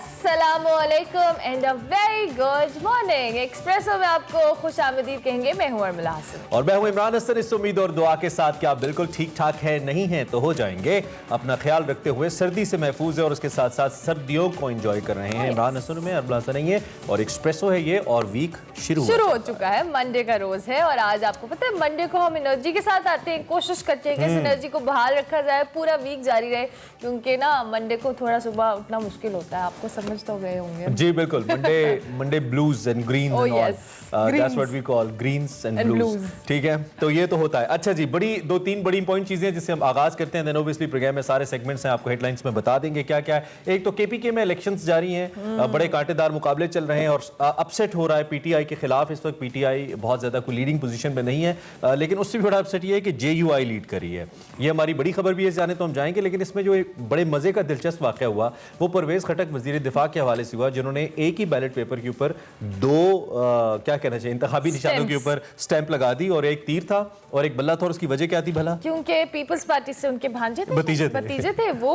अस्सलामुअलैकुम and a very good morning. Espresso में आपको खुशामदीद कहेंगे। मैं हूं अर्मिला हसन और मैं हूं इमरान हसन। इस उम्मीद और दुआ के साथ कि आप बिल्कुल ठीक ठाक है, नहीं है तो हो जाएंगे। अपना ख्याल रखते हुए सर्दी से महफूज है और उसके साथ साथ सर्दियों को एंजॉय कर रहे हैं। इमरान हसन में अर्मिला हसन नहीं है और एक्सप्रेसो है ये, और वीक शुरू हो चुका है। मंडे का रोज है और आज आपको पता है मंडे को हम एनर्जी के साथ आते हैं, कोशिश करते हैं कि इस एनर्जी को बहाल रखा जाए, पूरा वीक जारी रहे, क्योंकि ना मंडे को थोड़ा सुबह उठना मुश्किल होता है। आपको समझ तो गए होंगे। जी बिल्कुल। Monday blues and green and all, that's what we call greens and blues. ठीक है, तो ये तो होता है। अच्छा जी, दो तीन बड़ी इंपॉर्टेंट चीजें हैं जिससे हम आगाज करते हैं। देन ऑब्वियसली प्रोग्राम में सारे सेगमेंट्स हैं, आपको हेडलाइंस में बता देंगे क्या क्या है। एक तो केपीके में इलेक्शंस जारी हैं, बड़े कांटेदार मुकाबले चल रहे हैं और अपसेट हो रहा है पीटीआई के खिलाफ। इस वक्त पीटीआई बहुत ज्यादा कोई लीडिंग पोजीशन में नहीं है, लेकिन उससे भी बड़ा अपसेट ये है कि जेयूआई लीड कर रही है। ये हमारी बड़ी खबर भी है, जाने तो हम जाएंगे। लेकिन इसमें जो एक बड़े मजे का दिलचस्प वाकया हुआ वो परवेज खटक वजीर दिफा के हवाले से हुआ, जिन्होंने एक ही बैलेट पेपर के ऊपर दो क्या कहना चाहिए इंतखाबी निशानों के ऊपर स्टैंप लगा दी, और एक तीर था और एक बल्ला था। और उसकी वजह क्या थी भला? क्योंकि पीपल्स पार्टी से उनके भांजे थे, भतीजे थे वो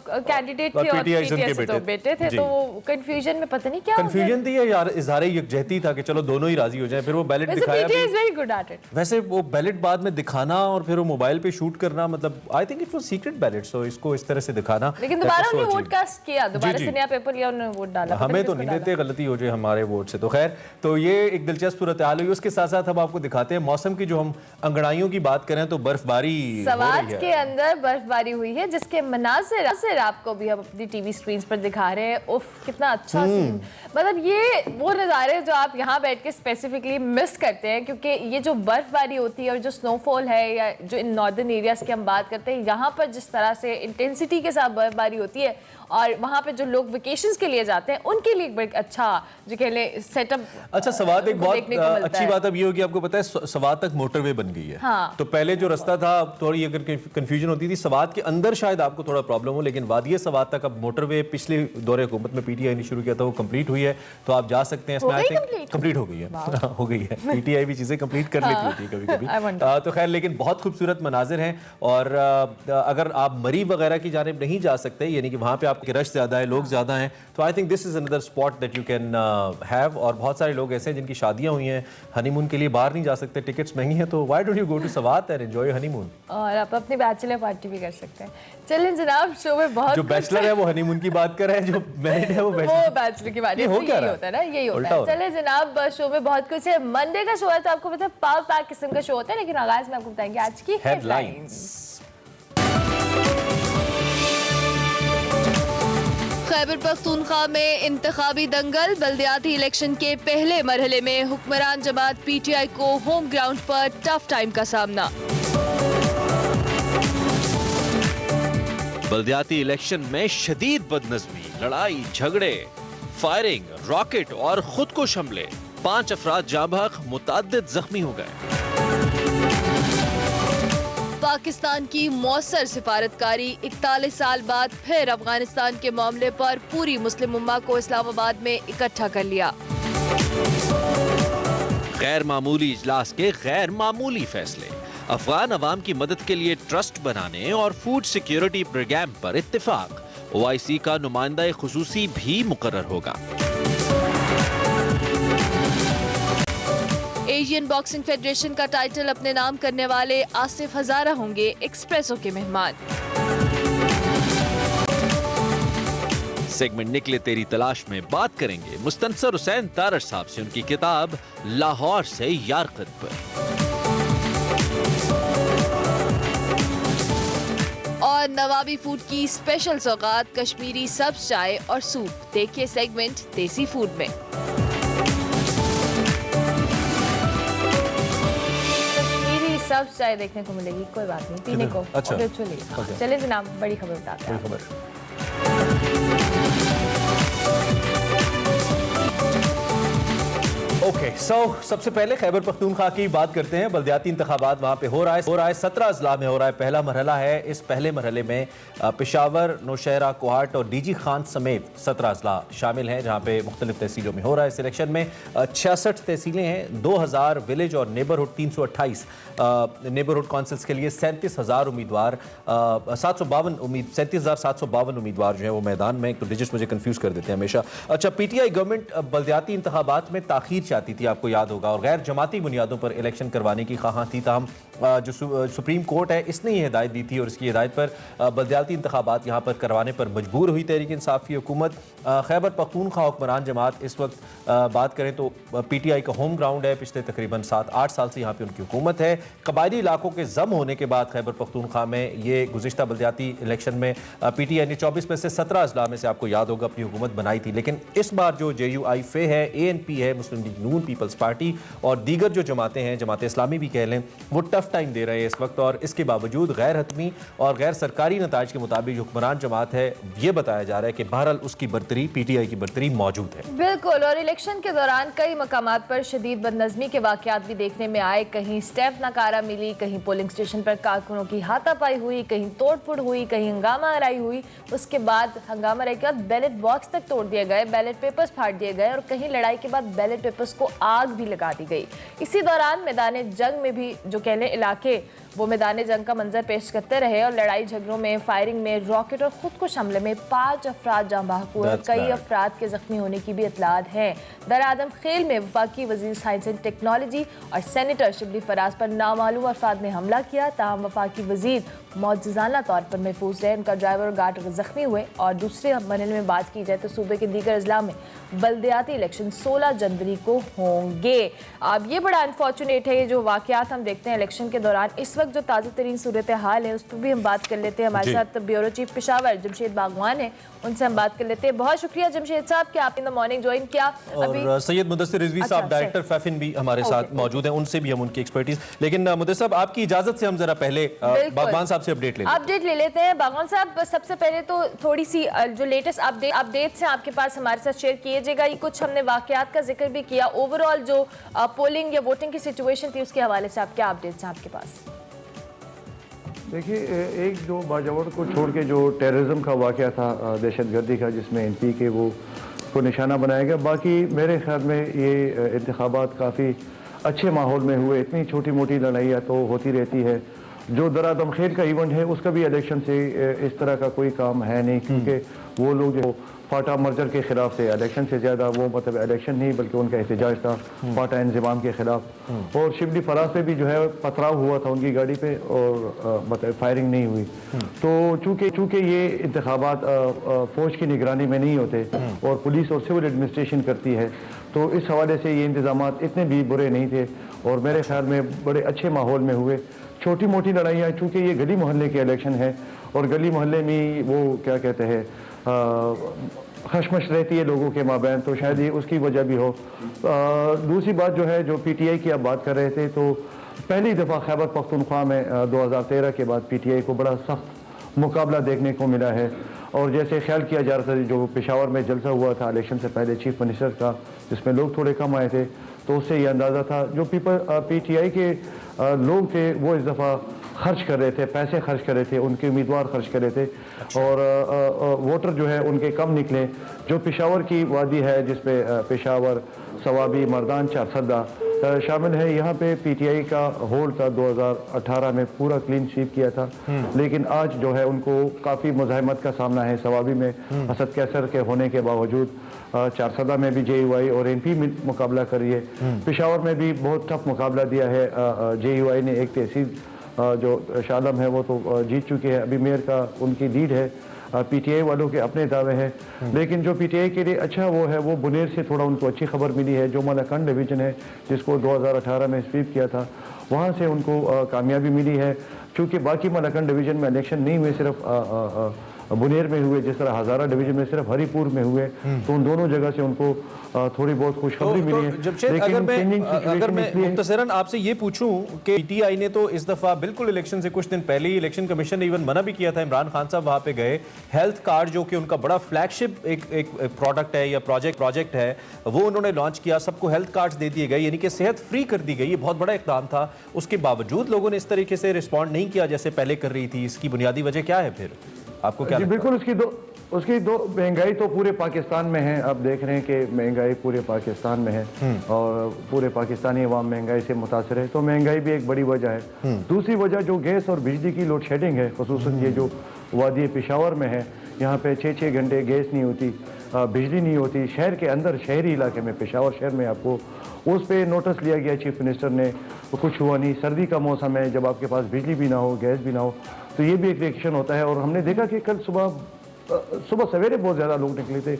कैंडिडेट थे और पीटीआई से तो बेटे थे, तो कंफ्यूजन में पता नहीं क्या कंफ्यूजन थी या इजहार यकजहती था कि चलो दोनों ही राजी हो जाएं। फिर वो बैलेट दिखाया, PTI is very good at it. वैसे वो बैलेट बाद में दिखाना और फिर वो मोबाइल पे शूट करना, मतलब I think it was secret ballot, so इसको इस तरह से दिखाना। लेकिन दोबारा उन्होंने वोट कास्ट किया, दोबारा से नया पेपर लिया, उन्होंने वोट डाला। हमें तो नहीं देते, गलती हो जाए हमारे वोट से। तो खैर, तो ये एक दिलचस्प सूरत हाल हुई। उसके साथ साथ हम आपको दिखाते हैं मौसम की। जो हम अंगड़ाइयों की बात करें तो बर्फबारी सवात के अंदर बर्फबारी हुई है, जिसके मनाज़िर आपको भी हम अपनी टीवी स्क्रीन पर दिखा रहे हैं। उफ, कितना अच्छा सीन। मतलब ये वो नज़ारे जो आप यहाँ बैठ के स्पेसिफिकली मिस करते हैं, क्योंकि ये जो बर्फबारी होती है और जो स्नोफॉल है, या जो इन नॉर्दर्न एरियाज की हम बात करते हैं, यहाँ पर जिस तरह से इंटेंसिटी के साथ बर्फबारी होती है, और वहाँ पे जो लोग वेकेशंस के लिए जाते हैं उनके लिए एक अच्छा जो कह ले सेटअप। अच्छा, सवात एक बहुत अच्छी बात अब ये होगी, आपको पता है सवात तक मोटरवे बन गई है। हाँ। तो पहले जो रास्ता था, थोड़ी अगर कंफ्यूजन होती थी सवात के अंदर, शायद आपको थोड़ा प्रॉब्लम हो, लेकिन वादिये सवात तक अब मोटरवे पिछले दौरे हुकूमत में पीटीआई ने शुरू किया था, वो कंप्लीट हुई है। तो आप जा सकते हैं इसमें। आई थिंक कंप्लीट हो गई है। हो गई है। पीटीआई भी चीजें कंप्लीट कर लेती होती है कभी कभी। तो खैर, लेकिन बहुत खूबसूरत मनाजिर हैं। और अगर आप मरी वगैरह की जानिब नहीं जा सकते, यानी कि वहाँ पे आपके रश ज्यादा है, लोग ज्यादा हैं, तो I think this is another spot that you can have. और बहुत सारे लोग ऐसे हैं जिनकी शादियां हुई हैं, हनीमून के लिए बाहर नहीं जा सकते, टिकट्स महंगी हैं, तो why don't you go to Swat and enjoy honeymoon. और आप अपनी बैचलर पार्टी भी कर सकते हैं। चलें जनाब, शो में बहुत जो बैचलर है वो हनीमून की बात कर रहे हैं, जो मैरिड है वो बैचलर की बात। यही होता है ना, यही होता है। चले जनाब, शो में बहुत कुछ है। मंडे का शो है तो आपको पता है पाव पैक किस्म का शो होता है, लेकिन आगाज में आपको बताएंगे आज की हेडलाइंस। खैबर पख्तूनख्वा में इंतखाबी दंगल। बल्दियाती इलेक्शन के पहले मरहले में हुक्मरान जमात पीटीआई को होम ग्राउंड पर टफ टाइम का सामना। बल्दियाती इलेक्शन में शदीद बदनज़मी, लड़ाई झगड़े, फायरिंग, रॉकेट और खुदकुश हमले। 5 अफराद जाँ बहक, मुतअद्दिद जख्मी हो गए। पाकिस्तान की मौसर सिफारतकारी 41 साल बाद फिर अफगानिस्तान के मामले पर पूरी मुस्लिम उम्मा को इस्लामाबाद में इकट्ठा कर लिया। गैर मामूली इजलास के गैर मामूली फैसले। अफगान अवाम की मदद के लिए ट्रस्ट बनाने और फूड सिक्योरिटी प्रोग्राम पर इत्तेफाक। ओआईसी का नुमाइंदा खुसूसी भी मुकर्रर होगा। एशियन बॉक्सिंग फेडरेशन का टाइटल अपने नाम करने वाले आसिफ हजारा होंगे एक्सप्रेसो के मेहमान। सेगमेंट निकले तेरी तलाश में बात करेंगे मुस्तनसर हुसैन तारड़ साहब से उनकी किताब लाहौर से यारकत पर। और नवाबी फूड की स्पेशल सौगात कश्मीरी सब्ज चाय और सूप। देखिए सेगमेंट देसी फूड में। सब चाय देखने को मिलेगी, कोई बात नहीं, पीने को। अच्छा, चले जनाब, बड़ी खबर बताते हैं। ओके, सो सबसे पहले खैबर पख्तूनख्वा की बात करते हैं। बल्दियाती इंतखाबात वहाँ पे हो रहा है 17 अजला में हो रहा है। पहला मरहला है। इस पहले मरहले में पेशावर, नौशहरा, कोहाट और डीजी खान समेत 17 अजला शामिल हैं, जहाँ पे मुख्तलिफ तहसीलों में हो रहा है। इस इलेक्शन में 66 तहसीलें हैं, 2000 विलेज और नेबरहुड 328 नेबरहुड काउंसिल्स के लिए 37,000 उम्मीदवार 37,752 उम्मीदवार जो है वो मैदान में। तो डिजिट्स मुझे कंफ्यूज कर देते हैं हमेशा। अच्छा, पीटीआई गवर्नमेंट बल्दियाती इंतखाबात में ताखीर चाहती थी, आपको याद होगा, और गैर जमाती बुनियादों पर इलेक्शन करवाने की ख्वाहां थी। ताहम जो सुप्रीम कोर्ट है इसने ये हिदायत दी थी और इसकी हिदायत पर बल्दियाती इंतखाबात यहाँ पर करवाने पर मजबूर हुई तहरीक इंसाफ की हुकूमत। खैबर पख्तूनख्वा हुक्मरान जमात इस वक्त बात करें तो पीटीआई का होम ग्राउंड है। पिछले तकरीबन 7-8 साल से यहाँ पर उनकी हुकूमत है। कबायली इलाकों के जम होने के बाद खैबर पख्तूनख्वा में ये गुज़िश्ता बल्दियाती इलेक्शन में पीटीआई ने 24 में से 17 अजला में से आपको याद होगा अपनी हुकूमत बनाई थी। लेकिन इस बार जो JUI फे है, ANP है, मुस्लिम लीग नून, पीपल्स पार्टी और दीगर जो जमातें हैं, जमात इस्लामी भी कह लें, वो टफ टाइम दे रहे हैं इस वक्त। और इसके बावजूद गैर हतमी और गैर सरकारी नताज के मुताबिक हुक्मरान जमात है, ये बताया जा रहा है कि बहरहाल उसकी बरतरी, पीटीआई की बरतरी मौजूद है। बिल्कुल। और इलेक्शन के दौरान कई मकामात पर शदीद बदनज़मी के वाक़यात भी देखने में आए। कहीं स्टैंप नाकारा मिली, कहीं पोलिंग स्टेशन पर कारकुनों की हाथापाई हुई, कहीं तोड़फोड़ हुई, कहीं हंगामा आराई हुई। उसके बाद हंगामा आराई के बाद बैलेट बॉक्स तक तोड़ दिए गए, बैलेट पेपर्स फाड़ दिए गए और कहीं लड़ाई के बाद बैलेट पेपर्स को आग भी लगा दी गई। इसी दौरान मैदान जंग में भी जो कहने इलाके वो मैदान जंग का मंजर पेश करते रहे और लड़ाई झगड़ों में, फायरिंग में, रॉकेट और खुदकुश हमले में 5 अफराद जाँ बहक हुए और कई अफराद के जख्मी होने की भी इतलात है। दर आदम खेल में वफाकी वजीर साइंस एंड टेक्नोलॉजी और सेनेटर शिबली फराज पर नामालूम अफराद ने हमला किया। ताहम वफाकी वजीर मौजूदाना तौर पर महफूज रहे, उनका ड्राइवर और गार्ड जख्मी हुए। और दूसरे मरहले में बात की जाए तो सूबे के दीगर अजला में बल्दियाती इलेक्शन 16 जनवरी को होंगे। अब ये बड़ा अनफॉर्चुनेट है, ये जो वाक़यात हम देखते हैं इलेक्शन के दौरान। इस वक्त जो ताज़ा तरीन सूरत हाल है उस पर भी हम बात कर लेते हैं। हमारे साथ ब्यूरो चीफ पेशावर जमशेद बागवान है, उनसे हम बात कर लेते हैं। बहुत शुक्रिया जमशेद साहब कि आपने इन द मॉर्निंग ज्वाइन किया। और सैयद मुदस्सिर रिजवी साहब डायरेक्टर फैफिन भी हमारे साथ मौजूद हैं, उनसे भी हम उनकी एक्सपर्टीज। लेकिन मुदस्सिर साहब, आपकी इजाजत से हम जरा पहले बागवान साहब से अपडेट ले लेते हैं। बागवान साहब, सबसे पहले तो थोड़ी सी जो लेटेस्ट अपडेट्स हैं आपके पास हमारे साथ शेयर कीजिएगा। ये कुछ हमने वाकयात का जिक्र भी किया, ओवरऑल जो पोलिंग या वोटिंग की सिचुएशन थी उसके हवाले से आप क्या अपडेट्स हैं आपके पास? देखिए, एक जो बाजावर को छोड़ के जो टेररिज्म का वाक़या था, दहशतगर्दी का, जिसमें MP के वो को निशाना बनाया गया। बाकी मेरे ख्याल में ये इंतखाबात काफ़ी अच्छे माहौल में हुए। इतनी छोटी मोटी लड़ाइयाँ तो होती रहती है। जो दरादम खेल का इवेंट है उसका भी इलेक्शन से इस तरह का कोई काम है नहीं, क्योंकि वो लोग जो फाटा मर्जर के खिलाफ थे, इलेक्शन से ज़्यादा वो मतलब इलेक्शन नहीं बल्कि उनका एहतजाज था फाटा इंज़िमाम के खिलाफ। और शिबली फराज पे भी जो है पथराव हुआ था उनकी गाड़ी पे और मतलब फायरिंग नहीं हुई। तो चूँकि ये इंतखाबात फौज की निगरानी में नहीं होते और पुलिस और सिविल एडमिनिस्ट्रेशन करती है, तो इस हवाले से ये इंतजाम इतने भी बुरे नहीं थे और मेरे ख्याल में बड़े अच्छे माहौल में हुए। छोटी मोटी लड़ाइयाँ, चूँकि ये गली मोहल्ले के इलेक्शन है और गली मोहल्ले में वो क्या कहते हैं खशमश रहती है लोगों के माबैन, तो शायद ये उसकी वजह भी हो। दूसरी बात जो है, जो PTI की आप बात कर रहे थे, तो पहली दफ़ा खैबर पख्तूनख्वा में 2013 के बाद PTI को बड़ा सख्त मुकाबला देखने को मिला है। और जैसे ख्याल किया जा रहा था, जो पेशावर में जलसा हुआ था इलेक्शन से पहले चीफ मिनिस्टर का, जिसमें लोग थोड़े कम आए थे, तो उससे ये अंदाज़ा था जो PTI के लोग थे वो इस दफ़ा खर्च कर रहे थे, पैसे खर्च कर रहे थे, उनके उम्मीदवार खर्च कर रहे थे और वोटर जो है उनके कम निकले। जो पेशावर की वादी है जिसपे पेशावर, सवाबी, मर्दान, चारसदा शामिल है, यहाँ पे PTI का होल्ड था 2018 में पूरा क्लीन स्वीप किया था। लेकिन आज जो है उनको काफ़ी मुज़ाहमत का सामना है। सवाबी में असद कैसर के होने के बावजूद, चारसदा में भी JUI और MP मुकाबला कर रही है। पेशावर में भी बहुत टफ मुकाबला दिया है JUI ने। एक तहसील जो शालम है वो तो जीत चुकी है, अभी मेयर का उनकी लीड है। PTI वालों के अपने दावे हैं, लेकिन जो PTI के लिए अच्छा वो है, वो बुनेर से थोड़ा उनको अच्छी खबर मिली है। जो मलाकंड डिवीज़न है जिसको 2018 में स्वीप किया था, वहाँ से उनको कामयाबी मिली है। चूँकि बाकी मलाकंड डिवीज़न में इलेक्शन नहीं हुए, सिर्फ बुनेर में हुए, जिस तरह हजारा डिवीजन में सिर्फ हरिपुर में हुए, तो उन दोनों जगह से उनको थोड़ी बहुत खुशखबरी मिली है। जमशेद, अगर मैं मुख्तसरन आपसे ये पूछूं कि पीटीआई ने तो इस दफा बिल्कुल इलेक्शन से कुछ दिन पहले ही इलेक्शन कमीशन ने इवन मना भी किया था, इमरान खान साहब वहां पे गए, हेल्थ कार्ड जो कि उनका बड़ा फ्लैगशिप एक प्रोडक्ट है या प्रोजेक्ट है, वो उन्होंने लॉन्च किया, सबको हेल्थ कार्ड्स दे दिए गए, यानी कि सेहत फ्री कर दी गई। ये बहुत बड़ा इक़दाम था, उसके बावजूद लोगों ने इस तरीके से रिस्पॉन्ड नहीं किया जैसे पहले कर रही थी। इसकी बुनियादी वजह क्या है फिर, आपको क्या लगता है? बिल्कुल, उसकी दो महंगाई तो पूरे पाकिस्तान में है। आप देख रहे हैं कि महंगाई पूरे पाकिस्तान में है और पूरे पाकिस्तानी अवाम महंगाई से मुतासर है, तो महंगाई भी एक बड़ी वजह है। दूसरी वजह जो गैस और बिजली की लोड शेडिंग है, खुसूसन ये जो वादी पेशावर में है, यहाँ पे 6-6 घंटे गैस नहीं होती, बिजली नहीं होती। शहर के अंदर, शहरी इलाके में, पेशावर शहर में आपको उस पर नोटिस लिया गया चीफ मिनिस्टर ने, तो कुछ हुआ नहीं। सर्दी का मौसम है, जब आपके पास बिजली भी ना हो, गैस भी ना हो, तो ये भी एक रिएक्शन होता है। और हमने देखा कि कल सुबह सवेरे बहुत ज़्यादा लोग निकले थे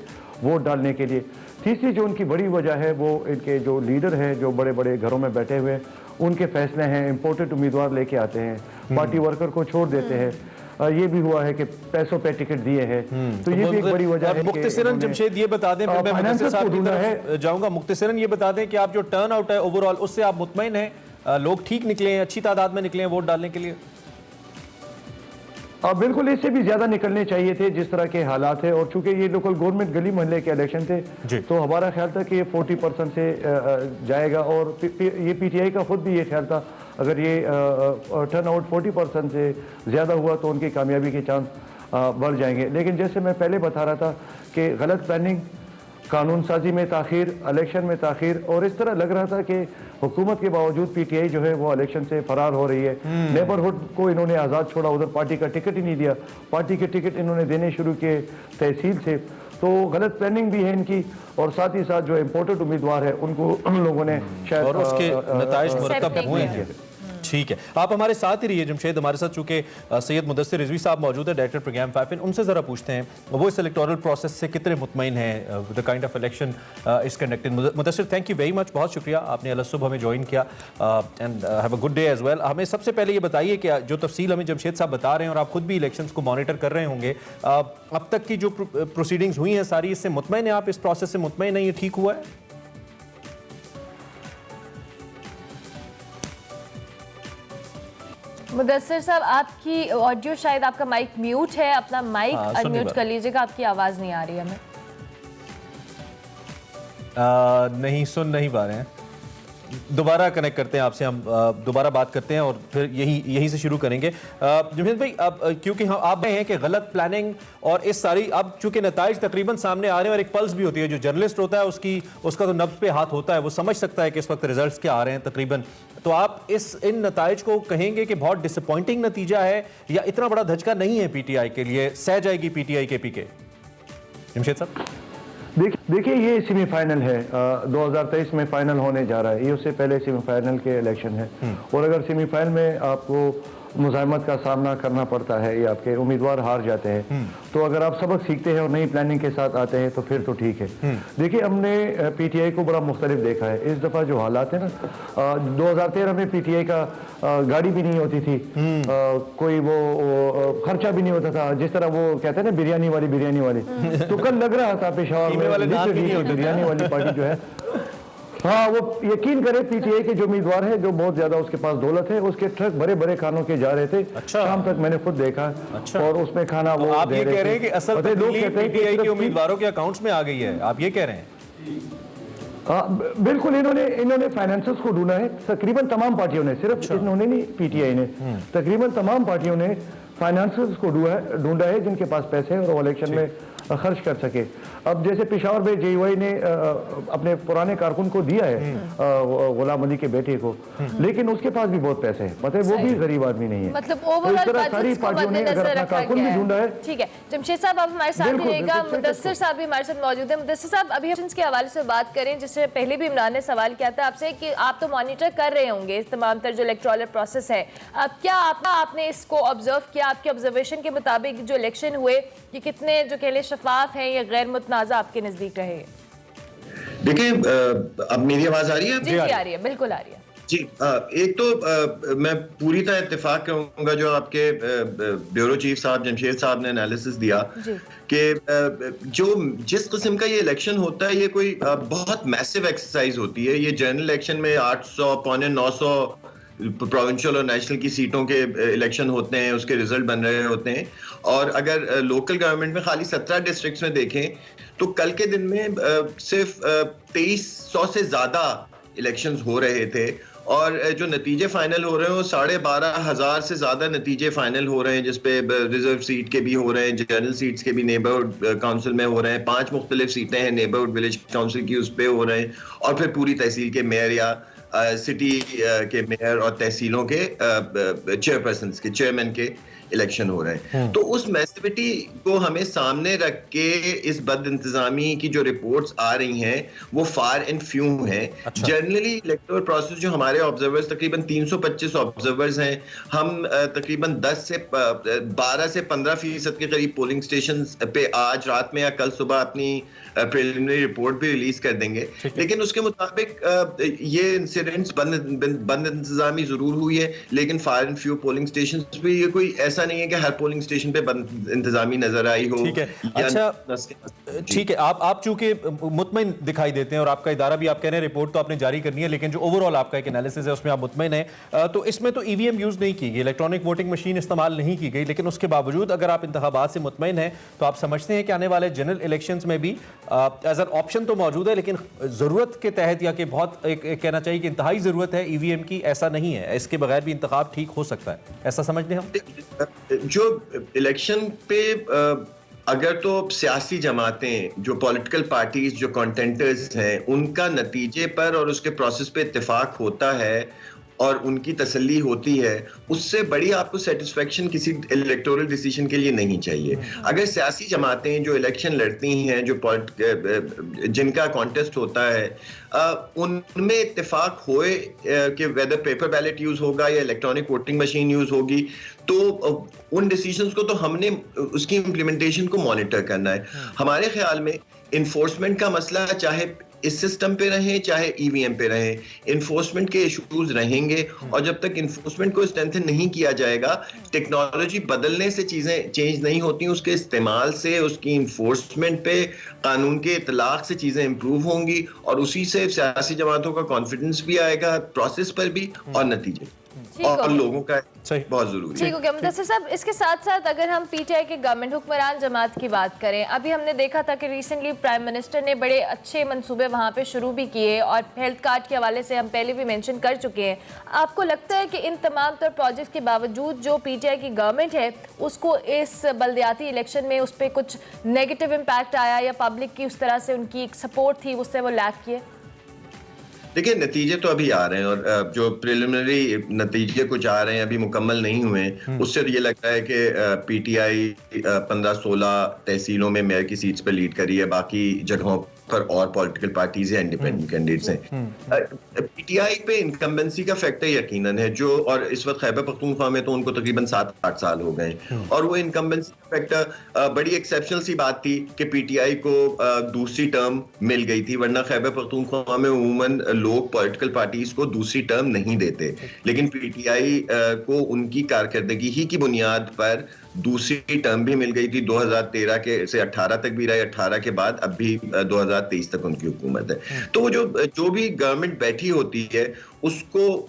वोट डालने के लिए। तीसरी जो उनकी बड़ी वजह है वो इनके जो लीडर हैं, जो बड़े बड़े घरों में बैठे हुए, उनके फैसले हैं। इम्पोर्टेड उम्मीदवार लेके आते हैं, पार्टी वर्कर को छोड़ देते हैं। ये भी हुआ है कि पैसों पे टिकट दिए हैं, तो ये भी एक बड़ी वजह है। मुख्तसरन जमशेद ये बता दें, फिर मैं मुदस्सिर साहब की तरफ जाऊंगा। मुख्तसरन ये बता दें कि आप जो टर्न आउट है ओवरऑल, उससे आप मुतमईन हैं? लोग ठीक निकले हैं, अच्छी तादाद में निकले हैं वोट डालने के लिए? बिल्कुल, इससे भी ज्यादा निकलने चाहिए थे जिस तरह के हालात है। और चूंकि ये लोकल गवर्नमेंट गली मोहल्ले के इलेक्शन थे, तो हमारा ख्याल था कि ये 40% से जाएगा। और ये पीटीआई का खुद भी ये ख्याल था, अगर ये टर्न आउट 40% से ज्यादा हुआ तो उनकी कामयाबी के चांस बढ़ जाएंगे। लेकिन जैसे मैं पहले बता रहा था कि गलत प्लानिंग, कानून साजी में ताखीर, इलेक्शन में ताखीर, और इस तरह लग रहा था कि हुकूमत के बावजूद पीटीआई जो है वो इलेक्शन से फरार हो रही है। नेबरहुड को इन्होंने आज़ाद छोड़ा, उधर पार्टी का टिकट ही नहीं दिया, पार्टी के टिकट इन्होंने देने शुरू किए तहसील से। तो गलत प्लानिंग भी है इनकी, और साथ ही साथ जो इम्पोर्टेड उम्मीदवार है उनको उन लोगों ने शायद और उसके नताइज मुरतब हुए हैं। ठीक है, आप हमारे साथ ही रहिए जमशेद। हमारे साथ चूंकि सैयद मुदस्सिर रिजवी साहब मौजूद है, डायरेक्टर प्रोग्राम 5 उनसे ज़रा पूछते हैं वो इस इलेक्टोरल प्रोसेस से कितने मुतमईन हैं, the kind of election is conducted. Mudassir, thank you very much, बहुत शुक्रिया, आपने अलग सुबह हमें ज्वाइन किया, and have a good day as well. हमें सबसे पहले ये बताइए कि जो तफसील हमें जमशेद साहब बता रहे हैं, और आप खुद भी इलेक्शंस को मॉनिटर कर रहे होंगे, अब तक की जो प्रोसीडिंग्स हुई हैं सारी, इससे मुतमईन हैं आप? इस प्रोसेस से मुतमईन हैं, ये ठीक हुआ है? मुदस्सिर साहब, आपकी ऑडियो, शायद आपका माइक म्यूट है, अपना माइक अनम्यूट कर लीजिएगा, आपकी आवाज़ नहीं आ रही है हमें। नहीं सुन नहीं पा रहे हैं, दोबारा कनेक्ट करते हैं आपसे, हम दोबारा बात करते हैं और फिर यहीं से शुरू करेंगे। जुमेद भाई, अब क्योंकि हम आप हैं कि गलत प्लानिंग और इस सारी, अब चूंकि नताइज तकरीबन सामने आ रहे हैं और एक पल्स भी होती है, जो जर्नलिस्ट होता है उसका तो नब्ज पे हाथ होता है, वो समझ सकता है कि इस वक्त रिजल्ट्स क्या आ रहे हैं तकरीबन। तो आप इन नताइज को कहेंगे कि बहुत डिसअपॉइंटिंग नतीजा है, या इतना बड़ा धचका नहीं है पीटीआई के लिए, सह जाएगी पीटीआई के पीके? जमशेद साहब देखिए, ये सेमीफाइनल है, 2023 में फाइनल होने जा रहा है, ये उससे पहले सेमीफाइनल के इलेक्शन है। और अगर सेमीफाइनल में आपको मुज़ाहमत का सामना करना पड़ता है या आपके उम्मीदवार हार जाते हैं, तो अगर आप सबक सीखते हैं और नई प्लानिंग के साथ आते हैं तो फिर तो ठीक है। देखिए, हमने पीटीआई को बड़ा मुख्तलिफ देखा है इस दफ़ा। जो हालात है ना, 2013 में पीटीआई का गाड़ी भी नहीं होती थी, कोई वो खर्चा भी नहीं होता था, जिस तरह वो कहते हैं ना बिरयानी वाली तो कल लग रहा था पेशावर में बिरयानी वाली पार्टी जो है, हाँ, वो यकीन करे पीटीआई के जो उम्मीदवार है, जो बहुत ज्यादा उसके पास दौलत है, उसके ट्रक बड़े बड़े खानों के जा रहे थे। शाम तक मैंने खुद देखा। और उसमें खाना वो आप ये कह रहे हैं कि असल पीटीआई के उम्मीदवारों के अकाउंट्स में आ गई है, आप ये कह रहे हैं? बिल्कुल, इन्होंने फाइनेंसर्स को ढूंढा है, तकरीबन तमाम पार्टियों ने, सिर्फ इन्होंने नहीं, पीटीआई ने, तकरीबन तमाम पार्टियों ने फाइनेंसर्स को ढूंढा है जिनके पास पैसे हैं और वो इलेक्शन में खर्च कर सके। अब जैसे पेशावर में जेयूआई ने अपने पुराने कारकुन को दिया है, गुलाम अली के बेटे को, लेकिन उसके पास भी बहुत पैसे हैं, मतलब वो भी गरीब आदमी नहीं है। मतलब ओवरऑल सारी पार्टियों ने अपना कारकुन भी ढूंढा है। ठीक है, जमशेद साहब आप हमारे साथ रहिएगा, मुदस्सिर साहब भी हमारे साथ मौजूद है। मुदस्सिर साहब, अभी इलेक्शंस के हवाले से बात करें, जिससे पहले भी इमरान ने सवाल किया था आपसे कि आप तो मॉनिटर कर रहे होंगे इस तमाम तर जो इलेक्टोरल प्रोसेस है, क्या आपने इसको ऑब्जर्व किया? आपके ऑब्जर्वेशन के मुताबिक जो इलेक्शन हुए, ये कितने जो कह ले शफाफ हैं या गैर मुतनाज़ा आपके नजदीक रहे? देखिए, अब मेरी आवाज आ रही है? जी, आ रही है, बिल्कुल आ रही है। जी एक तो मैं पूरी तरह इत्तेफाक करूंगा जो आपके ब्यूरो चीफ साहब जमशेद साहब ने एनालिसिस दिया कि जो जिस किस्म का ये इलेक्शन होता है ये कोई बहुत मैसिव एक्सरसाइज होती है। ये जनरल इलेक्शन में 800 पौने 900 प्रोविंशियल और नेशनल की सीटों के इलेक्शन होते हैं, उसके रिजल्ट बन रहे होते हैं। और अगर लोकल गवर्नमेंट में खाली 17 डिस्ट्रिक्ट्स में देखें तो कल के दिन में सिर्फ 2300 से ज्यादा इलेक्शंस हो रहे थे और जो नतीजे फाइनल हो रहे हैं वो 12,500 से ज्यादा नतीजे फाइनल हो रहे हैं, जिसपे रिजर्व सीट के भी हो रहे हैं, जनरल सीट्स के भी नेबरहुड काउंसिल में हो रहे हैं, 5 मुख्तलिफ सीटें हैं नेबरहुड विलेज काउंसिल की, उस पे हो रहे हैं, और फिर पूरी तहसील के मेयर या सिटी के मेयर और तहसीलों के चेयरपर्सन के चेयरमैन के इलेक्शन हो रहे हैं। तो उस मैसिविटी को हमें सामने रख के इस बद इंतजामी की जो रिपोर्ट्स आ रही हैं वो फार एंड फ्यू हैं। जनरली इलेक्टोरल प्रोसेस जो हमारे ऑब्जर्वर्स तकरीबन 325 ऑब्जर्वर्स हैं, हम तकरीबन 12 से 15% के करीब पोलिंग स्टेशन पे आज रात में या कल सुबह अपनी प्रिलिमिनरी रिपोर्ट भी रिलीज कर देंगे। लेकिन उसके मुताबिक ये इंसिडेंट्स बंद इंतजामी जरूर हुई है, लेकिन fire and few polling station पे ये कोई ऐसा नहीं है कि हर पोलिंग स्टेशन पे बंद इंतजामी नजर आई हो। ठीक है, अच्छा ठीक है, आप चूंकि मुतमईन दिखाई देते हैं और आपका इदारा भी आप कह रहे हैं रिपोर्ट तो आपने जारी करनी है, लेकिन जो ओवरऑल आपका एक एनालिसिस है उसमें आप मुतमईन हैं, तो इसमें तो ईवीएम यूज नहीं की गई, इलेक्ट्रॉनिक वोटिंग मशीन इस्तेमाल नहीं की गई, लेकिन उसके बावजूद अगर आप इंतखाबात से मुतमईन हैं तो आप समझते हैं कि आने वाले जनरल इलेक्शंस में भी एज एन ऑप्शन तो मौजूद है, लेकिन जरूरत के तहत या कि बहुत एक कहना चाहिए कि इंतहाई जरूरत है ईवीएम की, ऐसा नहीं है, इसके बगैर भी इंतखाब ठीक हो सकता है, ऐसा समझ लें हम? जो इलेक्शन पे अगर तो सियासी जमातें, जो पॉलिटिकल पार्टीज, जो कंटेंटर्स हैं, उनका नतीजे पर और उसके प्रोसेस पे इत्तेफाक होता है और उनकी तसल्ली होती है, उससे बड़ी आपको सेटिस्फेक्शन किसी इलेक्टोरल डिसीजन के लिए नहीं चाहिए। अगर सियासी जमातें जो इलेक्शन लड़ती हैं, जो जिनका कॉन्टेस्ट होता है, उनमें इत्तेफाक होए कि वेदर पेपर बैलेट यूज होगा या इलेक्ट्रॉनिक वोटिंग मशीन यूज होगी, तो उन डिसीजंस को तो हमने उसकी इम्प्लीमेंटेशन को मॉनिटर करना है। हमारे ख्याल में इन्फोर्समेंट का मसला चाहे इस सिस्टम पे रहे चाहे ईवीएम पे रहे, इन्फोर्समेंट के इश्यूज रहेंगे, और जब तक इन्फोर्समेंट को स्ट्रेंथन नहीं किया जाएगा, टेक्नोलॉजी बदलने से चीजें चेंज नहीं होती, उसके इस्तेमाल से, उसकी इन्फोर्समेंट पे, कानून के इतलाक से चीजें इंप्रूव होंगी, और उसी से सियासी जमातों का कॉन्फिडेंस भी आएगा प्रोसेस पर भी और नतीजे और लोगों का बहुत जरूरी है। ठीक हो गया मुदस्सिर साहब। इसके साथ साथ अगर हम पीटीआई के गवर्नमेंट हुक्मरान जमात की बात करें, अभी हमने देखा था कि रिसेंटली प्राइम मिनिस्टर ने बड़े अच्छे मंसूबे वहाँ पे शुरू भी किए, और हेल्थ कार्ड के हवाले से हम पहले भी मेंशन कर चुके हैं। आपको लगता है कि इन तमाम तर प्रोजेक्ट के बावजूद जो पीटीआई की गवर्नमेंट है उसको इस बल्दियाती इलेक्शन में उस पर कुछ नेगेटिव इम्पैक्ट आया, या पब्लिक की उस तरह से उनकी एक सपोर्ट थी उससे वो लैक किए? देखिए, नतीजे तो अभी आ रहे हैं, और जो प्रिलिमिनरी नतीजे कुछ आ रहे हैं, अभी मुकम्मल नहीं हुए, उससे ये लगता है कि पीटीआई 15-16 तहसीलों में मेयर की सीट्स पे लीड करी है, बाकी जगहों पर और पॉलिटिकल पार्टीज या इंडिपेंडेंट कैंडिडेट्स हैं। पीटीआई पे इनकम्बेंसी का फैक्टर यकीनन है, जो और इस वक्त खैबर पख्तूनख्वा में तो उनको तकरीबन 7-8 साल हो गए, और वो इनकम्बेंसी का फैक्टर बड़ी एक्सेप्शनल सी बात थी कि पीटीआई को दूसरी टर्म मिल गई थी, वरना खैबर पख्तूनख्वा में उमूमन लोग पॉलिटिकल पार्टीज को दूसरी टर्म नहीं देते, लेकिन पीटीआई को उनकी कारकर्दगी ही की बुनियाद पर दूसरी टर्म भी मिल गई थी। 2013 के से 18 तक भी रही, 18 के बाद अब भी 2023 तक उनकी हुकूमत है। तो जो भी गवर्नमेंट बैठी होती है उसको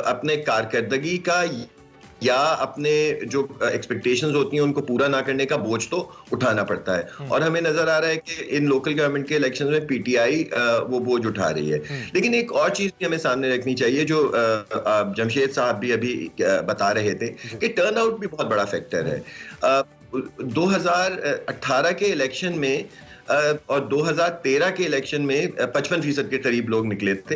अपने कारकर्दगी का या अपने जो एक्सपेक्टेशंस होती हैं उनको पूरा ना करने का बोझ तो उठाना पड़ता है, और हमें नजर आ रहा है कि इन लोकल गवर्नमेंट के इलेक्शन में पीटीआई वो बोझ उठा रही है। लेकिन एक और चीज भी हमें सामने रखनी चाहिए, जो जमशेद साहब भी अभी बता रए थे, कि टर्नआउट भी बहुत बड़ा फैक्टर है। 2018 के इलेक्शन में और 2013 के इलेक्शन में 55% के करीब लोग निकले थे,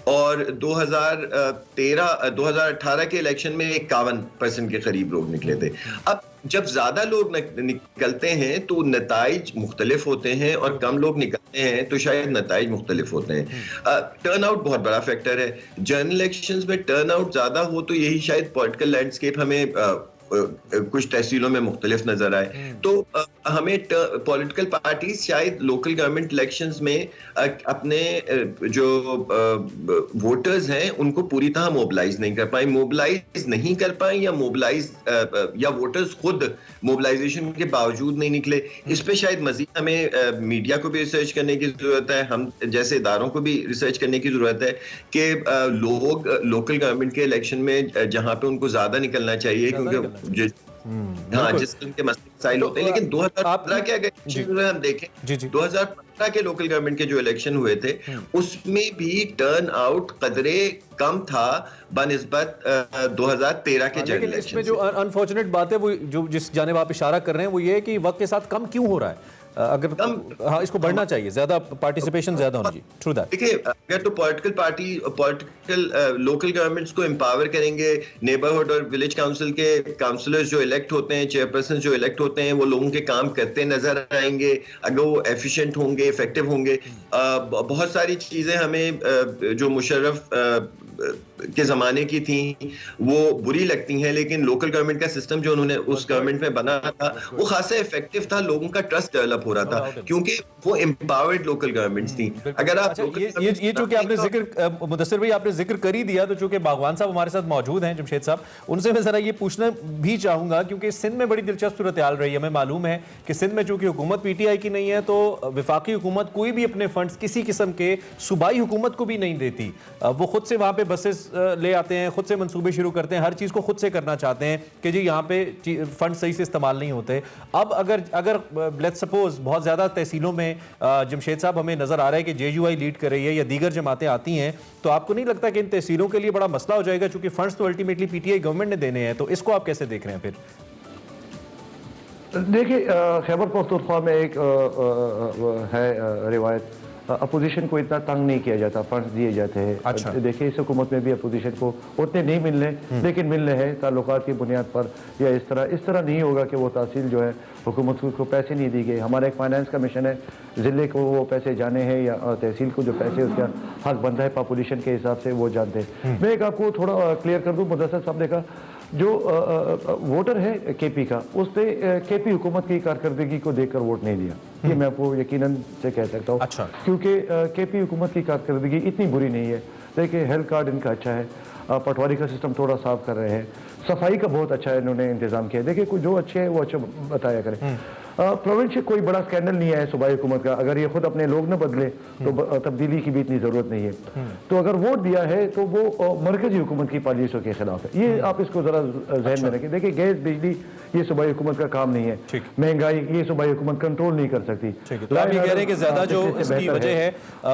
और 2018 के इलेक्शन में 51% के करीब लोग निकले थे। अब जब ज्यादा लोग निकलते हैं तो नताइज मुख्तलिफ होते हैं, और कम लोग निकलते हैं तो शायद नताइज मुख्तलिफ होते हैं। टर्नआउट बहुत बड़ा फैक्टर है। जनरल इलेक्शंस में टर्नआउट ज्यादा हो तो यही शायद पॉलिटिकल लैंडस्केप हमें कुछ तहसीलों में मुख्तलिफ नजर आए। तो हमें पॉलिटिकल पार्टीज शायद लोकल गवर्नमेंट इलेक्शंस में अपने जो वोटर्स हैं उनको पूरी तरह मोबिलाइज नहीं कर पाए, या वोटर्स खुद मोबिलाइजेशन के बावजूद नहीं निकले। इस पे शायद मजीद हमें मीडिया को भी रिसर्च करने की जरूरत है, हम जैसे इदारों को भी रिसर्च करने की जरूरत है कि लोग लोकल गवर्नमेंट के इलेक्शन में जहां पे उनको ज्यादा निकलना चाहिए, क्योंकि हाँ जिस के मसाइल होते हैं। लेकिन 2015 के अगर हम देखें 2015 के लोकल गवर्नमेंट के जो इलेक्शन हुए थे उसमें भी टर्न आउट कदरे कम था बनिस्बत 2013 के जनरल इलेक्शन। इसमें जो अनफॉर्चुनेट बात है वो जो जिस जानिब आप इशारा कर रहे हैं वो ये है कि वक्त के साथ कम क्यों हो रहा है? अगर हाँ इसको बढ़ना चाहिए, ज्यादा पार्टिसिपेशन ज्यादा होनी चाहिए। True that. देखिए अगर तो पॉलिटिकल लोकल गवर्नमेंट्स को एम्पावर करेंगे, नेबरहुड और विलेज काउंसिल के काउंसलर्स जो इलेक्ट होते हैं, चेयरपर्सन जो इलेक्ट होते हैं, वो लोगों के काम करते नजर आएंगे, अगर वो एफिशिएंट होंगे, इफेक्टिव होंगे। बहुत सारी चीजें हमें जो मुशर्रफ के जमाने की थी वो बुरी लगती हैं, लेकिन लोकल गवर्नमेंट का सिस्टम जो उन्होंने उस गवर्नमेंट में बना था वो खासा इफेक्टिव था, लोगों का ट्रस्ट डेवलप हो रहा था क्योंकि वो एम्पावर्ड लोकल गवर्नमेंट्स थी। अगर आप ये चूंकि आपने जिक्र मुदस्सिर भाई आपने जिक्र कर ही दिया, तो चूंकि बागवान साहब हमारे साथ मौजूद हैं, जमशेद साहब, उनसे मैं जरा ये पूछना भी चाहूंगा क्योंकि सिंध में बड़ी दिलचस्प सूरत हाल रही है। हमें मालूम है कि सिंध में चूंकि हुकूमत पीटीआई की नहीं है तो विफाकी हुकूमत कोई भी अपने फंड्स किसी किस्म के सूबाई हुकूमत को भी नहीं देती। वो खुद से वहां पे बसेस ले आते हैं, खुद से मंसूबे शुरू करते हैं, हर चीज़ को खुद से करना चाहते हैं कि जी यहाँ पे फंड सही से इस्तेमाल नहीं होते। अब अगर लेट्स सपोज बहुत ज़्यादा तहसीलों में जमशेद साहब हमें नज़र आ रहा है कि जेयूआई लीड कर रही है या दीगर जमातें आती हैं, तो आपको नहीं लगता कि इन तहसीलों के लिए बड़ा मसला हो जाएगा चूंकि फंड्स तो अल्टीमेटली पीटीआई गवर्नमेंट ने देने हैं? तो इसको आप कैसे देख रहे हैं फिर? देखिए खैबर पख्तूनख्वा में एक है रिवायत, अपोजिशन को इतना तंग नहीं किया जाता, फंड्स दिए जाते हैं। अच्छा। देखिए इस हुकूमत में भी अपोजिशन को उतने नहीं मिल रहे, लेकिन मिल रहे हैं ताल्लुकात की बुनियाद पर, या इस तरह नहीं होगा कि वो तहसील जो है हुकूमत को पैसे नहीं दी गए। हमारा एक फाइनेंस कमीशन है, ज़िले को वो पैसे जाने हैं या तहसील को जो पैसे उसका हक बनता है पॉपुलेशन के हिसाब से वो जानते हैं। मैं एक आपको थोड़ा क्लियर कर दूँ, मुदस्सिर साहब ने कहा जो वोटर है केपी का, उसने केपी हुकूमत की कारकर्दगी को देखकर वोट नहीं दिया, ये मैं आपको यकीनन से कह सकता हूँ। अच्छा। क्योंकि केपी हुकूमत की कारकर्दगी इतनी बुरी नहीं है। देखिए हेल्थ कार्ड इनका अच्छा है, पटवारी का सिस्टम थोड़ा साफ कर रहे हैं, सफाई का बहुत अच्छा इन्होंने इंतजाम किया। देखिए कुछ जो अच्छे है वो अच्छा बताया करें। प्रोविंस से कोई बड़ा स्कैंडल नहीं है सूबाई हुकूमत का, अगर ये खुद अपने लोग न बदले तो तब्दीली की भी इतनी जरूरत नहीं है। तो अगर वोट दिया है तो वो मरकजी हुकूमत की पॉलिसियों के खिलाफ है, ये आप इसको जरा जहन में रखें। देखिए गैस बिजली ये सूबाई हुकूमत का काम नहीं है, महंगाई ये सूबाई हुकूमत कंट्रोल नहीं कर सकती। तो आप ये कह रहे हैं कि ज्यादा जो इसकी वजह है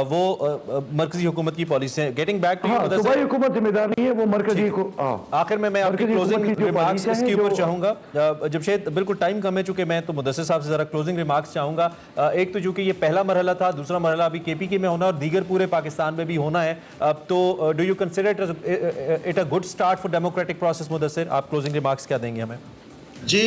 वो मरकजी हुकूमत की पॉलिसी है। गेटिंग बैक टू सूबाई हुकूमत जिम्मेदार नहीं है, वो मरकजी को। आखिर में मैं आपकी क्लोजिंग रिमार्क्स इसके ऊपर चाहूंगा। जमशेद बिल्कुल टाइम कम है, चूंकि मैं तो मुदस्सिर साहब से जरा क्लोजिंग रिमार्क्स चाहूंगा। एक तो चूंकि ये पहला मरहला था, दूसरा मरहला अभी केपी के में होना और दीगर पूरे पाकिस्तान में भी होना है। तो do you consider it a good start for democratic process? Mudassir आप क्लोजिंग रिमार्क्स क्या देंगे हमें? जी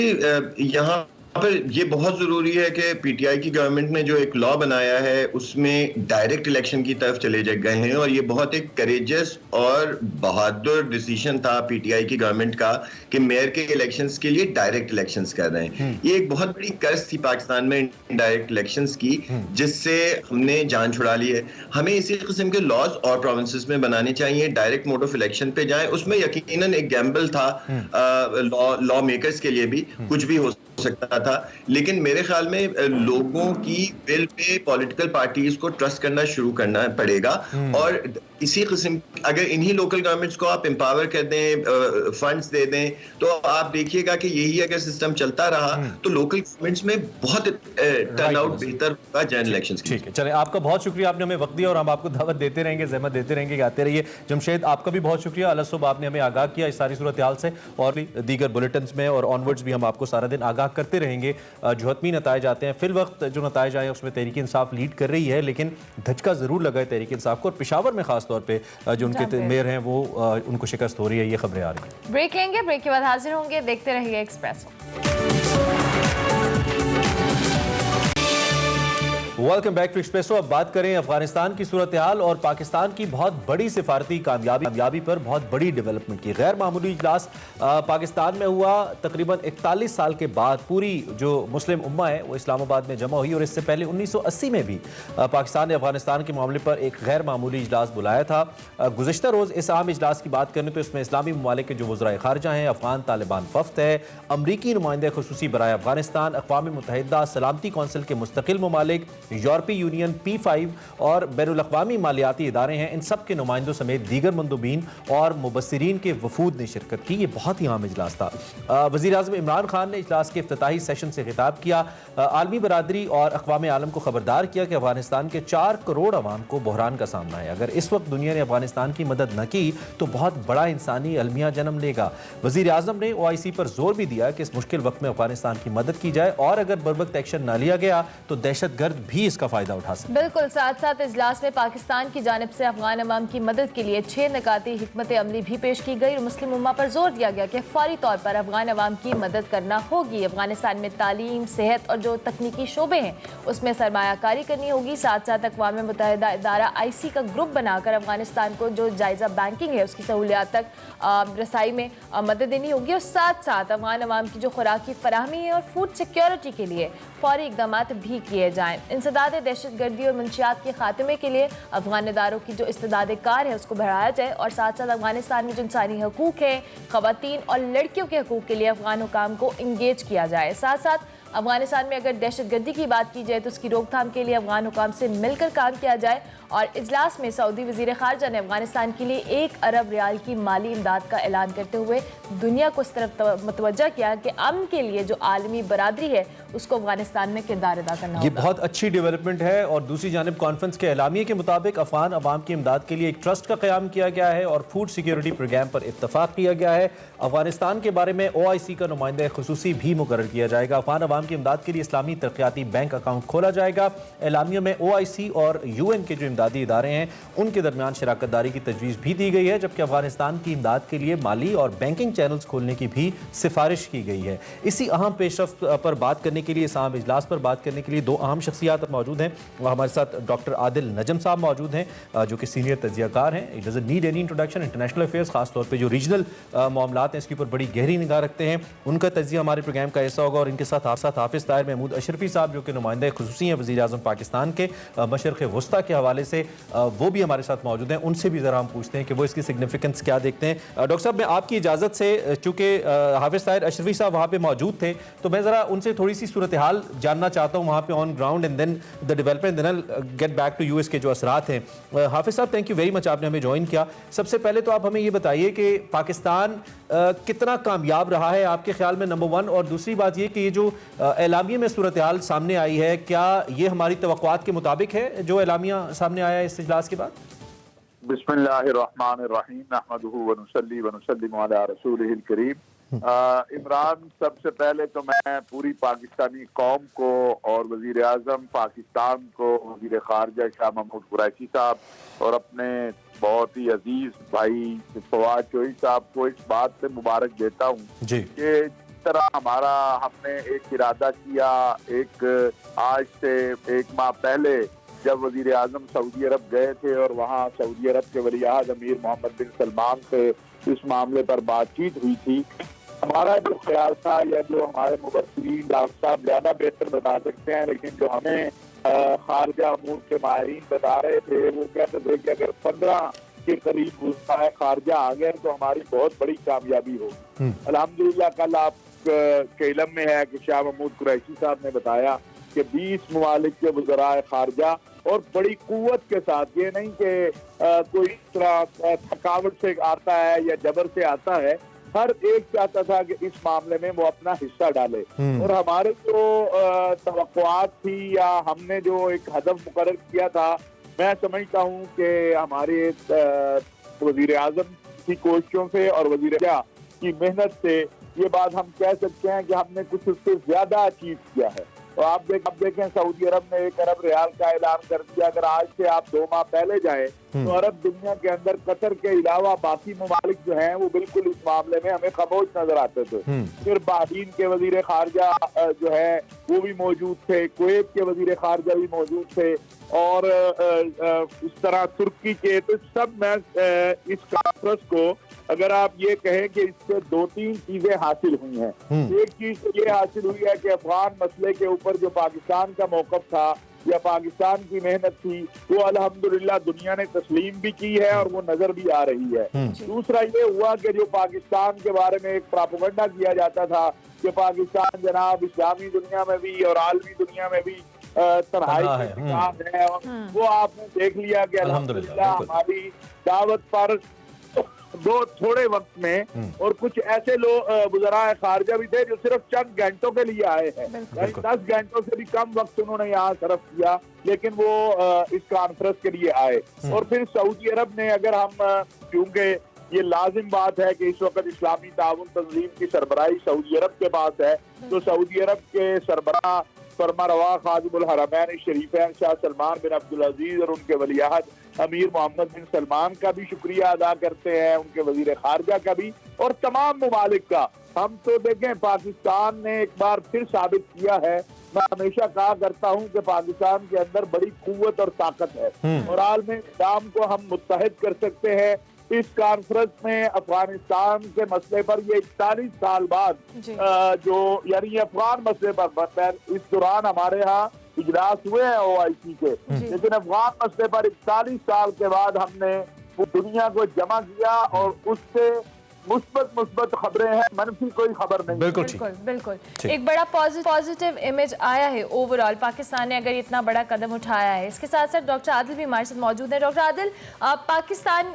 यहाँ पर ये बहुत जरूरी है कि पीटीआई की गवर्नमेंट ने जो एक लॉ बनाया है उसमें डायरेक्ट इलेक्शन की तरफ चले गए हैं, और ये बहुत एक करेजियस और बहादुर डिसीजन था पीटीआई की गवर्नमेंट का कि मेयर के इलेक्शंस के लिए डायरेक्ट इलेक्शंस कर रहे हैं। ये एक बहुत बड़ी कर्ज थी पाकिस्तान में डायरेक्ट इलेक्शंस की, जिससे हमने जान छुड़ा ली है। हमें इसी किस्म के लॉज और प्रोविंसेस में बनाने चाहिए, डायरेक्ट मोड ऑफ इलेक्शन पे जाएं। उसमें यकीनन एक गैम्बल था लॉ मेकर्स के लिए भी, कुछ भी हो सकता था, लेकिन मेरे ख्याल में लोगों की विल पे पॉलिटिकल पार्टीज को ट्रस्ट करना शुरू करना पड़ेगा। और इसी किस्म अगर इन्हीं लोकल गवर्नमेंट्स को आप एम्पावर कर दें, फंड्स दे दें, तो आप देखिएगा कि यही अगर सिस्टम चलता रहा तो लोकल गवर्नमेंट्स में बहुत टर्नआउट बेहतर होगा जनरल इलेक्शंस की। ठीक है, चलें, आपका बहुत शुक्रिया, आपने हमें वक्त दिया और हम आपको दावत देते रहेंगे, जहमत देते रहेंगे कि आते रहिए। जमशेद आपका भी बहुत शुक्रिया, अल सुबह आपने हमें आगाह किया इस सारी सूरत हाल से, और दीगर बुलेटिन में और ऑनवर्ड्स भी हम आपको सारा दिन आगाह करते रहेंगे। जो हतमी नताइज आते हैं, फिल वक्त जो नताइज आए उसमें तहरीक इंसाफ लीड कर रही है, लेकिन धचका जरूर लगा है तहरीक इंसाफ को, और पेशावर में खास तौर पे जो उनके मेयर हैं वो उनको शिकस्त हो रही है, ये खबरें आ रही हैं। ब्रेक लेंगे, ब्रेक के बाद हाजिर होंगे, देखते रहिए Expresso. Welcome back to Expresso. अब बात करें अफगानिस्तान की सूरत हाल और पाकिस्तान की बहुत बड़ी सिफारती कामयाबी पर बहुत बड़ी डेवलपमेंट की। गैर मामूली इजलास पाकिस्तान में हुआ तकरीबन 41 साल के बाद। पूरी जो मुस्लिम उम्मा है वो इस्लामाबाद में जमा हुई और इससे पहले 1980 में भी पाकिस्तान ने अफगानिस्तान के मामले पर एक गैर मामूली इजलास बुलाया था। गुज़िश्ता रोज़ इस आम इजलास की बात करें तो इसमें इस्लामी ममालिक के जो वज़राए खारजा हैं, अफगान तालिबान वफ़द है, अमरीकी नुमाइंदे खुसूसी बराए अफगानिस्तान, अक़वाम मुत्तहिदा सलामती कौंसिल के मुस्तकिल ममालिक, यूरोपीय यूनियन, P5 और बैनुल-अक़वामी मालियाती इदारे हैं। इन सब के नुमाइंदों समेत दीगर मंदूबीन और मुबस्सिरीन के वफूद ने शिरकत की। ये बहुत ही अहम इजलास था। वज़ीर आज़म इमरान खान ने इजलास के इफ्तिताही सेशन से खिताब किया। आलमी बरादरी और अक़वाम आलम को खबरदार किया कि अफगानिस्तान के 4 करोड़ अवाम को बहरान का सामना है। अगर इस वक्त दुनिया ने अफगानिस्तान की मदद न की तो बहुत बड़ा इंसानी अलमिया जन्म लेगा। वज़ीर आज़म ने OIC पर जोर भी दिया कि इस मुश्किल वक्त में अफगानिस्तान की मदद की जाए और अगर बरवक्त एक्शन न लिया गया तो दहशतगर्द भी इसका फायदा उठा सकते। बिल्कुल, साथ साथ इजलास में पाकिस्तान की जानिब से अफगान अवाम की मदद के लिए 6 निकाती हिकमत अमली भी पेश की गई और मुस्लिम उम्मा पर जोर दिया गया कि फौरी तौर पर अफगान अवाम की मदद करना होगी। अफगानिस्तान में तालीम, सेहत और जो तकनीकी शोबे हैं उसमें सरमायाकारी करनी होगी। साथ साथ अक़वाम मुत्तहिदा इदारा IC का ग्रुप बनाकर अफगानिस्तान को जो जायज़ा बैंकिंग है उसकी सहूलियात तक रसाई में मदद देनी होगी और साथ साथ अफगान अवाम की जो खुराकी फराहमी है और फूड सिक्योरिटी के लिए फौरी इक़दाम भी किए जाएँ। इंसदाद दहशतगर्दी और मंशियात के खात्मे के लिए अफगान इदारों की जो इस्तेदाद कार है उसको बढ़ाया जाए और साथ साथ अफगानिस्तान में जो इंसानी हकूक़ है, ख़वातीन और लड़कियों के हकूक़ के लिए अफगान हुकाम को इंगेज किया जाए। साथ साथ अफगानिस्तान में अगर दहशतगर्दी की बात की जाए तो उसकी रोकथाम के लिए अफगान हुकाम से मिलकर काम किया जाए। और इजलास में सऊदी वज़ीर ख़ारजा ने अफगानिस्तान के लिए 1 अरब रियाल की माली इमदाद का ऐलान करते हुए दुनिया को इस तरफ मुतवज्जा किया कि अमन के लिए जो आलमी बरादरी है उसको अफगानिस्तान में किरदार अदा करना होगा। ये बहुत अच्छी डेवलपमेंट है। और दूसरी जानिब कॉन्फ्रेंस के एलामिये के मुताबिक अफगान अवाम की इमदाद के लिए एक ट्रस्ट का क़याम किया गया है और फूड सिक्योरिटी प्रोग्राम पर इत्तफाक किया गया है। अफगानिस्तान के बारे में OIC का नुमाइंदा खुसूसी भी मुकर्रर किया जाएगा। अफगान अवाम की इमदाद के लिए इस्लामी तरक्याती बैंक अकाउंट खोला जाएगा। एलामियों में OIC और UN के जो इमदादी इदारे हैं उनके दरमियान शराकत दारी की तजवीज़ भी दी गई है, जबकि अफगानिस्तान की इमदाद के लिए माली और बैंकिंग चैनल्स खोलने की भी सिफारिश की गई है। इसी अहम पेशरफ्त पर बात करने के लिए, इस अहम इजलास पर बात करने के लिए 2 अहम शख्सियात मौजूद हैं। हमारे साथ डॉक्टर आदिल नजम साहब मौजूद हैं जो कि सीनियर तज्ज़ियाकार हैं। It doesn't need any introduction. International affairs खासतौर पर जो रीजनल मामलात हैं इसके ऊपर बड़ी गहरी निगाह रखते हैं। उनका तज्ज़िया हमारे प्रोग्राम का हिस्सा होगा। और इनके साथ हाफिज़ ताहिर महमूद अशरफी साहब जो कि नुमाइंदा खुसूसी हैं वज़ीर आज़म पाकिस्तान के मशरिक़ वस्ता के हवाले से, वो भी हमारे साथ मौजूद हैं। उनसे भी ज़रा हम पूछते हैं कि वो इसकी सिग्निफिकेंस क्या देखते हैं। डॉक्टर साहब, मैं आपकी इजाज़त से, चूँकि हाफिज़ ताहिर अशरफी साहब वहाँ पे मौजूद थे, तो मैं ज़रा उनसे थोड़ी सी सूरत हाल जानना चाहता हूँ वहाँ पे on ground and then the development, then I get back to you. इसके जो असरात हैं। हाफिज़ साहब, थैंक यू वेरी मच, आपने हमें ज्वाइन किया। सबसे पहले तो आप हमें ये बताइए कि पाकिस्तान कितना कामयाब रहा है आपके ख्याल में, नंबर 1, और दूसरी बात ये कि ये जो एलामिया में सूरत हाल सामने आई है, क्या ये हमारी तवक्कुआत के मुताबिक है जो एलामिया सामने आया है इस इजलास के बाद? बिस्मिल्लाहिर्रहमानिर्रहीम, नहमदुहु व नुसल्ली व नुसल्लिमु अला रसूलिहिल करीम। इमरान, सबसे पहले तो मैं पूरी पाकिस्तानी कौम को और वज़ीर आज़म पाकिस्तान को, वज़ीर ख़ारजा शाह महमूद कुरैशी साहब और अपने बहुत ही अजीज भाई फवाद चौधरी साहब को इस बात से मुबारक देता हूँ कि जिस तरह हमने एक इरादा किया, एक आज से 1 माह पहले जब वज़ीर आज़म सऊदी अरब गए थे और वहाँ सऊदी अरब के वलीअहद अमीर मोहम्मद बिन सलमान से इस मामले पर बातचीत हुई थी, हमारा जो ख्याल था या जो हमारे मुबस्सिरीन डॉक्टर साहब ज़्यादा बेहतर बता सकते हैं, लेकिन जो हमें खारजा अमूर के माहिरीन बता रहे थे वो कहते थे कि अगर 15 के करीब उसका खारजा आ गए तो हमारी बहुत बड़ी कामयाबी होगी। अल्हम्दुलिल्लाह कल आप के इल्म में है कि शाह महमूद कुरैशी साहब ने बताया कि 20 ममालिक के वज़राए खारजा और बड़ी कुव्वत के साथ, ये नहीं कि कोई इस तरह थकावट से आता है या जबर से आता है, हर एक चाहता था कि इस मामले में वो अपना हिस्सा डाले। और हमारे जो तवक्कुआत थी या हमने जो एक हदफ मुकर्रर किया था, मैं समझता हूँ कि हमारे वज़ीर आज़म की कोशिशों से और वज़ीर की मेहनत से ये बात हम कह सकते हैं कि हमने कुछ उससे ज्यादा अचीव किया है। तो आप देखें सऊदी अरब ने 1 अरब रियाल का ऐलान कर दिया। अगर आज से आप 2 माह पहले जाएं तो अरब दुनिया के अंदर कतर के अलावा बाकी ममालिक जो हैं वो बिल्कुल इस मामले में हमें खामोश नजर आते थे। फिर बहरीन के वजीर खारजा जो है वो भी मौजूद थे, कुवैत के वजीर खारजा भी मौजूद थे, और इस तरह तुर्की के। तो सब में इस कॉन्फ्रेंस को अगर आप ये कहें कि इससे 2-3 चीजें हासिल हुई हैं। एक चीज तो ये हासिल हुई है कि अफगान मसले के ऊपर जो पाकिस्तान का मौकफ था या पाकिस्तान की मेहनत थी वो अल्हम्दुलिल्लाह दुनिया ने तस्लीम भी की है और वो नजर भी आ रही है। दूसरा ये हुआ कि जो पाकिस्तान के बारे में एक प्रोपेगेंडा किया जाता था कि पाकिस्तान जनाब इस्लामी दुनिया में भी और आलमी दुनिया में भी तन्हाई के शिकार है, और वो आपने देख लिया कि अल्हम्दुलिल्लाह हमारी दावत पर थोड़े वक्त में और कुछ ऐसे लोग वज़राए खारजा भी थे जो सिर्फ चंद घंटों के लिए आए हैं, 10 घंटों से भी कम वक्त उन्होंने यहाँ सर्फ किया, लेकिन वो इस कॉन्फ्रेंस के लिए आए। और फिर सऊदी अरब ने, अगर हम क्योंकि ये लाजिम बात है कि इस वक्त इस्लामी ताउन तंजीम की सरबराही सऊदी अरब के पास है, तो सऊदी अरब के सरबराह फरमारवा खादिमुल हरमैन शरीफैन शाह सलमान बिन अब्दुल अजीज और उनके वलीअहद अमीर मोहम्मद बिन सलमान का भी शुक्रिया अदा करते हैं, उनके वजीर खारजा का भी, और तमाम ममालिक का। हम तो देखें पाकिस्तान ने एक बार फिर साबित किया है, मैं हमेशा कहा करता हूं कि पाकिस्तान के अंदर बड़ी कुव्वत और ताकत है और आलम इस्लाम को हम मुत्तहिद कर सकते हैं। इस कॉन्फ्रेंस में अफगानिस्तान के मसले पर ये 41 साल बाद जो यानी अफगान मसले पर इस दौरान हमारे यहाँ इजलास हुए हैं OIC के, लेकिन अफगान मसले पर 41 साल के बाद हमने वो दुनिया को जमा किया और उससे मुस्बत खबरें हैं, मनफी कोई खबर नहीं। बिल्कुल एक बड़ा पॉजिटिव इमेज आया है ओवरऑल पाकिस्तान ने अगर इतना बड़ा कदम उठाया है। इसके साथ साथ डॉक्टर आदिल भी हमारे साथ मौजूद हैं। डॉक्टर आदिल, पाकिस्तान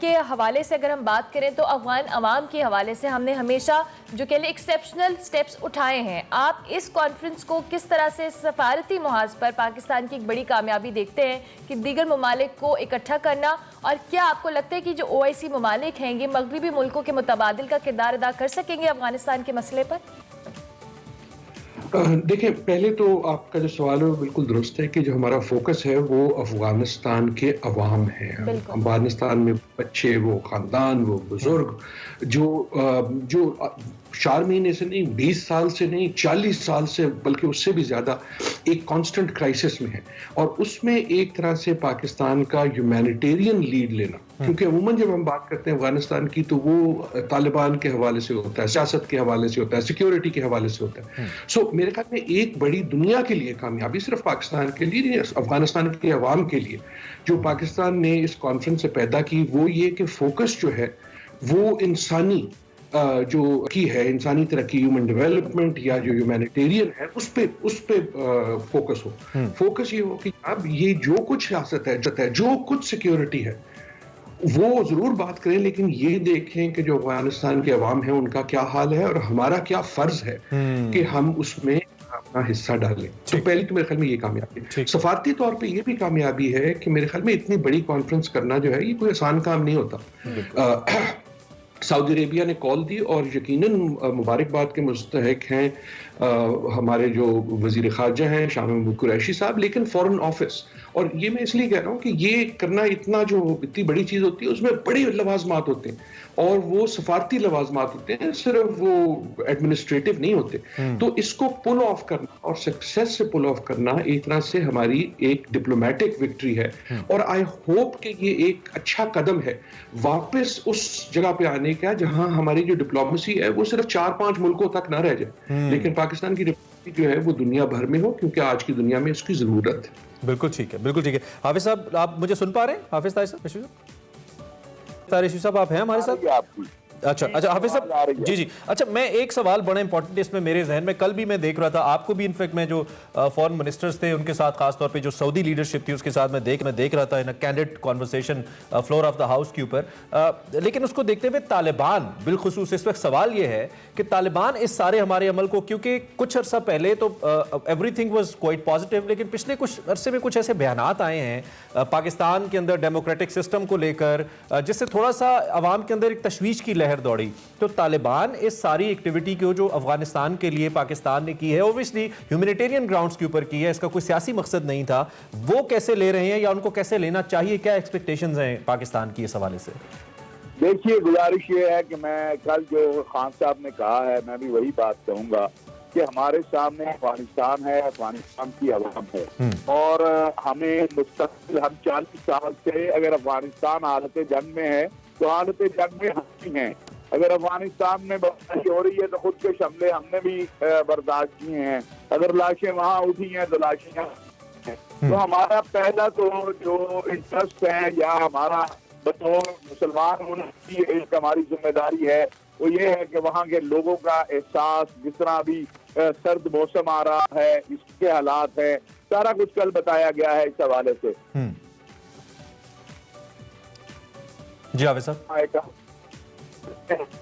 के हवाले से अगर हम बात करें तो अफगान अवाम के हवाले से हमने हमेशा जो कह लें एक्सेप्शनल स्टेप्स उठाए हैं। आप इस कॉन्फ्रेंस को किस तरह से सफारती मुहाज पर पाकिस्तान की एक बड़ी कामयाबी देखते हैं कि दीगर ममालिक को इकट्ठा करना, और क्या आपको लगता है कि जो OIC ममालिक हैं ये मगरबी मुल्कों के मुतबादिल का किरदार अदा कर सकेंगे अफगानिस्तान के मसले पर? देखिए, पहले तो आपका जो सवाल है वो बिल्कुल दुरुस्त है कि जो हमारा फोकस है वो अफगानिस्तान के अवाम है। अफगानिस्तान में बच्चे, वो खानदान, वो बुजुर्ग जो 4 महीने से नहीं, 20 साल से नहीं, 40 साल से, बल्कि उससे भी ज़्यादा एक कांस्टेंट क्राइसिस में है। और उसमें एक तरह से पाकिस्तान का ह्यूमैनिटेरियन लीड लेना, क्योंकि अमूमन जब हम बात करते हैं अफगानिस्तान की तो वो तालिबान के हवाले से होता है, सियासत के हवाले से होता है, सिक्योरिटी के हवाले से होता है। सो मेरे ख्याल में एक बड़ी दुनिया के लिए कामयाबी, सिर्फ पाकिस्तान के लिए नहीं, अफगानिस्तान के अवाम के लिए, जो पाकिस्तान ने इस कॉन्फ्रेंस से पैदा की, वो ये कि फोकस जो है वो इंसानी जो की है, इंसानी तरक्की, ह्यूमन डेवलपमेंट या जो ह्यूमैनिटेरियन है उस पे फोकस हो। फोकस ये हो कि अब ये जो कुछ सियासत है, जो कुछ सिक्योरिटी है, वो जरूर बात करें, लेकिन ये देखें कि जो अफगानिस्तान के अवाम है उनका क्या हाल है और हमारा क्या फर्ज है कि हम उसमें अपना हिस्सा डालें। तो पहले तो मेरे ख्याल में ये कामयाबी, सफारती तौर पे ये भी कामयाबी है कि मेरे ख्याल में इतनी बड़ी कॉन्फ्रेंस करना जो है ये कोई आसान काम नहीं होता। सऊदी अरेबिया ने कॉल दी और यकीनन मुबारकबाद के मुस्तहिक हैं हमारे जो वजीर खारजा हैं शाह महमूद कुरैशी साहब, लेकिन फॉरेन ऑफिस, और ये मैं इसलिए कह रहा हूँ कि ये करना इतनी बड़ी चीज़ होती है, उसमें बड़े लवाजमात होते हैं और वो सफारती लवाजमात होते हैं, सिर्फ वो एडमिनिस्ट्रेटिव नहीं होते। तो इसको पुल ऑफ करना और सक्सेस से पुल ऑफ करना एक तरह से हमारी एक डिप्लोमेटिक विक्ट्री है, और आई होप कि ये एक अच्छा कदम है वापस उस जगह पे आने का जहां हमारी जो डिप्लोमेसी है वो सिर्फ 4-5 मुल्कों तक ना रह जाए, लेकिन पाकिस्तान की डिप्लोमेसी जो है वो दुनिया भर में हो, क्योंकि आज की दुनिया में इसकी जरूरत है। बिल्कुल ठीक है, बिल्कुल ठीक है। हाफिज साहब, आप मुझे सुन पा रहे हैं? हाफिज तारिश साहब आप हैं हमारे साथ? अच्छा, हाफिज साहब जी, अच्छा, मैं एक सवाल बड़ा इंपॉर्टेंट इसमें मेरे जहन में, कल भी मैं देख रहा था आपको भी, इनफैक्ट मैं जो फॉरेन मिनिस्टर्स थे उनके साथ, खासतौर पे जो सऊदी लीडरशिप थी उसके साथ मैं देख रहा था in a candid conversation floor of the house के ऊपर, लेकिन उसको देखते हुए तालिबान बिलखुसूस, इस वक्त सवाल ये है कि तालिबान इस सारे हमारे अमल को, क्योंकि कुछ अर्सा पहले तो एवरीथिंग वाज क्वाइट पॉजिटिव, लेकिन पिछले कुछ अरसे में कुछ ऐसे बयानात आए हैं पाकिस्तान के अंदर डेमोक्रेटिक सिस्टम को लेकर जिससे थोड़ा सा अवाम के अंदर एक तशवीश की लहर लहर दौड़ी, तो तालिबान इस सारी एक्टिविटी को जो अफगानिस्तान के लिए पाकिस्तान ने की है, ओब्वियसली ह्यूमैनिटेरियन ग्राउंड्स के ऊपर की है, इसका कोई सियासी मकसद नहीं था, वो कैसे ले रहे हैं या उनको कैसे लेना चाहिए? क्या एक्सपेक्टेशंस हैं पाकिस्तान की इस हवाले से? देखिए, गुजारिश ये है कि मैं कल जो खान साहब ने कहा है, मैं भी वही बात कहूंगा कि हमारे सामने अफगानिस्तान है, अफगानिस्तान की अवाम है, और हमें मुस्तकिल हम 40 साल से अगर अफगानिस्तान हालत जंग में है तो हालत जंग में हम ही हैं। अगर अफगानिस्तान में बर्बादी हो रही है तो खुद के शमले हमने भी बर्दाश्त किए हैं। अगर लाशें वहाँ उठी हैं तो लाशें यहाँ हैं। तो हमारा पहला तो जो इंटरेस्ट है या हमारा बतौर मुसलमान होने की एक हमारी जिम्मेदारी है, वो ये है कि वहाँ के लोगों का एहसास, जिस तरह अभी सर्द मौसम आ रहा है, इसके हालात है, सारा कुछ कल बताया गया है इस हवाले से। जी हाफिज साहब,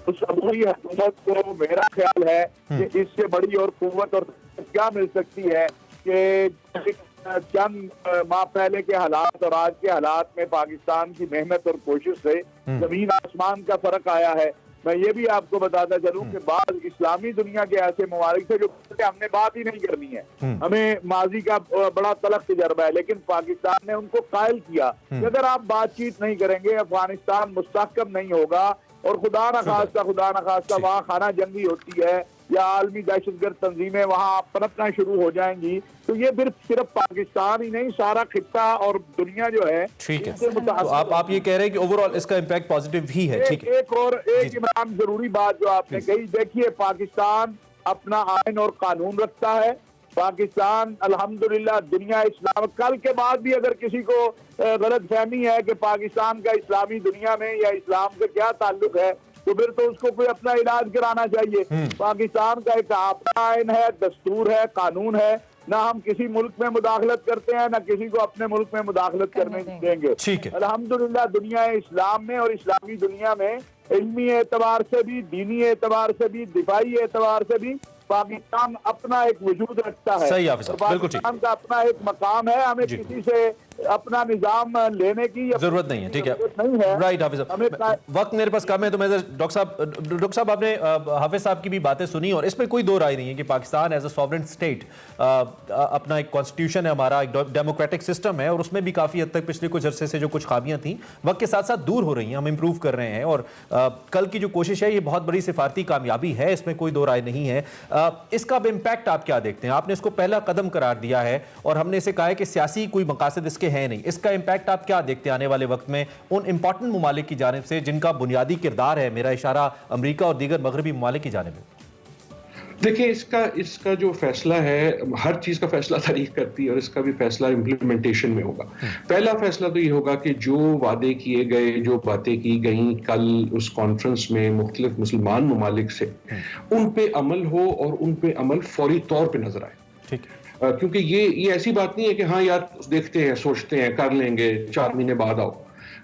उस अबूरी हुकूमत को मेरा ख्याल है कि इससे बड़ी और कुव्वत और क्या मिल सकती है कि चंद माह पहले के हालात और आज के हालात में पाकिस्तान की मेहनत और कोशिश से जमीन आसमान का फर्क आया है। मैं ये भी आपको बताता चलूं कि बाद इस्लामी दुनिया के ऐसे ममालिक से जो हमने बात ही नहीं करनी है, हमें माजी का बड़ा तलख तजर्बा है, लेकिन पाकिस्तान ने उनको कायल किया कि अगर आप बातचीत नहीं करेंगे अफगानिस्तान मुस्तहकम नहीं होगा, और खुदा न खास्ता वहाँ खाना जंगी होती है या आलमी दहशतगर्द तंजीमें वहाँ पनपना शुरू हो जाएंगी, तो ये फिर सिर्फ पाकिस्तान ही नहीं, सारा खित्ता और दुनिया जो है। ठीक है, तो आप ये कह रहे हैं कि ओवरऑल इसका इम्पैक्ट पॉजिटिव ही है। ठीक है, एक इमरान जरूरी बात जो आपने कही, देखिए पाकिस्तान अपना आइन और कानून रखता है। पाकिस्तान अल्हम्दुलिल्लाह दुनिया इस्लाम, कल के बाद भी अगर किसी को गलत फहमी है कि पाकिस्तान का इस्लामी दुनिया में या इस्लाम से क्या ताल्लुक है, तो फिर तो उसको कोई अपना इलाज कराना चाहिए। पाकिस्तान का एक अपना आइन है, दस्तूर है, कानून है, ना हम किसी मुल्क में मुदाखलत करते हैं, ना किसी को अपने मुल्क में मुदाखलत करने देंगे। ठीक है, अल्हम्दुलिल्लाह दुनिया इस्लाम में और इस्लामी दुनिया में इल्मी एतबार से भी, दीनी एतबार से भी, दिफाई एतबार से भी पाकिस्तान अपना एक वजूद रखता है। सही हाफिज साहब, बिल्कुल ठीक। पाकिस्तान का अपना एक मकाम है, हमें किसी से अपना निजाम लेने की जरूरत नहीं है। ठीक है, राइट हाफिज साहब, वक्त मेरे पास कम है, तो मैं डॉक्टर साहब आपने हाफिज साहब की भी बातें सुनी और इसमें कोई दो राय नहीं है कि Pakistan as a sovereign state अपना एक कॉन्स्टिट्यूशन है, हमारा एक डेमोक्रेटिक सिस्टम है, और उसमें भी काफी हद तक पिछले कुछ अरसे से जो कुछ खामियां थी वक्त के साथ साथ दूर हो रही हैं, हम इंप्रूव कर रहे हैं, और कल की जो कोशिश है ये बहुत बड़ी सिफारती कामयाबी है, इसमें कोई दो राय नहीं है। इसका अब इम्पैक्ट आप क्या देखते हैं? आपने इसको पहला कदम करार दिया है और हमने इसे कहा है कि सियासी कोई मकासद इसके है नहीं, इसका इम्पैक्ट आप क्या देखते हैं आने वाले वक्त में उन इंपॉर्टेंट ममालिक की जानिब से जिनका बुनियादी किरदार है, मेरा इशारा अमेरिका और दीगर मगरबी ममालिक की जानिब है? देखिए, इसका जो फैसला है, हर चीज का फैसला तारीख करती है और इसका भी फैसला इम्प्लीमेंटेशन में होगा। पहला फैसला तो ये होगा कि जो वादे किए गए, जो बातें की गई कल उस कॉन्फ्रेंस में मुख्तलिफ मुसलमान ममालिक से, उन पे अमल हो और उन पे अमल फौरी तौर पे नजर आए। ठीक है, क्योंकि ये ऐसी बात नहीं है कि हाँ यार देखते हैं, सोचते हैं, कर लेंगे, 4 महीने बाद आओ,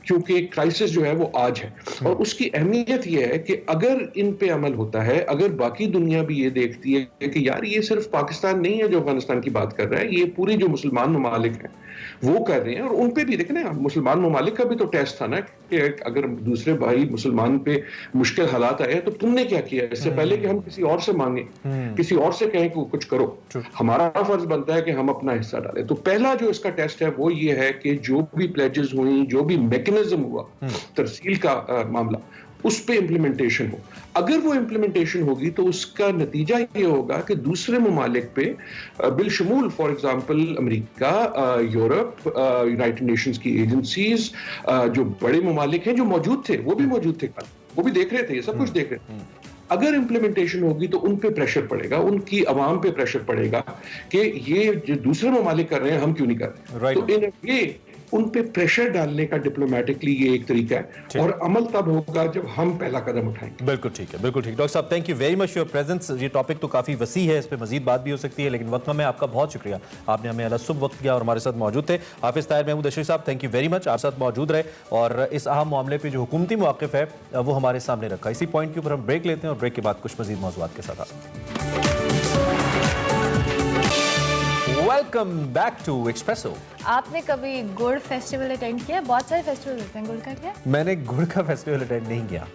क्योंकि क्राइसिस जो है वो आज है, और उसकी अहमियत ये है कि अगर इन पे अमल होता है, अगर बाकी दुनिया भी ये देखती है कि यार ये सिर्फ पाकिस्तान नहीं है जो अफगानिस्तान की बात कर रहा है, ये पूरी जो मुसलमान ममालिक हैं वो कर रहे हैं, और उन पे भी देखें ना, मुसलमान ममालिक का भी तो टेस्ट था ना कि अगर दूसरे भाई मुसलमान पे मुश्किल हालात आए तो तुमने क्या किया, इससे पहले कि हम किसी और से मांगे, किसी और से कहें कि कुछ करो, हमारा फर्ज बनता है कि हम अपना हिस्सा डालें। तो पहला जो इसका टेस्ट है वो ये है कि जो भी प्लेजेस हुई, जो भी मैकेनिज्म हुआ तरसील का मामला, उस पे इम्प्लीमेंटेशन हो। अगर वो इम्प्लीमेंटेशन होगी तो उसका नतीजा ये होगा कि दूसरे ममालिक पे बिलशमूल for example America, Europe, United Nations की एजेंसीज, जो बड़े ममालिक हैं जो मौजूद थे, वो भी मौजूद थे, वो भी देख रहे थे, ये सब कुछ देख रहे थे। अगर इम्प्लीमेंटेशन होगी तो उन पे प्रेशर पड़ेगा, उनकी अवाम पे प्रेशर पड़ेगा कि ये जो दूसरे ममालिक कर रहे हैं हम क्यों नहीं कर रहे। तो इन ये उन पे प्रेशर डालने का डिप्लोमेटिकली ये एक तरीका है, और अमल तब होगा जब हम पहला कदम उठाएंगे। बिल्कुल ठीक है, बिल्कुल ठीक। डॉक्टर साहब, thank you very much your presence. ये टॉपिक तो काफी वसी है, इस पे मजीद बात भी हो सकती है, लेकिन वक्त में आपका बहुत शुक्रिया, आपने हमें अलसुब वक्त दिया और हमारे साथ मौजूद थे। हाफिज ताहिर महमूद अशरफ साहब, थैंक यू वेरी मच, आपके साथ मौजूद रहे और इस अहम मामले पे जो हुकूमती मौक़िफ़ है वो हमारे सामने रखा। इसी पॉइंट के ऊपर हम ब्रेक लेते हैं और ब्रेक के बाद कुछ मजीद मौज़ूआत के साथ वेलकम बैक टू एक्सप्रेसो। आपने कभी गुड़ फेस्टिवल अटेंड किया? बहुत सारे फेस्टिवल होते हैं, गुड़ का क्या? मैंने गुड़ का फेस्टिवल अटेंड नहीं किया।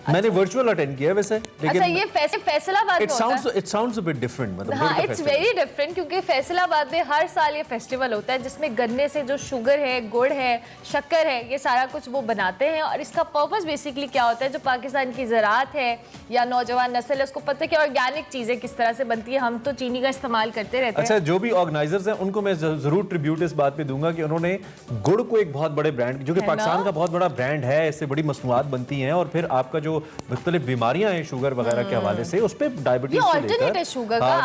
मैंने वर्चुअल अटेंड किया वैसे, अच्छा, ये फैसलाबाद में होता है। It sounds a bit different, मतलब हाँ, इट्स वेरी डिफरेंट, क्योंकि फैसलाबाद में हर साल ये फेस्टिवल होता है जिसमें गन्ने से जो शुगर है, गुड़ है, शक्कर है, ये सारा कुछ वो बनाते हैं। और इसका पर्पस बेसिकली क्या होता है, जो पाकिस्तान की ज़राअत है या नौजवान नस्ल है उसको पता है कि ऑर्गेनिक चीज़ें किस तरह से बनती है। हम तो चीनी का इस्तेमाल करते रहते हैं। अच्छा, जो भी ऑर्गेनाइजर्स हैं उनको मैं जरूर ट्रिब्यूट इस बात पे दूंगा कि उन्होंने गुड़ को एक बहुत बड़े ब्रांड, जो कि पाकिस्तान का बहुत बड़ा ब्रांड है, इससे बड़ी मसनूआत बनती हैं, और फिर आपका जो मुख्तलिफ बीमारियां हैं शुगर वगैरह के हवाले से, उस पर डायबिटीज से लेकर,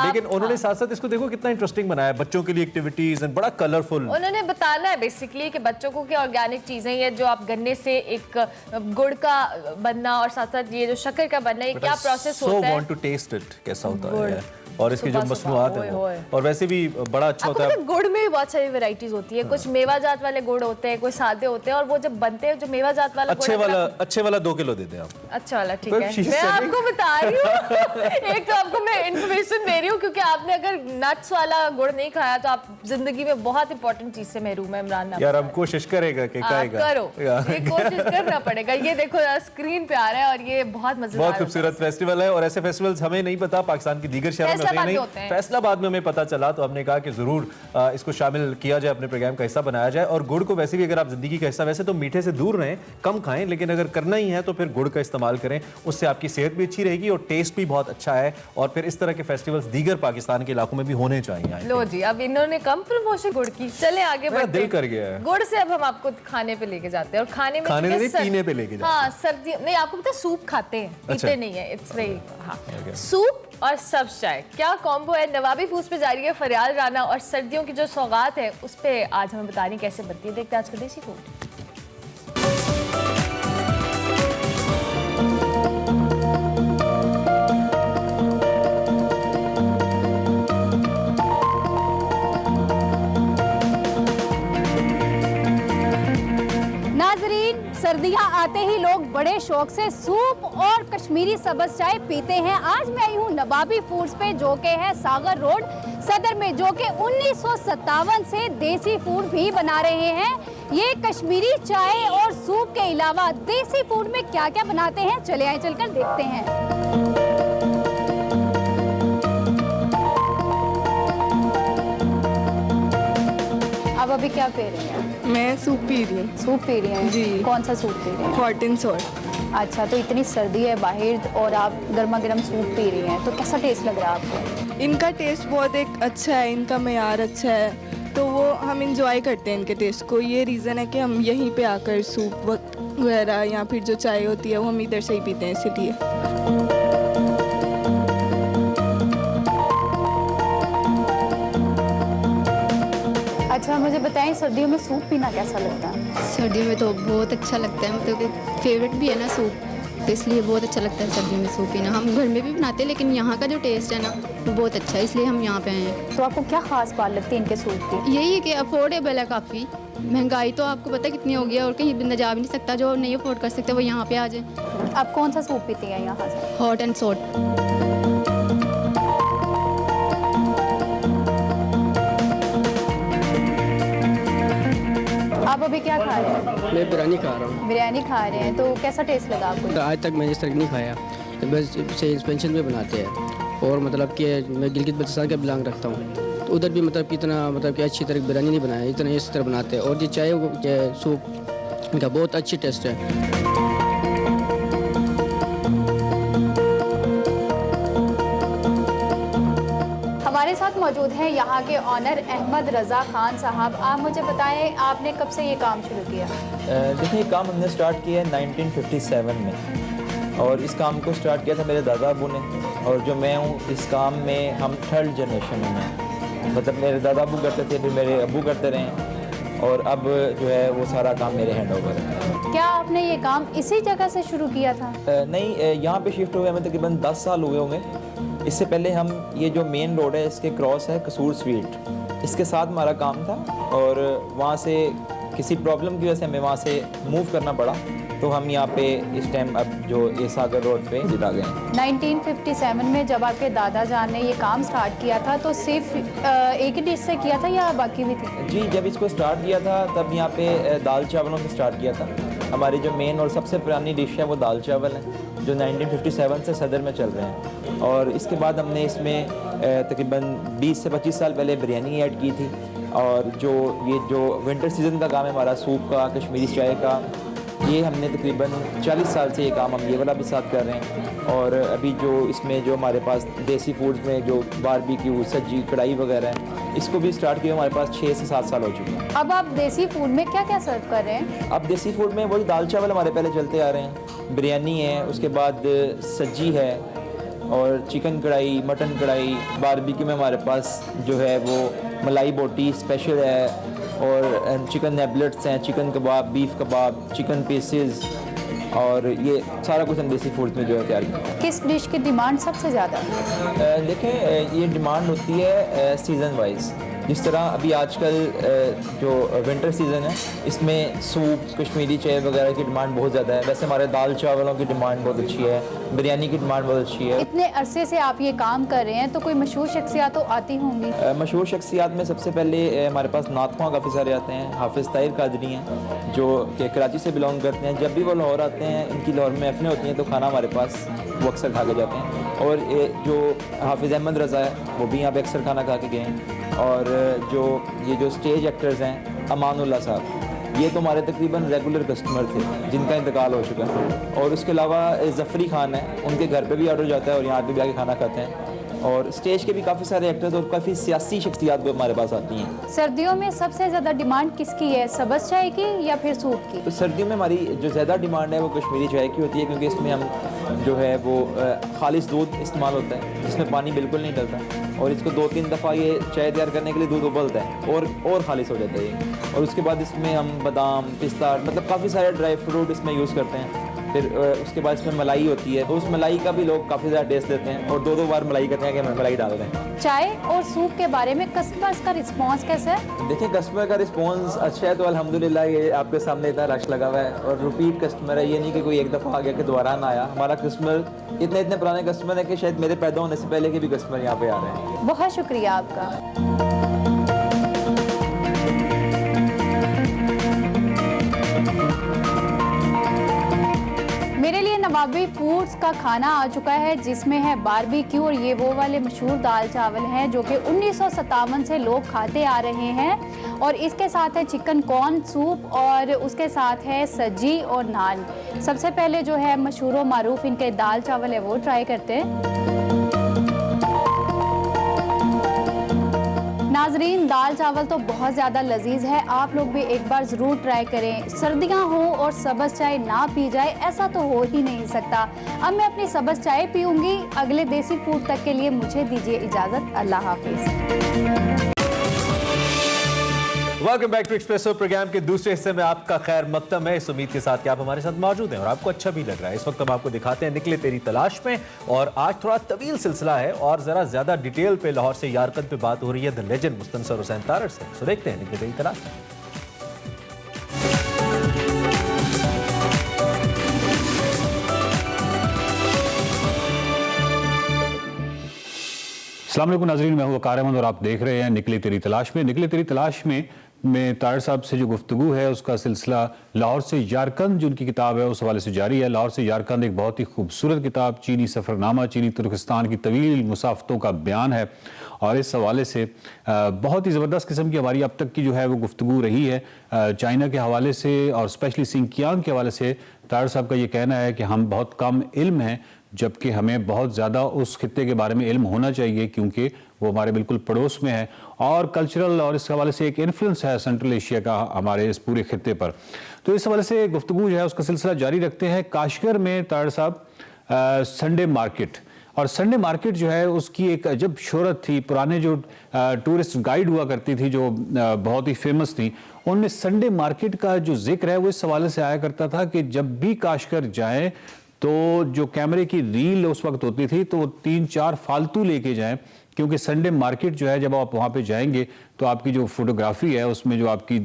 लेकिन उन्होंने साथ साथ इसको देखो कितना इंटरेस्टिंग बनाया, बच्चों के लिए एक्टिविटीज एंड बड़ा कलरफुल। उन्होंने बताना है बेसिकली कि बच्चों को क्या ऑर्गेनिक चीजें, ये जो आप गन्ने से एक गुड़ का बनना और साथ साथ ये जो शक्कर का बनना, ये क्या प्रोसेस होता है। So want to test it, कैसा होता है और इसकी जो मसनूआत है वो, और वैसे भी बड़ा अच्छा होता है। गुड़ में भी बहुत सारी वैरायटीज होती है, कुछ मेवा जात वाले गुड़ होते हैं, कुछ सादे होते हैं, और वो जब बनते हैं जो मेवा जात वाला अच्छे वाला 2 किलो दे दें आप। अच्छा वाला, ठीक है, मैं आपको बता रही हूँ। एक तो आपको मैं इन्फॉर्मेशन दे रही हूँ, क्योंकि आपने अगर नट्स वाला गुड़ नहीं खाया तो आप जिंदगी में बहुत इंपॉर्टेंट चीज से महरूम है। इमरान यार हम कोशिश करेगा कि करो, ये कोशिश करना पड़ेगा। ये देखो स्क्रीन पे आ रहा है, और ये बहुत मजेदार, बहुत खूबसूरत फेस्टिवल है। और ऐसे फेस्टिवल्स हमें नहीं पता पाकिस्तान की दीगर शहरों में होते हैं, फैसलाबाद में हमें पता चला, तो हमने कहा कि जरूर इसको शामिल किया जाए, अपने प्रोग्राम का हिस्सा बनाया जाए। और गुड़ को वैसे भी अगर आप जिंदगी का हिस्सा, वैसे तो मीठे से दूर रहें, कम खाएं, लेकिन अगर करना ही है तो फिर गुड़ का इस्तेमाल करें, उससे आपकी सेहत भी अच्छी रहेगी और टेस्ट भी बहुत अच्छा है। और फिर इस तरह के फेस्टिवल्स दीगर पाकिस्तान के इलाकों में भी होने चाहिए। लो जी, अब इन्होंने कम प्रमोशन गुड़ की, चले आगे बढ़ते हैं। दिल कर गया है गुड़ से। अब हम आपको खाने पे लेके जाते हैं, और खाने में पीने पे लेके जाते हैं। हाँ, सर्दी नहीं, आपको पता सूप खाते हैं, पीते नहीं है। इट्स वेरी, हाँ, सूप और सब्ज चाय क्या कॉम्बो है। नवाबी फूड्स पे जारी है फरियाल राना, और सर्दियों की जो सौगात है उस पे आज हमें बता रही कैसे बनती है। देखते हैं आज का देसी फूड। सर्दियां आते ही लोग बड़े शौक से सूप और कश्मीरी सब्ज चाय पीते हैं। आज मैं आई हूँ नवाबी फूड्स पे, जो के है सागर रोड सदर में, जो के 1957 से देसी फूड भी बना रहे हैं। ये कश्मीरी चाय और सूप के अलावा देसी फूड में क्या क्या बनाते हैं, चले आए चलकर देखते हैं। अब अभी क्या पी रही हैं? मैं सूप पी रही हूँ। सूप पी रही हैं? जी। कौन सा सूप पी रही हैं? Hot and sour. अच्छा, तो इतनी सर्दी है बाहर और आप गर्मा गर्म सूप पी रही हैं, तो कैसा टेस्ट लग रहा है आपको? इनका टेस्ट बहुत एक अच्छा है, इनका मयार अच्छा है, तो वो हम इंजॉय करते हैं इनके टेस्ट को। ये रीज़न है कि हम यहीं पे आकर सूप वगैरह या फिर जो चाय होती है वो हम इधर से ही पीते हैं, इसलिए। अच्छा, मुझे बताएं सर्दियों में सूप पीना कैसा लगता है? सर्दियों में तो बहुत अच्छा लगता है, मतलब कि फेवरेट भी है ना सूप, तो इसलिए बहुत अच्छा लगता है सर्दियों में सूप पीना। हम घर में भी बनाते हैं, लेकिन यहाँ का जो टेस्ट है ना वो बहुत अच्छा है, इसलिए हम यहाँ पे आए हैं। तो आपको क्या खास बात लगती है इनके सूप की? यही है कि अफोर्डेबल है काफ़ी। महंगाई तो आपको पता है कितनी हो गई है, और कहीं बंदा जा भी नहीं सकता, जो नहीं अफोर्ड कर सकते वो यहाँ पे आ जाए। आप कौन सा सूप पीती हैं यहाँ से? Hot and salt. आप अभी क्या खा रहे हैं? मैं बिरयानी खा रहा हूँ। बिरयानी खा रहे हैं, तो कैसा टेस्ट लगा आपको? आज तक मैंने इस तरह नहीं खाया, तो बस से एक्सपेंशन में बनाते हैं। और मतलब कि मैं गिलगित बल्तिस्तान का बिलोंग रखता हूँ, तो उधर भी मतलब कि इतना मतलब कि अच्छी तरह बिरयानी नहीं बनाया, इतना इस तरह बनाते हैं। और जो चाय सूप इनका बहुत अच्छी टेस्ट है। हमारे साथ मौजूद हैं यहाँ के ऑनर अहमद रज़ा खान साहब। आप मुझे बताएं, आपने कब से ये काम शुरू किया? देखिए, काम हमने स्टार्ट किया है 1957 में, और इस काम को स्टार्ट किया था मेरे दादा अबू ने, और जो मैं हूँ इस काम में हम 3rd जनरेशन में हैं। मतलब मेरे दादा अबू करते थे, फिर मेरे अबू करते रहे, और अब जो है वो सारा काम मेरे हैंड ओवर है। क्या आपने ये काम इसी जगह से शुरू किया था? नहीं, यहाँ पे शिफ्ट हुए हमें तकरीबन 10 साल हुए होंगे। इससे पहले हम ये जो मेन रोड है इसके क्रॉस है कसूर स्वीट, इसके साथ हमारा काम था, और वहाँ से किसी प्रॉब्लम की वजह से हमें वहाँ से मूव करना पड़ा, तो हम यहाँ पे इस टाइम अब जो ये सागर रोड पे आ गए हैं। 1957 में जब आपके दादा जान ने ये काम स्टार्ट किया था, तो सिर्फ एक ही डिश से किया था या बाकी भी थी? जी, जब इसको स्टार्ट किया था तब यहाँ पे दाल चावलों से स्टार्ट किया था, हमारी जो मेन और सबसे पुरानी डिश है वो दाल चावल है, जो 1957 से सदर में चल रहे हैं। और इसके बाद हमने इसमें तकरीबन 20 से 25 साल पहले बिरयानी ऐड की थी। और जो विंटर सीज़न का काम है हमारा सूप का, कश्मीरी चाय का, ये हमने तकरीबन 40 साल से ये काम हम ये वाला भी साथ कर रहे हैं। और अभी जो इसमें जो हमारे पास देसी फूड्स में जो बारबेक्यू, सब्जी, कढ़ाई वगैरह है, इसको भी स्टार्ट किया हमारे पास 6 से 7 साल हो चुके हैं। अब आप देसी फूड में क्या क्या सर्व कर रहे हैं? अब देसी फूड में वही दाल चावल हमारे पहले चलते आ रहे हैं, बिरयानी है, उसके बाद सब्जी है, और चिकन कढ़ाई, मटन कढ़ाई। बारबेक्यू में हमारे पास जो है वो मलाई बोटी स्पेशल है, और चिकन नेबलेट्स हैं, चिकन कबाब, बीफ कबाब, चिकन पीसेस, और ये सारा कुछ हम देसी फूड में जो है तैयार करते हैं। किस डिश की डिमांड सबसे ज़्यादा? देखें, ये डिमांड होती है सीज़न वाइज। जिस तरह अभी आजकल जो विंटर सीज़न है, इसमें सूप, कश्मीरी चाय वगैरह की डिमांड बहुत ज़्यादा है। वैसे हमारे दाल चावलों की डिमांड बहुत अच्छी है, बिरयानी की डिमांड बहुत अच्छी है। इतने अरसे से आप ये काम कर रहे हैं तो कोई मशहूर शख्सियत तो आती होंगी? मशहूर शख्सियात में सबसे पहले हमारे पास नातख़्वां काफ़ी सारे आते हैं। हाफिज़ ताहिर कादरी हैं जो कि कराची से बिलोंग करते हैं। जब भी वो लाहौर आते हैं, इनकी लाहौर में महफ़िलें होती हैं तो खाना हमारे पास वो अक्सर खा के जाते हैं। और जो हाफिज़ अहमद रज़ा है वो भी यहाँ पे अक्सर खाना खा के गए हैं। और जो स्टेज एक्टर्स हैं, अमानुल्लाह साहब, ये तो हमारे तकरीबन रेगुलर कस्टमर थे जिनका इंतकाल हो चुका है। और उसके अलावा ज़फ़री खान है, उनके घर पे भी ऑर्डर जाता है और यहाँ पे भी आके खाना खाते हैं। और स्टेज के भी काफ़ी सारे एक्टर्स और काफ़ी सियासी शख्सियात भी हमारे पास आती हैं। सर्दियों में सबसे ज़्यादा डिमांड किसकी है, सब्ज़ चाय की या फिर सूप की? तो सर्दियों में हमारी जो ज़्यादा डिमांड है वो कश्मीरी चाय की होती है, क्योंकि इसमें हम जो है वो खालिस दूध इस्तेमाल होता है, जिसमें पानी बिल्कुल नहीं डलता। और इसको 2-3 दफ़ा ये चाय तैयार करने के लिए दूध उबलता है और खालिस हो जाता है ये। और उसके बाद इसमें हम बादाम, पिस्ता, मतलब काफ़ी सारे ड्राई फ्रूट इसमें यूज़ करते हैं। फिर उसके बाद इसमें मलाई होती है, तो उस मलाई का भी लोग काफ़ी ज़्यादा टेस्ट देते हैं और 2-2 बार मलाई कहते हैं कि मलाई डाल दें। चाय और सूप के बारे में कस्टमर्स का रिस्पांस कैसा है? देखिए, कस्टमर का रिस्पांस अच्छा है तो अल्हम्दुलिल्लाह ये आपके सामने इतना रश लगा हुआ है और रिपीट कस्टमर है। ये नहीं कि कोई एक दफ़ा आ गया कि दोबारा ना आया। हमारा कस्टमर इतने पुराने कस्टमर है कि शायद मेरे पैदा होने से पहले के भी कस्टमर यहाँ पे आ रहे हैं। बहुत शुक्रिया आपका। मेरे लिए नवाबी फूड्स का खाना आ चुका है, जिसमें है बारबेक्यू, और ये वो वाले मशहूर दाल चावल हैं जो कि 1957 से लोग खाते आ रहे हैं। और इसके साथ है चिकन कॉर्न सूप, और उसके साथ है सब्जी और नान। सबसे पहले जो है मशहूर व मारूफ इनके दाल चावल है वो ट्राई करते हैं। नाजरीन, दाल चावल तो बहुत ज़्यादा लजीज है, आप लोग भी एक बार ज़रूर ट्राई करें। सर्दियाँ हो और सब्ज़ चाय ना पी जाए, ऐसा तो हो ही नहीं सकता। अब मैं अपनी सब्ज़ चाय पीऊँगी। अगले देसी फूड तक के लिए मुझे दीजिए इजाज़त। अल्लाह हाफिज़। Welcome back to Expresso program के दूसरे हिस्से में आपका खैर मकदम है। इस उम्मीद के साथ कि आप हमारे साथ मौजूद हैं और आपको अच्छा भी लग रहा है। इस वक्त हम आपको दिखाते हैं निकले तेरी तलाश में, और आज थोड़ा तवील सिलसिला है और जरा ज्यादा डिटेल पे लाहौर से यारकंद पे बात हो रही है द लेजेंड मुस्तनसर हुसैन तारड़ से। सो देखते हैं निकले तेरी तलाश में। अस्सलाम वालेकुम नाज़रीन, मैं हूं वकार अहमद और आप देख रहे हैं निकले तेरी तलाश में। निकले तेरी तलाश में तारड़ साहब से जो गुफ्तगू है उसका सिलसिला लाहौर से यारकंद जो उनकी किताब है उस हवाले से जारी है। लाहौर से यारकंद एक बहुत ही खूबसूरत किताब, चीनी सफ़रनामा, चीनी तुर्किस्तान की तवील मुसाफ़तों का बयान है। और इस हवाले से बहुत ही ज़बरदस्त किस्म की हमारी अब तक की जो है वो गुफ्तगू रही है। चाइना के हवाले से और स्पेशली सिंकियांग के हवाले से तारड़ साहब का ये कहना है कि हम बहुत कम इल्म हैं, जबकि हमें बहुत ज़्यादा उस खित्ते के बारे में इल्म होना चाहिए क्योंकि वो हमारे बिल्कुल पड़ोस में है और कल्चरल और इस हवाले से एक इन्फ्लुएंस है सेंट्रल एशिया का हमारे इस पूरे खित्ते पर। तो इस हवाले से गुफ्तगू जो है उसका सिलसिला जारी रखते हैं। काशगर में तारड़ साहब संडे मार्केट, और संडे मार्केट जो है उसकी एक अजब शोहरत थी। पुराने जो टूरिस्ट गाइड हुआ करती थी जो बहुत ही फेमस थी, उनमें संडे मार्केट का जो जिक्र है वो इस हवाले से आया करता था कि जब भी काशगर जाएं तो जो कैमरे की रील उस वक्त होती थी तो 3-4 फालतू लेके जाएं क्योंकि संडे मार्केट जो है, जब आप वहाँ पे जाएंगे तो आपकी जो फोटोग्राफी है उसमें जो आपकी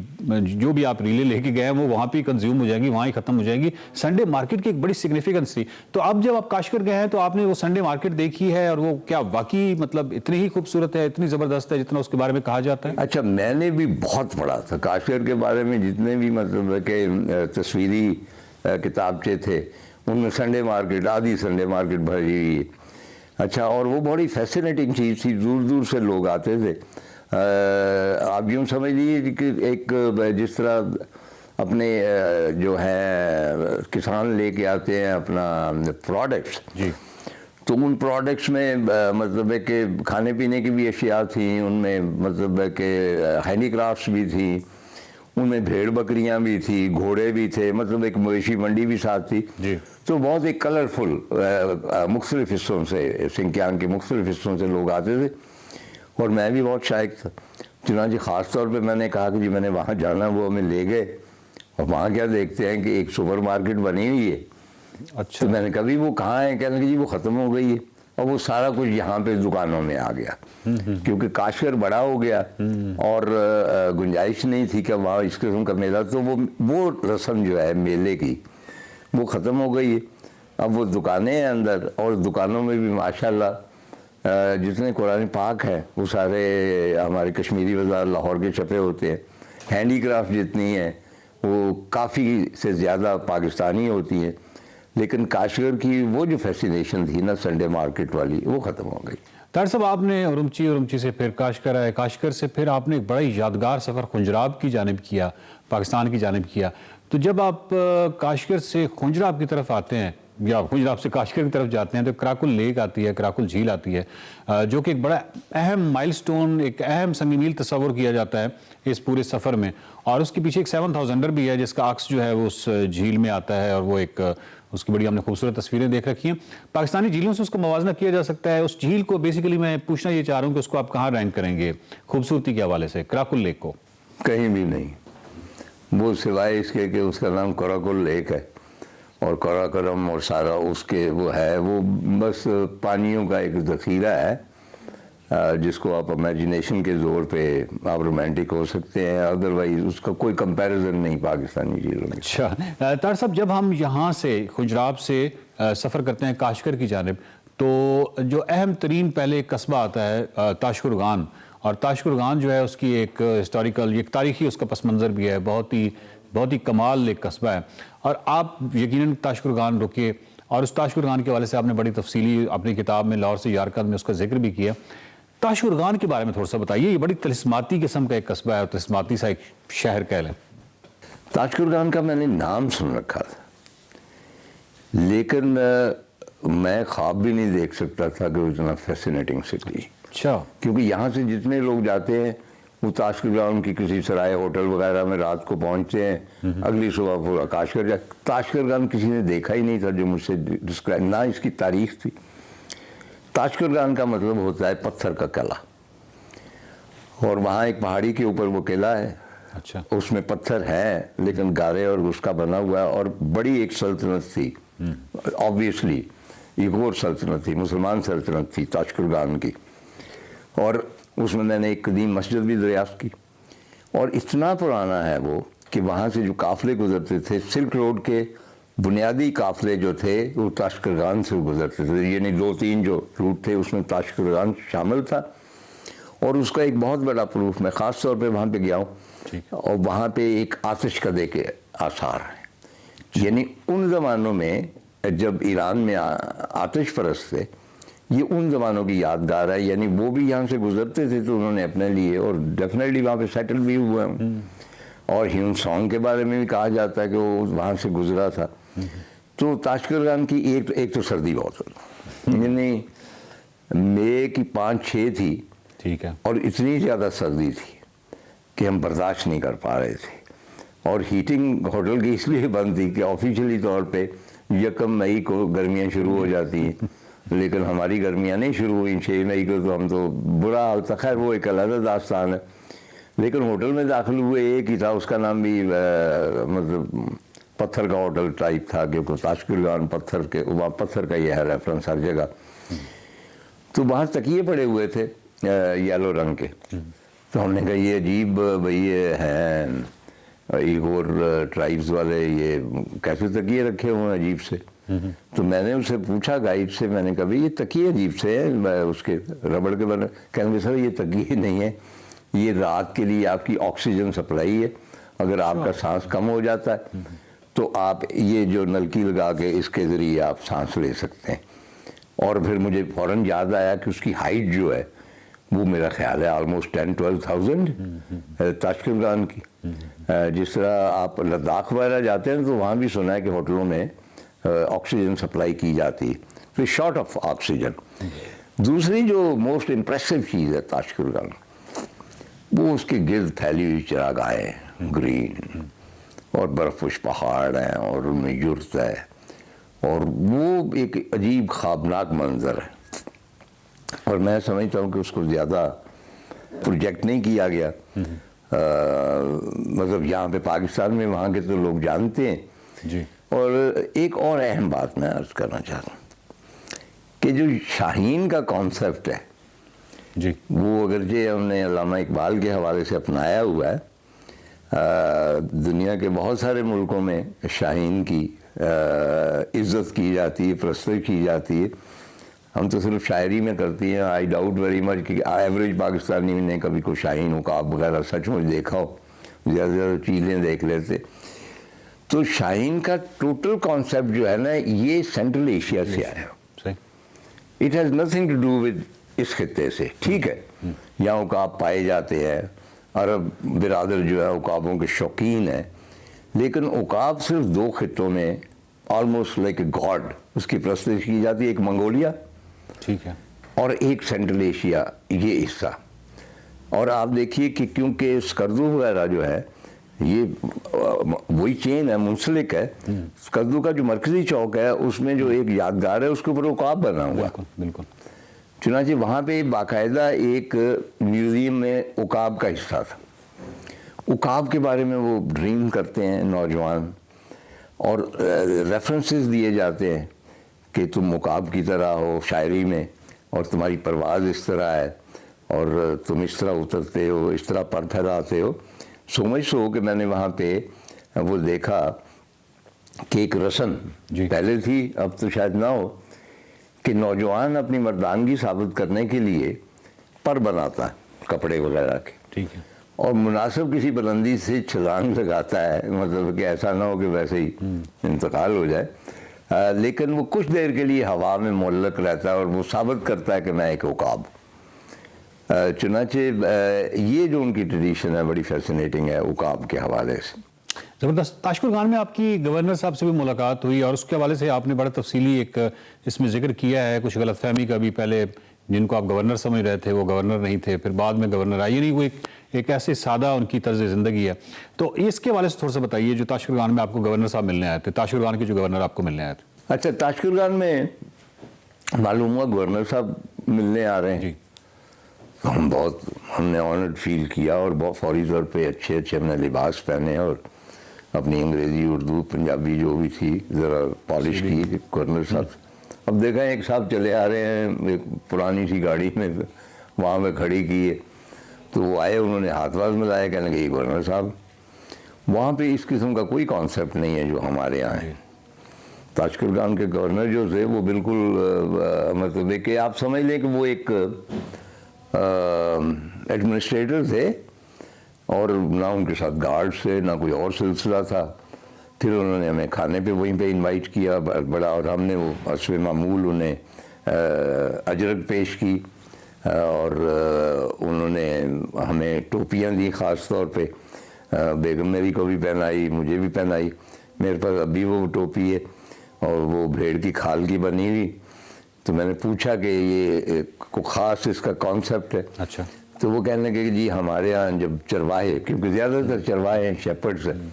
जो भी आप रीलें लेके गए हैं वो वहाँ पे कंज्यूम हो जाएंगी, वहाँ ही खत्म हो जाएंगी। संडे मार्केट की एक बड़ी सिग्निफिकेंस थी। तो अब जब आप काशगर गए हैं तो आपने वो संडे मार्केट देखी है, और वो क्या वाकई मतलब इतनी ही खूबसूरत है, इतनी ज़बरदस्त है जितना उसके बारे में कहा जाता है? अच्छा, मैंने भी बहुत पढ़ा था काशगर के बारे में, जितने भी मतलब के तस्वीरी किताबचे थे उनमें संडे मार्केट, आधी संडे मार्केट भरी हुई। अच्छा, और वो बड़ी फैसिनेटिंग चीज़ थी, दूर दूर से लोग आते थे। आप यूँ समझ लीजिए कि एक जिस तरह अपने जो है किसान लेके आते हैं अपना प्रोडक्ट्स जी, तो उन प्रोडक्ट्स में मतलब है कि खाने पीने की भी अशिया थी, उनमें मतलब है कि हैंडीक्राफ्ट्स भी थी, उनमें भेड़ बकरियां भी थी, घोड़े भी थे, मतलब एक मवेशी मंडी भी साथ थी जी। तो बहुत एक कलरफुल मुख्तलिफ हिस्सों से, सिंकियांग के मुख्तलिफ हिस्सों से लोग आते थे, और मैं भी बहुत शायक था। चुनांचे ख़ास तौर पे मैंने कहा कि जी मैंने वहाँ जाना, वो हमें ले गए, और वहाँ क्या देखते हैं कि एक सुपर मार्केट बनी हुई है। अच्छा, तो मैंने कहा भी वो कहाँ है? कहने लगे जी वो ख़त्म हो गई है, और वो सारा कुछ यहाँ पे दुकानों में आ गया, क्योंकि काशगर बड़ा हो गया और गुंजाइश नहीं थी कि वहाँ इस किस्म का मेला, तो वो रस्म जो है मेले की वो ख़त्म हो गई है। अब वो दुकानें हैं अंदर, और दुकानों में भी माशाल्लाह जितने कुरान पाक हैं वो सारे हमारे कश्मीरी बाज़ार लाहौर के छपे होते हैं। हैंडीक्राफ्ट जितनी हैं वो काफ़ी से ज़्यादा पाकिस्तानी होती हैं, लेकिन काशगर की वो जो फैसिनेशन थी ना संडे मार्केट वाली, वो ख़त्म हो गई। तार साहब, आपने उरुमची से फिर काशगर आए, काशगर से फिर आपने एक बड़ा ही यादगार सफ़र खुंजराब की जानिब किया, पाकिस्तान की जानिब किया। तो जब आप काशगर से खुंजराब की तरफ आते हैं या खुंजराब से काशगर की तरफ जाते हैं तो कराकुल लेक आती है, कराकुल झील आती है, जो कि एक बड़ा अहम माइलस्टोन, एक अहम संगमील तस्वर किया जाता है इस पूरे सफ़र में। और उसके पीछे एक 7000 भी है जिसका अक्स जो है वो उस झील में आता है, और वो एक उसकी बड़ी हमने खूबसूरत तस्वीरें देख रखी हैं। पाकिस्तानी झीलों से उसको मवाजना किया जा सकता है। उस झील को बेसिकली मैं पूछना ये चाह रहा हूँ कि उसको आप कहाँ रैंक करेंगे खूबसूरती के हवाले से, कराकुल लेक को? कहीं भी नहीं, वो सिवाय इसके कि उसका नाम कराकुल लेक है और कराकरम और सारा उसके वो है, वो बस पानियों का एक ज़ख़ीरा है जिसको आप इमेजिनेशन के ज़ोर पे आप रोमांटिक हो सकते हैं, अदरवाइज उसका कोई कंपैरिजन नहीं पाकिस्तानी झीलों में। अच्छा तार साहब, जब हम यहाँ से खुंजराब से सफ़र करते हैं काशगर की जानिब, तो जो अहम तरीन पहले कस्बा आता है ताशकुरगान, और ताशकुरगान जो है उसकी एक हिस्टोरिकल, एक तारीखी उसका पस मंज़र भी है, बहुत ही कमाल एक कस्बा है। और आप यकीनन ताशकुरगान रुके, और उस ताशकुरगान के हवाले से आपने बड़ी तफसीली अपनी किताब में लाहौर से यारकंद में उसका जिक्र भी किया। ताशकुरगान के बारे में थोड़ा सा बताइए, ये बड़ी तिलिस्माती किस्म का एक कस्बा है, तिलिस्माती सा एक शहर कह लें। ताशकुरगान का मैंने नाम सुन रखा था, लेकिन मैं ख्वाब भी नहीं देख सकता था कि वो इतना फैसिनेटिंग सिटी। अच्छा, क्योंकि यहाँ से जितने लोग जाते हैं वो ताशकुरगान की किसी सराय होटल वगैरह में रात को पहुँचते हैं, अगली सुबह पूरा काशगर जा। ताशकुरगान किसी ने देखा ही नहीं था जो मुझसे डिस्क्राइब, ना इसकी तारीख थी। ताशकुरगान का मतलब होता है पत्थर का किला, और वहाँ एक पहाड़ी के ऊपर वो किला है। अच्छा, उसमें पत्थर है लेकिन गारे और उसका बना हुआ है, और बड़ी एक सल्तनत थी, ऑब्वियसली एक और सल्तनत थी, मुसलमान सल्तनत थी ताशकुरगान की, और उसमें मैंने एक कदीम मस्जिद भी दरियाफ्त की। और इतना पुराना है वो कि वहाँ से जो काफ़िले गुजरते थे, सिल्क रोड के बुनियादी काफ़िले जो थे वो ताशकुरगान से गुजरते थे, यानी 2-3 जो रूट थे उसमें ताशकुरगान शामिल था। और उसका एक बहुत बड़ा प्रूफ, मैं ख़ास तौर पे वहाँ पे गया हूँ, और वहाँ पे एक आतिश कदे के आसार हैं, यानी उन ज़मानों में जब ईरान में आतिश परस्त थे, ये उन ज़मानों की यादगार है, यानी वो भी यहाँ से गुजरते थे तो उन्होंने अपने लिए, और डेफिनेटली वहाँ पे सेटल भी हुए हैं। और ह्यून सॉन्ग के बारे में भी कहा जाता है कि वो वहाँ से गुजरा था। तो ताशकुरगान की एक तो सर्दी बहुत होती, यानी मई की 5-6 थी, ठीक है, और इतनी ज़्यादा सर्दी थी कि हम बर्दाश्त नहीं कर पा रहे थे। और हीटिंग होटल की इसलिए बंद थी कि ऑफिशियली तौर पे 1 मई को गर्मियाँ शुरू हो जाती हैं, लेकिन हमारी गर्मियाँ नहीं शुरू हुई 6 मई को, तो हम तो बुरा हाल था। खैर वो एक अलग दास्तान है। लेकिन होटल में दाखिल हुए एक ही था, उसका नाम भी मतलब पत्थर का होटल टाइप था, क्योंकि ताशकुरगान पत्थर के, वहाँ पत्थर का ही है रेफरेंस हर जगह। तो वहाँ तकिए पड़े हुए थे, येलो रंग के। तो हमने कहा ये अजीब भाई ये हैं एक और ट्राइब्स वाले, ये कैसे तकिए रखे हुए हैं अजीब से। तो मैंने उससे पूछा गाइड से, मैंने कहा ये तकिए अजीब से हैं, उसके रबड़ के बने। कहने सर ये तकिए नहीं है, ये रात के लिए आपकी ऑक्सीजन सप्लाई है। अगर आपका सांस कम हो जाता है तो आप ये जो नलकी लगा के इसके ज़रिए आप सांस ले सकते हैं। और फिर मुझे फ़ौरन याद आया कि उसकी हाइट जो है वो मेरा ख्याल है ऑलमोस्ट 10-12,000 ताशकंद की। जिस तरह आप लद्दाख वगैरह जाते हैं तो वहाँ भी सुना है कि होटलों में ऑक्सीजन सप्लाई की जाती है, तो शॉर्ट ऑफ ऑक्सीजन। दूसरी जो मोस्ट इम्प्रेसिव चीज़ है ताशकंद, वो उसके गिर्द फैली हुई चरागाहें ग्रीन, और बर्फपुश पहाड़ हैं और उनमें युर्त है, और वो एक अजीब ख्वाबनाक मंजर है। और मैं समझता हूँ कि उसको ज़्यादा प्रोजेक्ट नहीं किया गया। मतलब यहाँ पे पाकिस्तान में वहाँ के तो लोग जानते हैं जी। और एक और अहम बात मैं अर्ज़ करना चाहता हूँ कि जो शाहीन का कॉन्सेप्ट है जी, वो अगरचे हमने अल्लामा इकबाल के हवाले से अपनाया हुआ है। दुनिया के बहुत सारे मुल्कों में शाहीन की इज़्ज़त की जाती है, परस्ती की जाती है। हम तो सिर्फ शायरी में करती हैं। आई डाउट वेरी मच कि एवरेज पाकिस्तानी ने कभी कोई शाहीन उकाब वगैरह सचमुच देखा हो, ज़्यादा से ज़्यादा चीज़ें देख लेते। तो शाहीन का टोटल कॉन्सेप्ट जो है ना, ये सेंट्रल एशिया से आया। It has nothing to do with इस खित्ते से, ठीक है। यहाँ उकाब पाए जाते हैं, अरब बिरादर जो है उकाबों के शौकीन है, लेकिन उकाब सिर्फ 2 खित्तों में ऑलमोस्ट लाइक ए गॉड उसकी परस्ती की जाती है। एक मंगोलिया, ठीक है, और एक सेंट्रल एशिया, ये हिस्सा। और आप देखिए कि क्योंकि स्कर्दू वगैरह जो है ये वही चेन है, मुंसलिक है। स्कर्दू का जो मरकजी चौक है उसमें जो एक यादगार है उसके ऊपर उकाब बना हुआ। बिल्कुल। चुनांचे वहाँ पे बाकायदा एक म्यूज़ियम में उकाब का हिस्सा था। उकाब के बारे में वो ड्रीम करते हैं नौजवान, और रेफरेंसेस दिए जाते हैं कि तुम उकाब की तरह हो शायरी में, और तुम्हारी परवाज़ इस तरह है, और तुम इस तरह उतरते हो, इस तरह पर फैलाते हो। सो मच सो कि मैंने वहाँ पे वो देखा कि एक रस्म पहले थी, अब तो शायद ना हो, कि नौजवान अपनी मर्दानगी साबित करने के लिए पर बनाता है कपड़े वगैरह के, ठीक है, और मुनासिब किसी बुलंदी से छलांग लगाता है, मतलब कि ऐसा ना हो कि वैसे ही इंतकाल हो जाए। लेकिन वो कुछ देर के लिए हवा में मुअल्लक रहता है और वो साबित करता है कि मैं एक उकाब। चुनांचे ये जो उनकी ट्रेडिशन है बड़ी फैसिनेटिंग है उकाब के हवाले से। ज़बरदस्त। ताशकंद में आपकी गवर्नर साहब से भी मुलाकात हुई और उसके हवाले से आपने बड़ा तफसीली एक इसमें जिक्र किया है, कुछ गलतफहमी का भी। पहले जिनको आप गवर्नर समझ रहे थे वो गवर्नर नहीं थे, फिर बाद में गवर्नर आए, यानी वो एक ऐसे सादा उनकी तर्ज ज़िंदगी है। तो इसके हवाले से थोड़ा सा बताइए, जो ताशकंद में आपको गवर्नर साहब मिलने आए थे, ताशकंद के जो गवर्नर आपको मिलने आए थे। अच्छा, ताशकंद में मालूम हुआ गवर्नर साहब मिलने आ रहे हैं जी। हमने ऑनर्ड फील किया और बहुत फौरी तौर पे अच्छे हमने लिबास पहने और अपनी अंग्रेज़ी उर्दू पंजाबी जो भी थी ज़रा पॉलिश की गवर्नर साहब। अब देखा एक साहब चले आ रहे हैं एक पुरानी सी गाड़ी में, वहाँ पे खड़ी की है, तो वो आए, उन्होंने हाथ वाथ मिलाया, कहने लगे गवर्नर साहब। वहाँ पे इस किस्म का कोई कॉन्सेप्ट नहीं है जो हमारे यहाँ है। ताशकंद के गवर्नर जो थे वो बिल्कुल मतलब कि आप समझ लें कि वो एक एडमिनिस्ट्रेटर थे, और ना उनके साथ गार्ड से ना कोई और सिलसिला था। फिर उन्होंने हमें खाने पे वहीं पे इनवाइट किया बड़ा, और हमने वो हस्ब मामूल उन्हें अजरक पेश की, और उन्होंने हमें टोपियाँ दी ख़ास तौर पे। बेगम मेरी को भी पहनाई, मुझे भी पहनाई। मेरे पास अभी वो टोपी है और वो भेड़ की खाल की बनी हुई। तो मैंने पूछा कि ये को ख़ास इसका कॉन्सेप्ट है। अच्छा। तो वो कहने लगे कि जी हमारे यहाँ जब चरवाहे, क्योंकि ज़्यादातर चरवाहे हैं, शेपर्ड्स हैं,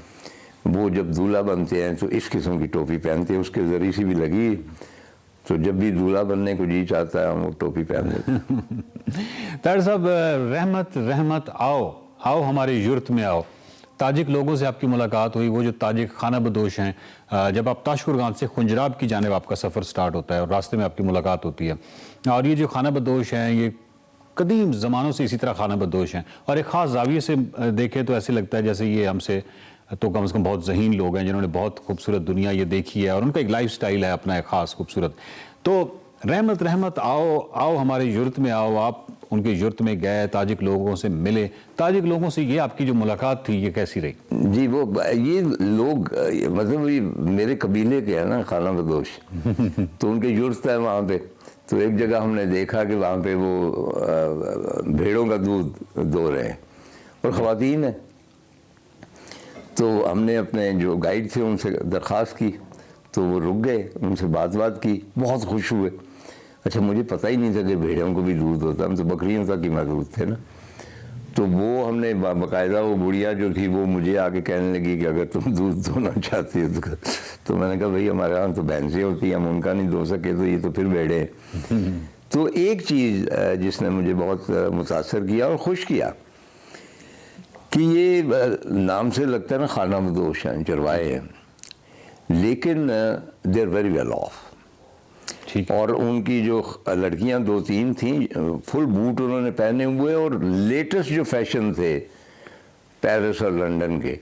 वो जब दूल्हा बनते हैं तो इस किस्म की टोपी पहनते हैं, उसके ज़रिए से भी लगी, तो जब भी दूल्हा बनने को जी चाहता है हम वो टोपी पहन लेते हैं। ताहिर साहब, रहमत रहमत आओ आओ हमारे युर्त में आओ। ताजिक लोगों से आपकी मुलाकात हुई, वो जो ताजिक खाना बदोश हैं। जब आप ताशकंद से खुंजराब की जानिब आपका सफ़र स्टार्ट होता है और रास्ते में आपकी मुलाकात होती है, और ये जो खाना बदोश हैं ये कदीम ज़मानों से इसी तरह खाना बदोश हैं, और एक ख़ास जाविये से देखें तो ऐसे लगता है जैसे ये हमसे तो कम से कम बहुत ज़हीन लोग हैं जिन्होंने बहुत खूबसूरत दुनिया ये देखी है और उनका एक लाइफ स्टाइल है अपना एक ख़ास खूबसूरत। तो रहमत आओ हमारे युर्त में आओ, आप उनके युर्त में गए, ताजिक लोगों से मिले, ताजिक लोगों से ये आपकी जो मुलाकात थी ये कैसी रही? जी वो ये लोग मतलब ये मेरे कबीले के हैं ना खाना बदोश तो उनके युर्त है वहाँ पे। तो एक जगह हमने देखा कि वहाँ पे वो भेड़ों का दूध दो रहे हैं और ख़वातीन है। तो हमने अपने जो गाइड थे उनसे दरख्वास्त की तो वो रुक गए, उनसे बात की, बहुत खुश हुए। अच्छा मुझे पता ही नहीं था कि भेड़ों को भी दूध होता, हम तो बकरियों तक ही महदूद थे ना। तो वो हमने बाकायदा वो बुढ़िया जो थी वो मुझे आके कहने लगी कि अगर तुम दूध दोना चाहती हो तो मैंने कहा भाई हमारे यहाँ तो भैंसें होती हैं, हम उनका नहीं दो सके तो ये तो फिर भेड़े। तो एक चीज़ जिसने मुझे बहुत मुतासर किया और खुश किया कि ये नाम से लगता है ना खाना बदोश हैं, चरवाए हैं, लेकिन they are very well off. और उनकी जो लड़कियां 2-3 थीं फुल बूट उन्होंने पहने हुए और लेटेस्ट जो फैशन थे पेरिस और लंदन के,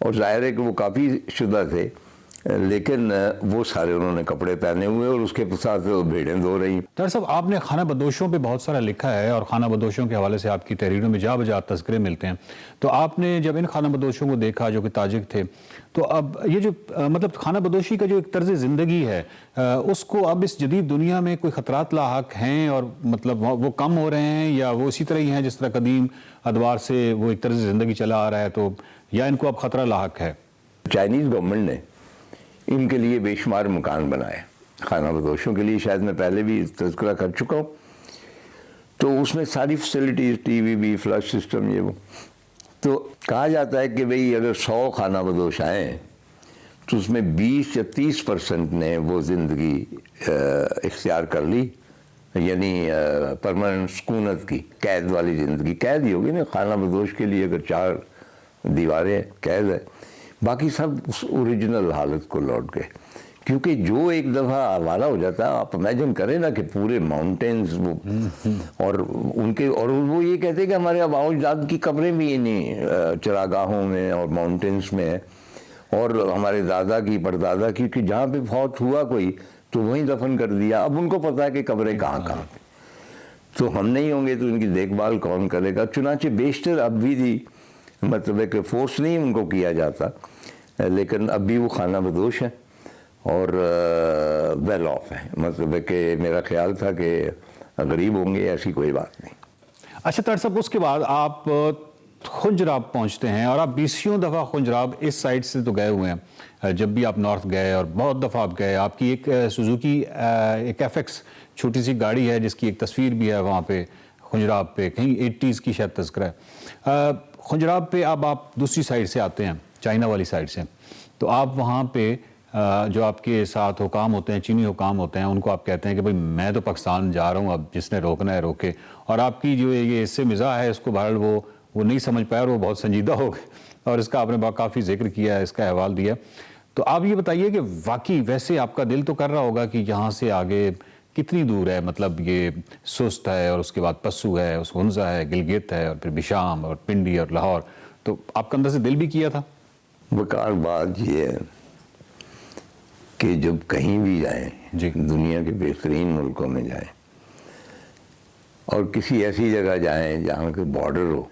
और जाहिर है कि वो काफ़ी शुदा थे लेकिन वो सारे उन्होंने कपड़े पहने हुए और उसके साथ भेड़ें धो रही। डॉक्टर साहब आपने खाना बदोशों पे बहुत सारा लिखा है और खाना बदोशों के हवाले से आपकी तहरीरों में जा बजा तज़किरे मिलते हैं। तो आपने जब इन खाना बदोशों को देखा जो कि ताजिक थे, तो अब ये जो मतलब खाना बदोशी का जो एक तर्ज ज़िंदगी है उसको अब इस जदीद दुनिया में कोई ख़तरात लाहक हैं और मतलब वो कम हो रहे हैं या वो इसी तरह ही हैं जिस तरह कदीम अदवार से वो एक तर्ज ज़िंदगी चला आ रहा है, तो या इनको अब ख़तरा लाहक है? चाइनीज़ गवर्नमेंट ने इनके लिए बेशुमार मकान बनाए खाना बदोशों के लिए, शायद मैं पहले भी तज़किरा कर चुका हूँ। तो उसमें सारी फैसिलिटीज़ टीवी भी, फ्लश सिस्टम, ये वो। तो कहा जाता है कि भाई अगर 100 खाना बदोश आए तो उसमें 20 या 30% ने वो ज़िंदगी इख्तियार कर ली, यानी परमानेंट सुकूनत की, कैद वाली ज़िंदगी। कैद ही होगी ना खाना बदोश के लिए, अगर 4 दीवारें कैद है, बाकी सब उस ओरिजिनल हालत को लौट गए। क्योंकि जो एक दफ़ा आवारा हो जाता है, आप इमेजिन करें ना कि पूरे माउंटेन्स वो और उनके, और वो ये कहते हैं कि हमारे आबाओ अजदाद की कब्रें भी इन्हीं चरागाहों में और माउंटेन्स में है, और हमारे दादा की परदादा की, कि जहाँ पे फौत हुआ कोई तो वहीं दफन कर दिया। अब उनको पता है कि कब्रें कहाँ तो हम नहीं होंगे तो इनकी देखभाल कौन करेगा। चुनाचे बेशतर अब भी थी, मतलब एक फोर्स नहीं उनको किया जाता, लेकिन अब भी वो खाना बदोश है और वेल ऑफ है। मतलब कि मेरा ख्याल था कि गरीब होंगे, ऐसी कोई बात नहीं। अच्छा डॉक्टर साहब, उसके बाद आप खुंजराब पहुंचते हैं और आप 20 दफ़ा खुंजराब इस साइड से तो गए हुए हैं, जब भी आप नॉर्थ गए और बहुत दफ़ा आप गए। आपकी एक सुजुकी एक FX छोटी सी गाड़ी है जिसकी एक तस्वीर भी है वहाँ पे खुंजराब पे, कहीं 80s की शायद तज़किरा है। खुंजराब पे अब आप दूसरी साइड से आते हैं, चाइना वाली साइड से, तो आप वहाँ पे जो आपके साथ हुकाम होते हैं, चीनी हुकाम होते हैं, उनको आप कहते हैं कि भाई मैं तो पाकिस्तान जा रहा हूँ, अब जिसने रोकना है रोके। और आपकी जो ये इससे मिज़ाह है इसको बहरहाल वो नहीं समझ पाया और वो बहुत संजीदा हो गए और इसका आपने काफ़ी जिक्र किया है, इसका अहवाल दिया। तो आप ये बताइए कि वाकई वैसे आपका दिल तो कर रहा होगा कि यहाँ से आगे कितनी दूर है, मतलब ये सुस्त है और उसके बाद पस्सू है, उस हुंजा है, गिलगित है और फिर बिशाम और पिंडी और लाहौर, तो आपका अंदर से दिल भी किया था? वकार बात ये है कि जब कहीं भी जाएं, दुनिया के बेहतरीन मुल्कों में जाएं और किसी ऐसी जगह जाएं जहाँ के बॉर्डर हो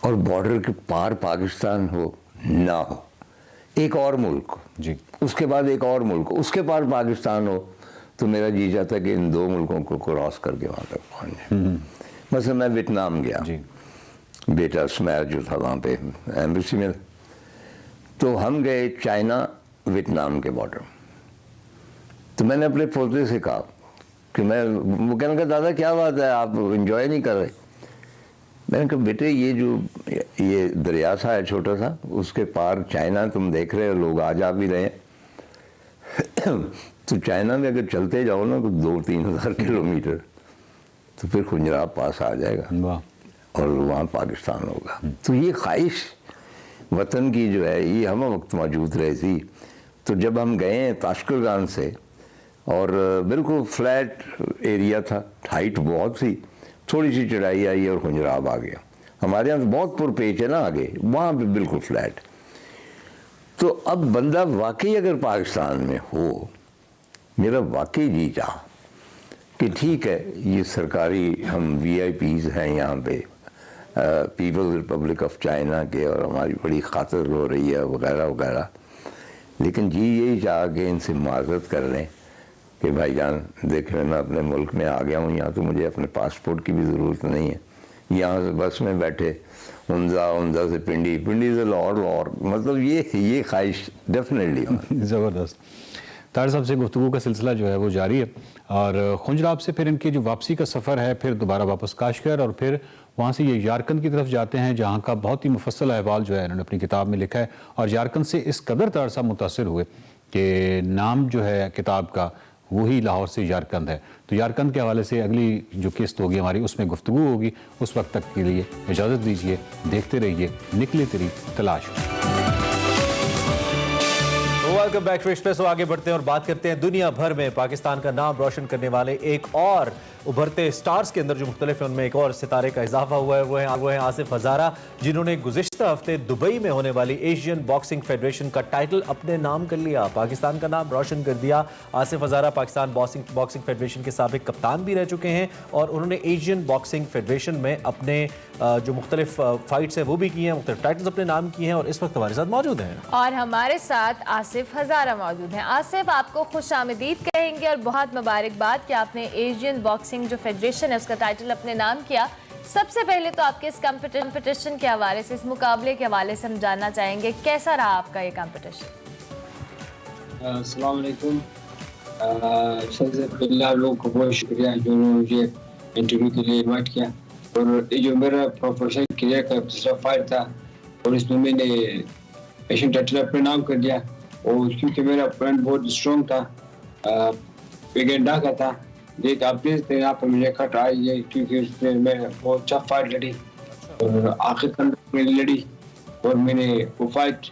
और बॉर्डर के पार पाकिस्तान हो ना हो, एक और मुल्क जी, उसके बाद एक और मुल्क, उसके पार पाकिस्तान हो, तो मेरा जी चाहता है कि इन 2 मुल्कों को क्रॉस करके वहाँ तक पहुँच जाए। मतलब मैं वियतनाम गया, बेटा स्मैर जो था वहाँ पे एम्बेसी में, तो हम गए चाइना वियतनाम के बॉर्डर। तो मैंने अपने पोते से कहा कि वो कहने का दादा क्या बात है, आप इंजॉय नहीं कर रहे? मैंने कहा बेटे ये दरिया सा है छोटा सा, उसके पार चाइना तुम देख रहे हो, लोग आ जा भी रहे हैं तो चाइना में अगर चलते जाओ ना तो 2-3 हज़ार किलोमीटर, तो फिर खुंजराब पास आ जाएगा और वहाँ पाकिस्तान होगा। तो ये ख्वाहिश वतन की जो है ये हम वक्त मौजूद रही थी। तो जब हम गए ताशकरगान से, और बिल्कुल फ्लैट एरिया था, हाइट बहुत थी, थोड़ी सी चढ़ाई आई और खुंजराब आ गया। हमारे यहाँ तो बहुत पुरपेच है ना आगे, वहाँ पे बिल्कुल फ्लैट। तो अब बंदा वाकई अगर पाकिस्तान में हो, मेरा वाकई जी चाह कि ठीक है ये सरकारी हम VIPs हैं यहाँ पे, पीपल्स रिपब्लिक ऑफ चाइना के, और हमारी बड़ी खातिर हो रही है वगैरह वगैरह, लेकिन जी यही चाह के इनसे माजरत कर लें कि भाईजान देखें मैं अपने मुल्क में आ गया हूँ, यहाँ तो मुझे अपने पासपोर्ट की भी ज़रूरत नहीं है, यहाँ से बस में बैठे उमदा से पिंडी, पिंडी से लाहौर, मतलब ये ख्वाहिश डेफिनेटली। ज़बरदस्त। ताहिर साहब से गुफ्तगू का सिलसिला जो है वो जारी है, और खुंजराब से फिर इनकी जो वापसी का सफ़र है, फिर दोबारा वापस काशगर, और फिर वहाँ से ये झारखंड की तरफ जाते हैं, जहाँ का बहुत ही मुफस्सल अहवाल जो है इन्होंने अपनी किताब में लिखा है। और झारखंड से इस कदर ताहिर साहब मुतासिर हुए कि नाम जो है किताब का वही लाहौर से झारखंड है। तो झारखंड के हवाले से अगली जो किस्त होगी हमारी, उसमें गुफ्तगू होगी। उस वक्त तक के लिए इजाज़त दीजिए, देखते रहिए निकली तेरी तलाश। Welcome back to express. आगे बढ़ते हैं और बात करते हैं दुनिया भर में पाकिस्तान का नाम रोशन करने वाले एक और उभरते स्टार्स के अंदर जो मुख्तलिफ है, उनमें एक और सितारे का इजाफा हुआ है। वो है आसिफ हज़ारा, जिन्होंने गुज़िश्ता हफ्ते दुबई में होने वाली एशियन बॉक्सिंग फेडरेशन का टाइटल अपने नाम कर लिया, पाकिस्तान का नाम रोशन कर दिया। आसिफ हज़ारा पाकिस्तान बॉक्सिंग फेडरेशन के साबिक कप्तान भी रह चुके हैं, और उन्होंने एशियन बॉक्सिंग फेडरेशन में अपने जो मुख्तलिफ फाइट्स हैं वो भी की हैं, मुख्तलिफ टाइटल्स अपने नाम किए हैं, और इस वक्त हमारे साथ मौजूद हैं। और हमारे साथ आसिफ हज़ारा मौजूद हैं। आसिफ, आपको खुशामदीद कहेंगे और बहुत मुबारकबाद कि आपने एशियन बॉक्सिंग जो फेडरेशन है उसका टाइटल अपने नाम किया। सबसे पहले तो आपके इस कंपटीशन के हवाले से, इस मुकाबले के हवाले से हम जानना चाहेंगे कैसा रहा आपका ये कंपटीशन? अस्सलाम वालेकुम। सबसे पहले आप लोगों को बहुत शुक्रिया जो मुझे इंटरव्यू के लिए इन्वाइट किया, और ये जो मेरा प्रोफेशनल करियर का दूसरा फाइट था, और इसमें मैंने एशियन टाइटल अपने नाम कर दिया, और क्योंकि मेरा फ्रेंड बहुत स्ट्रॉन्ग था, वेगेंडा का था, देख आप देखते हैं यहाँ पर मुझे कट आई है, क्योंकि उसमें मैं बहुत टफ फाइट लड़ी, और आखिर मैंने लड़ी और मैंने वो फाइट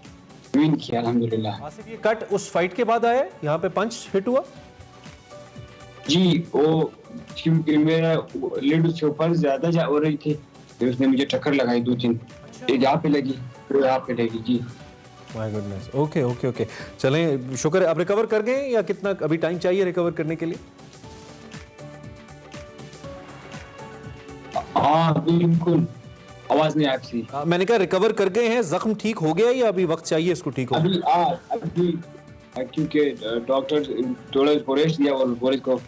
विन किया अल्हम्दुलिल्लाह। आसिफ, ये कट उस फाइट के बाद आया, यहाँ पे पंच हिट हुआ? जी, वो क्योंकि मेरा लीड उसके ऊपर ज्यादा हो रही थी, फिर उसने मुझे टक्कर लगाई 2-3, एक यहाँ पे लगी, फिर यहाँ पे लगी। जी माय गुडनेस। ओके चलें, शुक्र है। आप रिकवर कर गए या कितना अभी टाइम चाहिए रिकवर करने के लिए? हाँ बिल्कुल, आवाज नहीं आपसी। मैंने कहा रिकवर कर गए हैं, जख्म ठीक हो गया या अभी वक्त चाहिए इसको ठीक हो? अभी क्योंकि डॉक्टर थोड़ा रेस्ट दिया और बोले को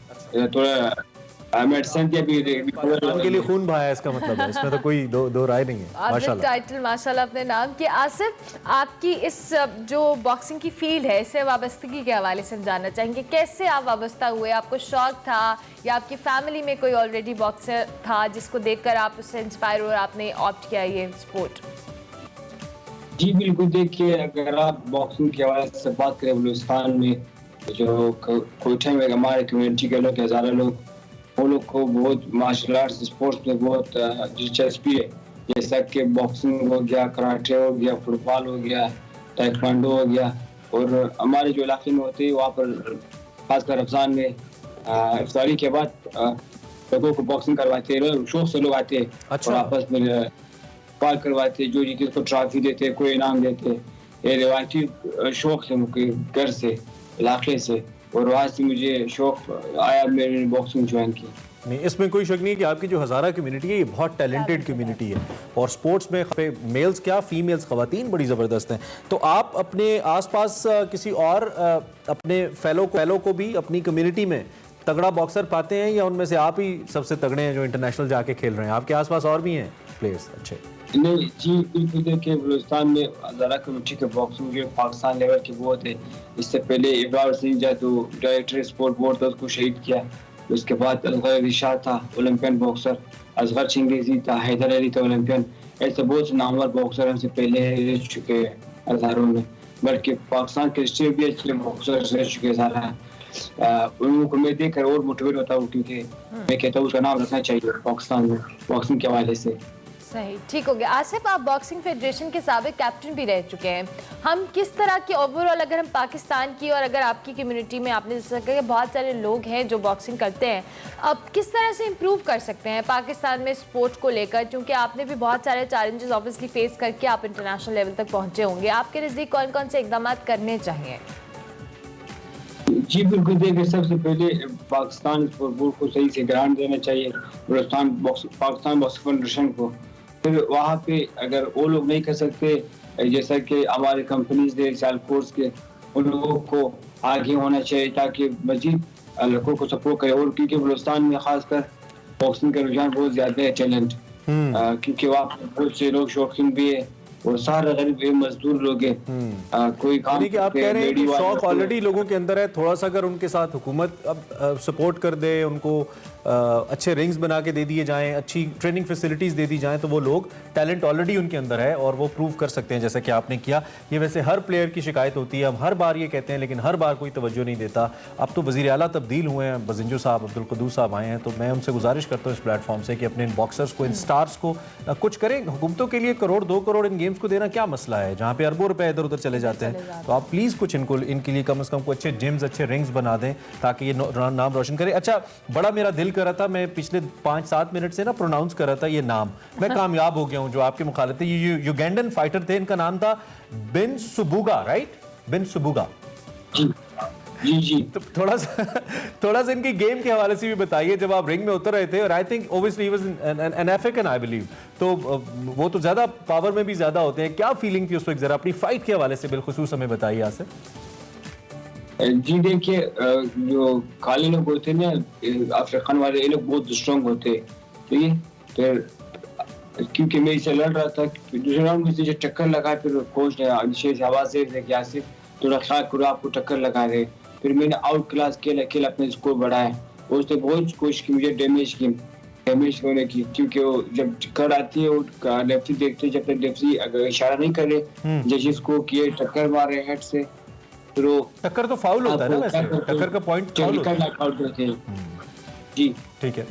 थोड़ा मेडिसिन दिया भी के लिए खून बहाया, इसका मतलब है, इसमें तो कोई दो राय नहीं है। आपने टाइटल माशाल्लाह अपने नाम किया। आसिफ, आपकी इस जो बॉक्सिंग की फील्ड है, इससे वाबस्तगी के हवाले से जानना चाहेंगे, कैसे आप वाबस्ता हुए? आपको शौक था या आपकी फैमिली में कोई ऑलरेडी बॉक्सर था जिसको देखकर आप उससे इंस्पायर और आपने ऑप्ट किया ये स्पोर्ट? जी बिल्कुल, देखिए अगर आप बॉक्सिंग के हवाले से बात करें, बलूचिस्तान में जो कोयठा में हमारे कम्युनिटी के लोग, हज़ारों लोग, वो लोग को बहुत मार्शल आर्ट्स स्पोर्ट्स में बहुत दिलचस्पी है, जैसा कि बॉक्सिंग हो गया, कराटे हो गया, फुटबॉल हो गया, ताइक्वांडो हो गया। और हमारे जो इलाके में होते हैं वहाँ पर खासकर रमज़ान में इफ्तारी के बाद लोगों को बॉक्सिंग करवाते हैं, शौक से लोग आते हैं। अच्छा। और आपस में पाल करवाते, जो जीते उसको ट्रॉफी देते, कोई इनाम देते। ये रिवायती शौक है मुझे घर से, इलाके से, और वहाँ से मुझे शौक आया, मैंने बॉक्सिंग ज्वाइन की। नहीं, इसमें कोई शक नहीं है कि आपकी जो हज़ारा कम्युनिटी है ये बहुत टैलेंटेड कम्युनिटी है, और स्पोर्ट्स में मेल्स क्या फीमेल्स ख़वातीन बड़ी ज़बरदस्त हैं। तो आप अपने आसपास किसी और अपने फेलो को भी अपनी कम्युनिटी में तगड़ा बॉक्सर पाते हैं, या उनमें से आप ही सबसे तगड़े हैं जो इंटरनेशनल जाके खेल रहे हैं? आपके आसपास और भी हैं प्लेयर्स अच्छे? नहीं जी बिल्कुल, देखिए बलूचिस्तान में हज़ारा कम्युनिटी के बॉक्सिंग जो पाकिस्तान लेवल के बहुत है। इससे पहले इब्रार सिंह जो डायरेक्टर स्पोर्ट बोर्ड था उसको शहीद किया, उसके बाद असगर रिशाद था ओलंपियन बॉक्सर, असगर चिंगेजी था, हैदर अली था ओलंपियन। ऐसे बहुत से नामवर बॉक्सर हमसे पहले रह चुके हैं हज़ारों में, बल्कि पाकिस्तान के स्टेट भी अच्छे बॉक्सर रह चुके हैं सारा। उन लोगों को मैं देखकर और मोटिवेट होता हूँ, क्योंकि मैं कहता हूँ उसका नाम रखना चाहिए पाकिस्तान में बॉक्सिंग के हवाले से। सही, ठीक हो गया। आसिफ, आप बॉक्सिंग फेडरेशन के साबिक कैप्टन भी रह चुके हैं। हम किस तरह की ओवरऑल, अगर हम पाकिस्तान की और अगर आपकी कम्युनिटी में, आपने जैसा कहा कि बहुत सारे लोग हैं जो बॉक्सिंग करते हैं, अब किस तरह से इम्प्रूव कर सकते हैं पाकिस्तान में स्पोर्ट को लेकर? क्योंकि आपने भी बहुत सारे चैलेंजेस ऑब्वियसली फेस करके आप इंटरनेशनल लेवल तक पहुंचे होंगे। आपके नज़दीक कौन कौन से इकदाम करने चाहिए? जी बिल्कुल, देखिए सबसे पहले पाकिस्तान स्पोर्ट बोर्ड को सही से ग्रांट देना चाहिए, पाकिस्तान बॉक्सिंग फेडरेशन को। फिर वहाँ पे अगर वो लोग नहीं कर सकते, जैसा कि हमारे कंपनीज दे साल कोर्स के, उन लोगों को आगे होना चाहिए ताकि मजीद लड़कों को सपोर्ट करे। और क्योंकि बलूचिस्तान में खासकर बॉक्सिंग का रुझान बहुत ज्यादा है, टैलेंट, क्योंकि वहाँ बहुत से लोग शौकीन भी है और सारे गरीब मजदूर लोग हैं, कोई काम कि आप कह रहे हैं कि शौक ऑलरेडी लोगों के अंदर है, थोड़ा सा अगर उनके साथ हुकूमत अब सपोर्ट कर दे, उनको अच्छे रिंग्स बना के दे दिए जाएं, अच्छी ट्रेनिंग फैसिलिटीज़ दे दी जाएं, तो वो लोग टैलेंट ऑलरेडी उनके अंदर है और वो प्रूव कर सकते हैं, जैसा कि आपने किया। ये वैसे हर प्लेयर की शिकायत होती है, हम हर बार ये कहते हैं, लेकिन हर बार कोई तवज्जो नहीं देता। अब तो वज़ीर आला तब्दील हुए हैं, बजिंजो साहब, अब्दुल कदूस साहब आए हैं, तो मैं उनसे गुजारिश करता हूँ इस प्लेटफॉर्म से कि अपने इन बॉक्सर्स को, इन स्टार्स को कुछ करें। हुकूमतों के लिए करोड़ 2 करोड़ इन गेम्स को देना क्या मसला है, जहाँ पे अरबों रुपए इधर उधर चले जाते हैं। तो आप प्लीज़ कुछ इनके लिए कम से कम अच्छे जिम्स, अच्छे रिंग्स बना दें ताकि ये नाम रोशन करे। अच्छा, बड़ा मेरा दिल कर रहा था, मैं पिछले 5-7 मिनट से ना प्रोनाउंस कर रहा था ये नाम, मैं कामयाब हो गया हूँ। जो आपके मुखालिफ थे, ये युगेंडन फाइटर थे, इनका नाम था बिन सुबुगा, राइट? बिन सुबुगा। जी जी। तो थोड़ा सा इनकी गेम के हवाले से भी बताइए, जब आप रिंग में उतर रहे थे, और I think obviously he was an African, I believe, तो वो तो ज्यादा पावर में भी ज्यादा होते हैं। क्या फीलिंग थी उस वक्त, जरा अपनी फाइट के हवाले से बिलखुसूस हमें बताइए आसिफ। जी देखिए, जो काले लोग होते हैं ना, अफ्रीकन वाले, ये लोग बहुत स्ट्रॉन्ग होते हैं, ठीक है। फिर क्योंकि मैं इससे लड़ रहा था, दूसरे राउंड में जो टक्कर लगा, फिर कोच ने आवाज दे दी कि आसिफ थोड़ा ख्याल करो, आपको टक्कर लगा रहे। फिर मैंने आउट क्लास खेल अपने स्कोर बढ़ाया, और उसने बहुत कोशिश की मुझे डैमेज होने की, क्योंकि वो जब टक्कर आती है वो लेफ्टी देखते, जब तक लेफ्टी अगर इशारा नहीं करे जजेस को कि ये टक्कर मारे हेड से, फिर वो टक्कर तो फाउल होता है ना, वैसे टक्कर का पॉइंट फाउल होता है। जी ठीक है।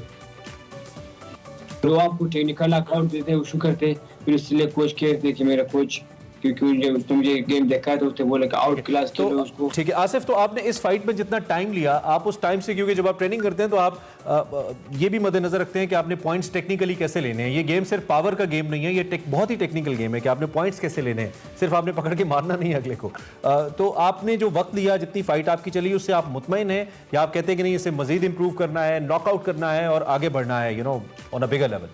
तो आपको टेक्निकल अकाउंट देते हैं, उशू करते, फिर इसलिए कोच कहते हैं कि मेरा कोच, क्योंकि उसने मुझे गेम देखा है तो उसने बोला कि आउट क्लास के लिए उसको। ठीक है आसिफ, तो आपने इस फाइट में जितना टाइम लिया, आप उस टाइम से, क्योंकि जब आप ट्रेनिंग करते हैं तो आप ये भी मद्देनजर रखते हैं कि आपने पॉइंट्स टेक्निकली कैसे लेने हैं। ये गेम सिर्फ पावर का गेम नहीं है, ये बहुत ही टेक्निकल गेम है कि आपने पॉइंट्स कैसे लेने हैं, सिर्फ आपने पकड़ के मारना नहीं अगले को। तो आपने जो वक्त लिया, जितनी फाइट आपकी चली, उससे आप मुतमईन हैं, या आप कहते हैं कि नहीं, इसे मजीद इंप्रूव करना है, नॉकआउट करना है और आगे बढ़ना है, ऑन अ बिगर लेवल?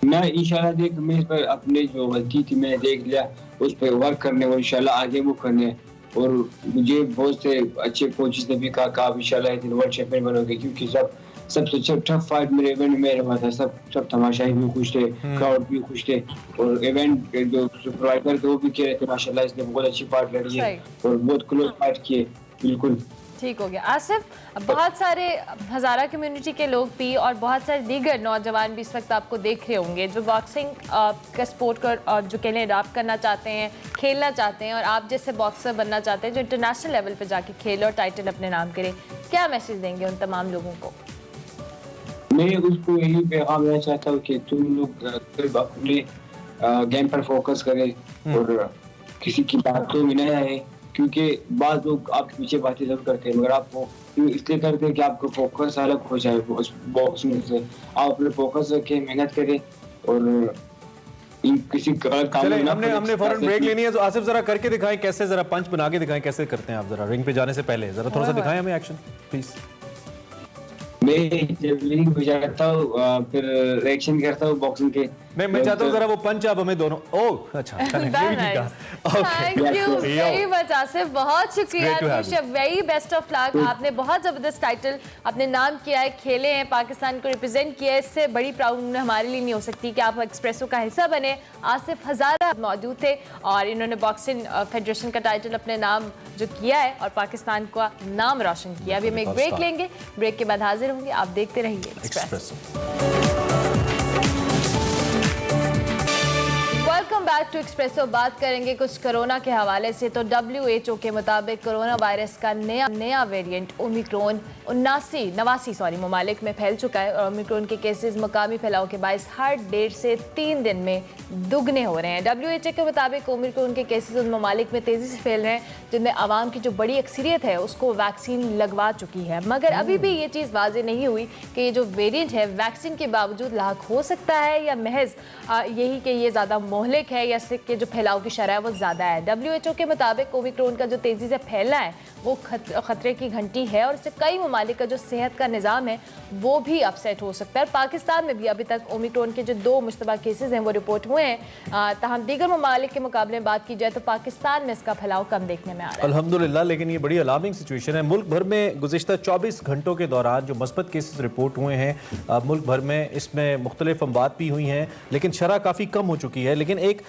मैं इंशाल्लाह देख, मैं इस पर अपने जो गलती थी मैंने देख लिया, उस पर वर्क करने और इंशाल्लाह आगे वो करने। और मुझे बहुत से अच्छे कोचेस ने भी कहा कि आप इंशाल्लाह एक दिन वर्ल्ड चैंपियन बनोगे, क्योंकि सबसे टफ फाइट मेरे इवेंट में रहा था। सब तमाशाई भी खुश थे, क्राउड भी खुश थे, और इवेंट जो सुपरवाइजर थे वो भी कह रहे थे माशाल्लाह इसने बहुत अच्छी फाइट लड़ी है और बहुत क्लोज फाइट की है। बिल्कुल ठीक हो गया। आसिफ, बहुत सारे हज़ारा कम्युनिटी के लोग भी और बहुत सारे दीगर नौजवान भी इस वक्त आपको देख रहे होंगे जो बॉक्सिंग का स्पोर्ट कर जो के लिए अडॉप्ट करना चाहते हैं, खेलना चाहते हैं, और आप जैसे बॉक्सर बनना चाहते हैं जो इंटरनेशनल लेवल पे जाके खेले और टाइटल अपने नाम करे। क्या मैसेज देंगे उन तमाम लोगों को? मैं उसको यही पैगाम देना चाहता हूँ कि तुम लोग अपने गेम पर फोकस करें और किसी की बातों में नहीं आए, क्योंकि बाद लोग आपके पीछे बातें जरूर करते हैं, मगर आप वो इसलिए करते हैं कि आपका फोकस अलग हो जाए उस बॉक्सिंग से। आप अपने फोकस रखें, मेहनत करें और किसी गलत काम में हमने फौरन ब्रेक लेनी है, तो आसिफ जरा करके दिखाएं कैसे, जरा पंच बना के दिखाएं कैसे करते हैं आप, जरा रिंग पे जाने से पहले जरा थोड़ा सा दिखाएं हमें एक्शन प्लीज। मैं जब रिंग पे जाता हूँ फिर रिएक्शन करता हूँ बॉक्सिंग के। मैं चाहता हूँ जरा वो पंच आप हमें दोनों। ओह अच्छा, thank you very much Asif, बहुत शुक्रिया, वेरी बेस्ट ऑफ लक। आपने बहुत जबरदस्त टाइटल अपने नाम किया है, खेले हैं, पाकिस्तान को रिप्रेजेंट किया है, इससे बड़ी प्राउड हमारे लिए नहीं हो सकती कि आप एक्सप्रेसो का हिस्सा बने। आसिफ हज़ारा मौजूद थे और इन्होंने बॉक्सिंग फेडरेशन का टाइटल अपने नाम जो किया है और पाकिस्तान का नाम रोशन किया। अभी हम एक ब्रेक लेंगे, ब्रेक के बाद हाजिर होंगे, आप देखते रहिए Expresso. Welcome back to Expresso. बात करेंगे कुछ कोरोना के हवाले से। तो WHO के मुताबिक कोरोना वायरस का नया वेरिएंट ओमिक्रॉन 89 ममालिक में फैल चुका है और ओमिक्रॉन के केसेस मकामी फैलाव के बायस हर 1.5 से 3 दिन में दुगने हो रहे हैं। WHO के मुताबिक ओमिक्रॉन के केसेस उन ममालिक में तेज़ी से फैल रहे हैं जिनमें आवाम की जो बड़ी अक्सरियत है उसको वैक्सीन लगवा चुकी है, मगर अभी भी ये चीज़ वाज़ेह नहीं हुई कि ये जो वेरिएंट है वैक्सीन के बावजूद लाक हो सकता है या महज यही कि ये ज़्यादा मोहलिक है या इसके जो फैलाव की शरह है वो ज़्यादा है। WHO के मुताबिक ओमिक्रॉन का जो तेज़ी से फैलना है वो खतरे की घंटी है और इससे कई ममालिक का जो सेहत का निज़ाम है वो भी अपसेट हो सकता है। पाकिस्तान में भी अभी तक ओमिक्रॉन के जो 2 मुश्तबा केसेस हैं वो रिपोर्ट हुए हैं। तहम दीगर ममालिक के मुकाबले में बात की जाए तो पाकिस्तान में इसका फैलाव कम देखने में आ रहा है अल्हम्दुलिल्लाह। लेकिन ये बड़ी अलार्मिंग सिचुएशन है। मुल्क भर में गुज़िश्ता 24 घंटों के दौरान जो मस्बत केसेस रिपोर्ट हुए हैं मुल्क भर में, इसमें मुख्तलिफ अमवात भी हुई हैं लेकिन शरह काफ़ी कम हो चुकी है। लेकिन एक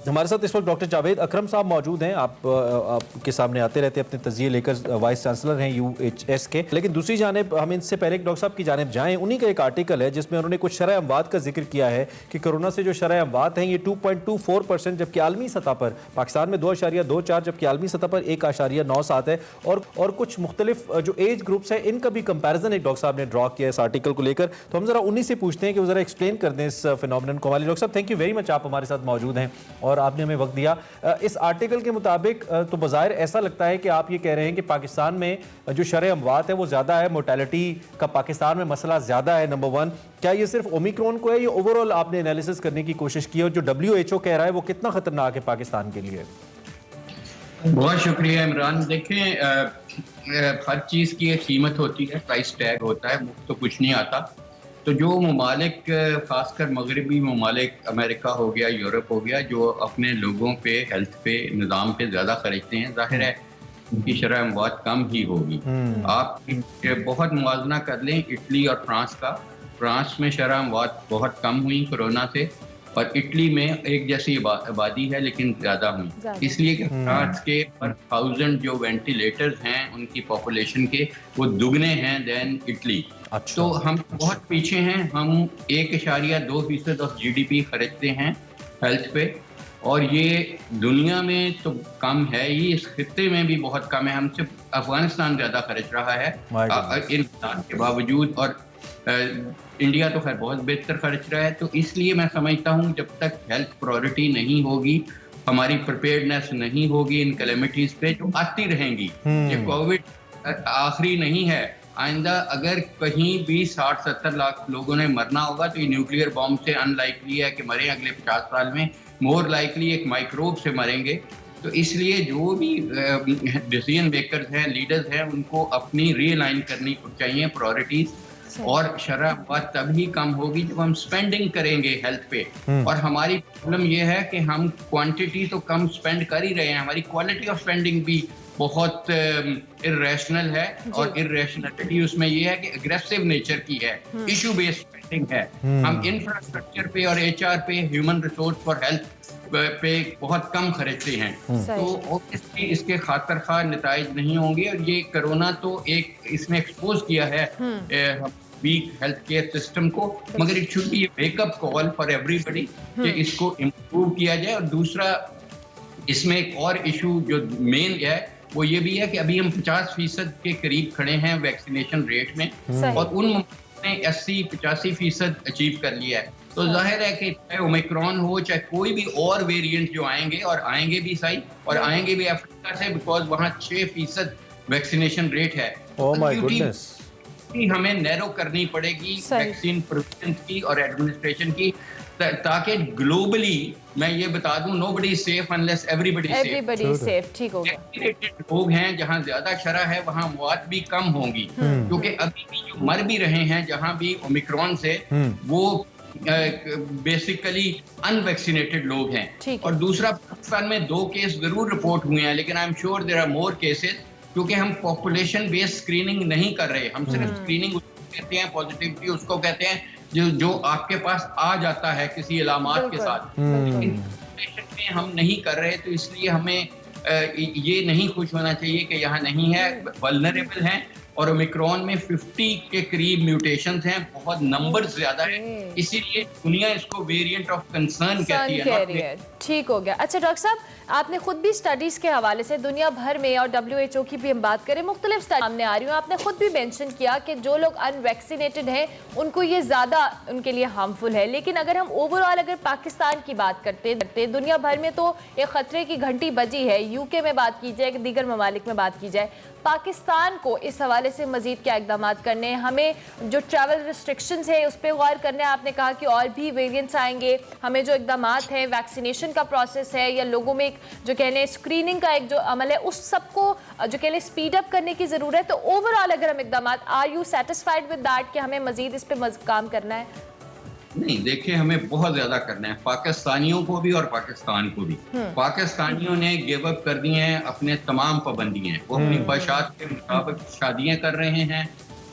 हमारे साथ इस वक्त डॉक्टर जावेद अकरम साहब मौजूद हैं। आपके सामने आते रहते अपने तज़किये लेकर, वाइस चांसलर हैं UHS के। लेकिन दूसरी जानिब हम इनसे पहले एक डॉक्टर साहब की जानिब जाएँ, उन्हीं का एक आर्टिकल है जिसमें उन्होंने कुछ शरह अमवात का जिक्र किया है कि कोरोना से जो शरह अमवात हैं ये 2.24%, जबकि आलमी सतह पर पाकिस्तान में 2.24, जबकि आलमी सतह पर 1.97 है। और कुछ मुख्तलिफ जो एज ग्रुप्स हैं इनका भी कंपैरिजन एक डॉक्टर साहब ने ड्रॉ किया है इस आर्टिकल को लेकर। तो हम जरा उन्हीं से पूछते हैं कि वो जरा एक्सप्लेन कर दें इस फिनोमेनन को। हमारे डॉक्टर साहब थैंक यू वेरी मच, आप हमारे साथ मौजूद हैं और आपने हमें वक्त दिया। इस आर्टिकल के मुताबिक तो बज़ाहिर ऐसा लगता है कि आप ये कह रहे हैं कि पाकिस्तान में जो शरह अमवात है वो ज़्यादा है, मोर्टेलिटी का पाकिस्तान में मसला ज़्यादा है, नंबर 1। क्या ये सिर्फ ओमिक्रॉन को है, ये ओवरऑल आपने एनालिसिस करने की कोशिश की और जो WHO कह रहा है वो कितना खतरनाक है पाकिस्तान के लिए? बहुत शुक्रिया इमरान। देखें, हर चीज़ की एक कीमत होती है, प्राइस टैग होता है, मुफ्त तो कुछ नहीं आता। तो जो ममालिक खासकर मगरबी ममालिक, अमेरिका हो गया, यूरोप हो गया, जो अपने लोगों पे, हेल्थ पे, निज़ाम पे ज़्यादा खर्चते हैं, जाहिर है उनकी शरह अमवात कम ही होगी। आप बहुत मुआवजना कर लें इटली और फ्रांस का। फ्रांस में शरह अमवात बहुत कम हुई कोरोना से और इटली में एक जैसी आबादी है लेकिन ज़्यादा हुई, इसलिए कि फ्रांस के पर 1000 जो वेंटिलेटर्स हैं उनकी पॉपुलेशन के वो दुगने हैं दैन इटली। तो हम बहुत पीछे हैं। हम 1.2% ऑफ GDP खर्चते हैं हेल्थ पे और ये दुनिया में तो कम है, ये इस खित्ते में भी बहुत कम है। हमसे अफगानिस्तान ज़्यादा खर्च रहा है इन के बावजूद, और इंडिया तो खैर बहुत बेहतर खर्च रहा है। तो इसलिए मैं समझता हूँ जब तक हेल्थ प्रायोरिटी नहीं होगी, हमारी प्रिपेयर्डनेस नहीं होगी इन कैलेमिटीज पे जो आती रहेंगी, ये कोविड आखिरी नहीं है। आइंदा अगर कहीं भी 60-70 लाख लोगों ने मरना होगा तो ये न्यूक्लियर बॉम्ब से अनलाइकली है कि मरे अगले 50 साल में, मोर लाइकली एक माइक्रोब से मरेंगे। तो इसलिए जो भी डिसीजन मेकर्स हैं, लीडर्स हैं, उनको अपनी रीअलाइन करनी चाहिए प्रायोरिटीज, और शरह अमवात तभी कम होगी जब हम स्पेंडिंग करेंगे हेल्थ पे। और हमारी प्रॉब्लम ये है कि हम क्वांटिटी तो कम स्पेंड कर ही रहे हैं, हमारी क्वालिटी ऑफ स्पेंडिंग भी बहुत इर्रेशनल है। और इर्रेशनलिटी उसमें ये है कि एग्रेसिव नेचर की है, इशू बेस्ड स्पेंडिंग है। हम इंफ्रास्ट्रक्चर पे और HR पे, ह्यूमन रिसोर्स फॉर हेल्थ पे बहुत कम खर्चते हैं। तो इसके खातर खा नताइज नहीं होंगे। और ये कोरोना तो एक इसने एक्सपोज किया है वीक हेल्थ केयर सिस्टम को, मगर it should be wake up call for everybody कि इसको इम्प्रूव किया जाए। और दूसरा इसमें एक और इशू जो मेन है वो ये भी है कि अभी हम 50% के करीब खड़े हैं वैक्सीनेशन रेट में, और उन ने 80-85% अचीव कर लिया है। तो जाहिर है कि चाहे ओमिक्रॉन हो, चाहे कोई भी और वेरिएंट जो आएंगे, और आएंगे भी सही, और आएंगे भी अफ्रीका से, बिकॉज वहाँ 6% वैक्सीनेशन रेट है। Oh my goodness. हमें नैरो करनी पड़ेगी वैक्सीन प्रोविजन की और एडमिनिस्ट्रेशन की, ताकि ग्लोबली मैं ये बता दूं, nobody safe unless everybody safe. ठीक होगा। लोग हैं जहां ज्यादा शरह है वहां मौत भी कम होंगी, क्योंकि अभी भी जो मर भी रहे हैं जहां भी ओमिक्रॉन से, वो बेसिकली अनवैक्सीनेटेड लोग हैं। और दूसरा, पाकिस्तान में 2 केस जरूर रिपोर्ट हुए हैं, लेकिन I am sure there are more cases, क्योंकि हम पॉपुलेशन बेस्ड स्क्रीनिंग नहीं कर रहे। हम सिर्फ स्क्रीनिंग कहते हैं, पॉजिटिविटी उसको कहते हैं जो आपके पास आ जाता है किसी इलामात के साथ, में हम नहीं कर रहे। तो इसलिए हमें ये नहीं खुश होना चाहिए कि यहाँ नहीं है, वल्नरेबल हैं। और ओमिक्रॉन में 50 के करीब म्यूटेशंस हैं, बहुत नंबर ज्यादा है, इसीलिए दुनिया इसको वेरिएंट ऑफ कंसर्न कहती है। ठीक हो गया। अच्छा डॉक्टर साहब, आपने खुद भी स्टडीज़ के हवाले से दुनिया भर में और WHO की भी हम बात करें, मुख्तलिफ स्टडी सामने आ रही हूँ, आपने खुद भी मेंशन किया कि जो लोग अनवैक्सीनेटेड हैं उनको ये ज़्यादा उनके लिए हार्मफुल है। लेकिन अगर हम ओवरऑल अगर पाकिस्तान की बात करते दुनिया भर में तो एक ख़तरे की घंटी बजी है। UK में बात की जाए, दीगर ममालिक में बात की जाए, पाकिस्तान को इस हवाले से मज़ीद क्या इक़दाम करने हैं? हमें जो ट्रैवल रिस्ट्रिक्शंस है उस पर गौर करने, आपने कहा कि और भी वेरिएंट्स आएंगे, हमें जो इक़दाम हैं, वैक्सीनेशन का प्रोसेस है या लोगों में एक जो कह लें स्क्रीनिंग का एक जो अमल है, उस सबको जो कह लें स्पीड अप करने की ज़रूरत है। तो ओवरऑल अगर हम इक़दाम, are you satisfied with that कि हमें मज़ीद इस पर काम करना है? नहीं, देखिए हमें बहुत ज्यादा करना है, पाकिस्तानियों को भी और पाकिस्तान को भी। पाकिस्तानियों ने गिव अप कर दिए हैं अपने तमाम पाबंदियां, वो अपनी ख्वाहिशात के मुताबिक शादियां कर रहे हैं,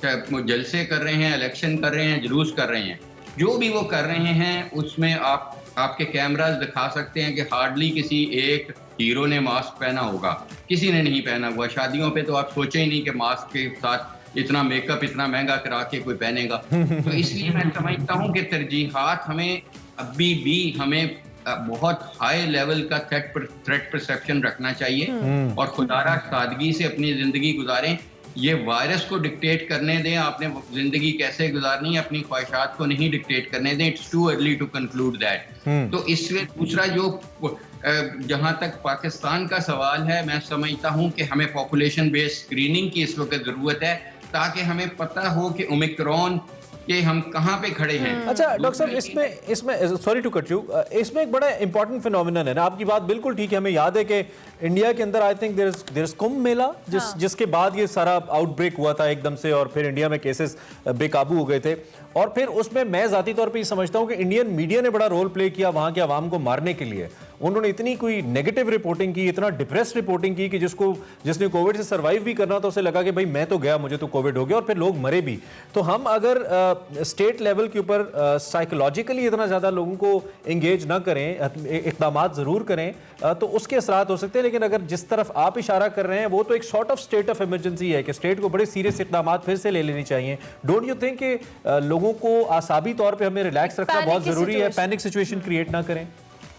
जलसे कर रहे हैं, इलेक्शन कर रहे हैं, जुलूस कर रहे हैं, जो भी वो कर रहे हैं उसमें आपके कैमरास दिखा सकते हैं कि हार्डली किसी एक हीरो ने मास्क पहना होगा, किसी ने नहीं पहना हुआ। शादियों पे तो आप सोचे ही नहीं कि मास्क के साथ इतना मेकअप इतना महंगा करा के कोई पहनेगा। तो इसलिए मैं समझता हूँ कि तरजीहात हमें अभी भी हमें बहुत हाई लेवल का थ्रेट परसेप्शन रखना चाहिए और खुदारा सादगी से अपनी जिंदगी गुजारें। ये वायरस को डिक्टेट करने दें, आपने जिंदगी कैसे गुजारनी है, अपनी ख्वाहिशात को नहीं डिक्टेट करने दें। It's too early to conclude that. तो इसमें दूसरा जो जहां तक पाकिस्तान का सवाल है, मैं समझता हूं कि हमें पॉपुलेशन बेस्ड स्क्रीनिंग की इस वक्त जरूरत है ताकि हमें पता हो कि ओमिक्रॉन के हम कहां पे खड़े हैं। अच्छा डॉक्टर साहब, इसमें सॉरी टू कट यू, इसमें एक बड़ा इंपॉर्टेंट फिनोमिनन है ना, आपकी बात बिल्कुल ठीक है। हमें याद है कि इंडिया के अंदर I think there is Kumbh Mela, जिसके बाद ये सारा आउटब्रेक हुआ था एकदम से, और फिर इंडिया में केसेस बेकाबू हो गए थे। और फिर उसमें मैं ज़ाती तौर पे ये समझता हूँ कि इंडियन मीडिया ने बड़ा रोल प्ले किया वहाँ के आवाम को मारने के लिए। उन्होंने इतनी कोई नेगेटिव रिपोर्टिंग की, इतना डिप्रेस्ड रिपोर्टिंग की कि जिसने कोविड से सर्वाइव भी करना था उसे लगा कि भाई मैं तो गया, मुझे तो कोविड हो गया, और फिर लोग मरे भी। तो हम अगर स्टेट लेवल के ऊपर साइकोलॉजिकली इतना ज़्यादा लोगों को इंगेज ना करें, इक़दाम ज़रूर करें, तो उसके असरात हो सकते हैं। लेकिन अगर जिस तरफ आप इशारा कर रहे हैं वो तो एक sort of state of emergency है कि स्टेट को बड़े सीरियस इक़दाम फिर से ले लेनी चाहिए। डोंट यू थिंक कि लोगों को आसाबी तौर पे हमें रिलैक्स रखना बहुत जरूरी है, पैनिक सिचुएशन क्रिएट ना करें?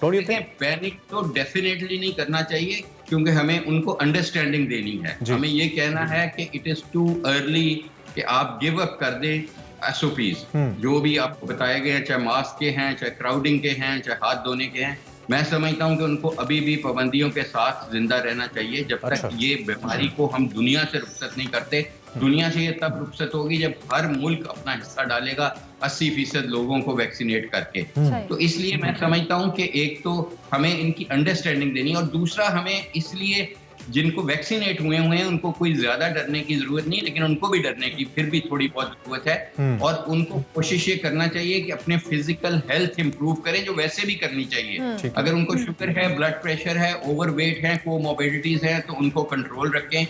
Don't you think? पैनिक तो डेफिनेटली नहीं करना चाहिए, क्योंकि हमें उनको अंडरस्टैंडिंग देनी है। हमें ये कहना है कि इट इज टू अर्ली कि आप गिव अप कर दें SOPs जो भी आपको बताए गए हैं, चाहे मास्क के हैं, चाहे क्राउडिंग के हैं, चाहे हाथ धोने के हैं। मैं समझता हूं कि उनको अभी भी पाबंदियों के साथ जिंदा रहना चाहिए जब तक ये बीमारी को हम दुनिया से रुखसत नहीं करते। दुनिया से ये तब रुखसत होगी जब हर मुल्क अपना हिस्सा डालेगा 80% लोगों को वैक्सीनेट करके। तो इसलिए मैं समझता हूं कि एक तो हमें इनकी अंडरस्टैंडिंग देनी, और दूसरा हमें इसलिए जिनको वैक्सीनेट हुए हैं उनको कोई ज्यादा डरने की जरूरत नहीं, लेकिन उनको भी डरने की फिर भी थोड़ी बहुत जरूरत है। और उनको कोशिश ये करना चाहिए कि अपने फिजिकल हेल्थ इंप्रूव करें, जो वैसे भी करनी चाहिए। अगर उनको शुगर है, ब्लड प्रेशर है, ओवरवेट है, कोमोर्बिडिटीज है, तो उनको कंट्रोल रखें।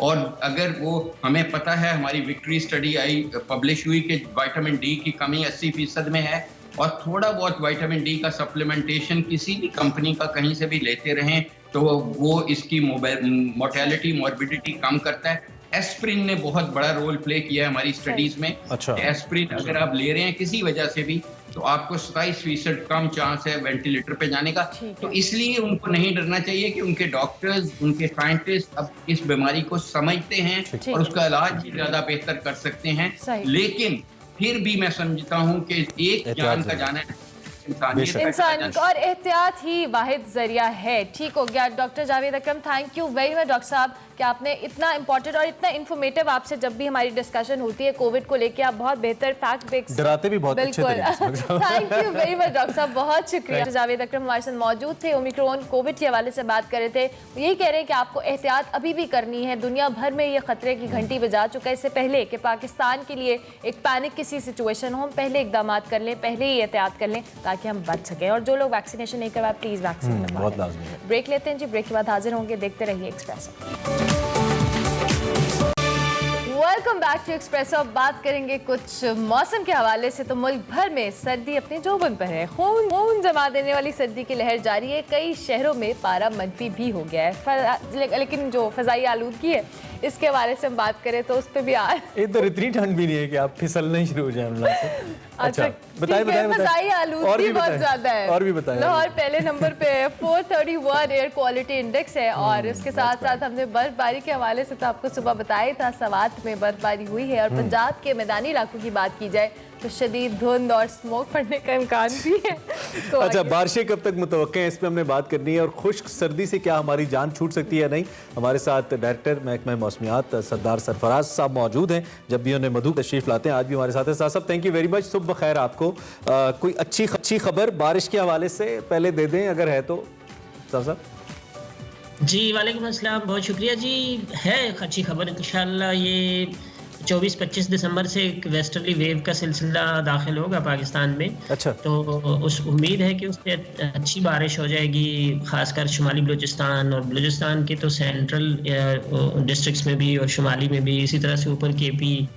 और अगर वो हमें पता है, हमारी विक्ट्री स्टडी आई पब्लिश हुई कि विटामिन डी की कमी 80% में है, और थोड़ा बहुत विटामिन डी का सप्लीमेंटेशन किसी भी कंपनी का कहीं से भी लेते रहें तो वो इसकी मोर्टेलिटी मॉर्बिडिटी कम करता है। एस्प्रिन ने बहुत बड़ा रोल प्ले किया है हमारी स्टडीज में। एस्प्रिन अगर आप ले रहे हैं किसी वजह से भी, तो आपको 27% कम चांस है वेंटिलेटर पे जाने का। तो इसलिए उनको नहीं डरना चाहिए कि उनके डॉक्टर्स, उनके साइंटिस्ट अब इस बीमारी को समझते हैं और उसका इलाज ज्यादा बेहतर कर सकते हैं। लेकिन फिर भी मैं समझता हूँ कि एक जान का जाना है, इंसान और एहतियात ही वाहिद जरिया है। ठीक हो गया doctor Javed Akram, thank you very much doctor साहब कि आपने इतना इंपॉर्टेंट और इतना इन्फॉर्मेटिव, आपसे जब भी हमारी डिस्कशन होती है कोविड को लेके आप बहुत बेहतर फैक्ट बेस्ड, डराते भी बहुत अच्छे तरीके से। Thank you very much doctor साहब, बहुत शुक्रिया। जावेद अकरम हमारे साथ मौजूद थे, ओमिक्रॉन कोविड के हवाले से बात कर रहे थे। यही कह रहे हैं कि आपको एहतियात अभी भी करनी है, दुनिया भर में ये खतरे की घंटी बजा चुका है। इससे पहले कि पाकिस्तान के लिए एक पैनिक किसी सिचुएशन हो, हम पहले इकदाम कर लें, पहले ही एहतियात कर लें ताकि हम बच सकें। और जो लोग वैक्सीनेशन नहीं करवाए प्लीज वैक्सीन करवाएं। ब्रेक लेते हैं जी, ब्रेक के बाद हाजिर होंगे, देखते रहिए Expresso. Welcome back to Expresso. अब बात करेंगे कुछ मौसम के हवाले से। तो मुल्क भर में सर्दी अपने जोबन पर है, खून जमा देने वाली सर्दी की लहर जारी है। कई शहरों में पारा मनफी भी हो गया है, लेकिन जो फजाई आलूदगी है इसके हवाले से हम बात करें तो उस पर भी इधर इतनी ठंड भी नहीं है कि आप फिसलना ही शुरू हो जाए अमला से। अच्छा बताइए बताइए। आलूदगी बहुत ज्यादा है और भी बताइए। लाहौर पहले नंबर पे है, 431 एयर क्वालिटी इंडेक्स है और उसके साथ साथ हमने बर्फबारी के हवाले से तो आपको सुबह बताया था, सवात में बर्फबारी हुई है और पंजाब के मैदानी इलाकों की बात की जाए तो शदीद धुंध और स्मोक पड़ने का इम्कान भी है। तो अच्छा बारिशें कब तक मुतवक्के हैं, इस पे हमने बात करनी है और खुश्क सर्दी से क्या हमारी जान छूट सकती है नहीं। हमारे साथ डायरेक्टर महकमा मौसमियात सरदार सरफराज साहब मौजूद हैं, जब भी उन्हें मधु तशरीफ लाते हैं आज भी हमारे साथ हैं। साहब थैंक यू वेरी मच, सुबह खैर आपको। कोई अच्छी खबर बारिश के हवाले से पहले दे दें अगर है तो साहब। जी वालेकुम अस्सलाम, बहुत शुक्रिया जी। है अच्छी खबर इंशाल्लाह, ये 24-25 दिसंबर से एक वेस्टर्ली वेव का सिलसिला दाखिल होगा पाकिस्तान में। अच्छा। तो उस उम्मीद है कि उससे अच्छी बारिश हो जाएगी, खासकर शुमाली बलूचिस्तान और बलूचिस्तान के तो सेंट्रल डिस्ट्रिक्ट्स में भी और शुमाली में भी, इसी तरह से ऊपर केपी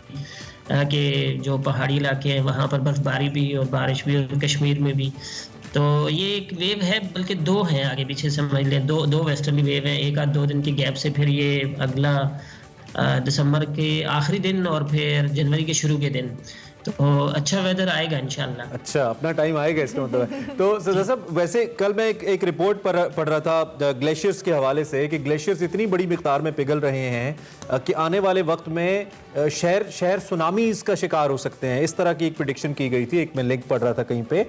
के जो पहाड़ी इलाके हैं वहाँ पर बर्फबारी भी और बारिश भी, और कश्मीर में भी। तो ये एक वेव है, बल्कि दो हैं, आगे पीछे समझ लें, दो वेस्टर्ली वेव हैं। एक आध 2 दिन के गैप से फिर ये अगला दिसंबर के आखिरी दिन और फिर जनवरी के शुरू के दिन, तो अच्छा वेदर आएगा इंशाल्लाह। अच्छा अपना टाइम आएगा इसका मतलब है। तो सरदार साहब वैसे कल मैं एक रिपोर्ट पढ़ रहा था ग्लेशियर्स के हवाले से कि ग्लेशियर्स इतनी बड़ी मिकदार में पिघल रहे हैं कि आने वाले वक्त में शहर सुनामीज का शिकार हो सकते हैं, इस तरह की एक प्रेडिक्शन की गई थी। एक मैं लिंक पढ़ रहा था कहीं पे।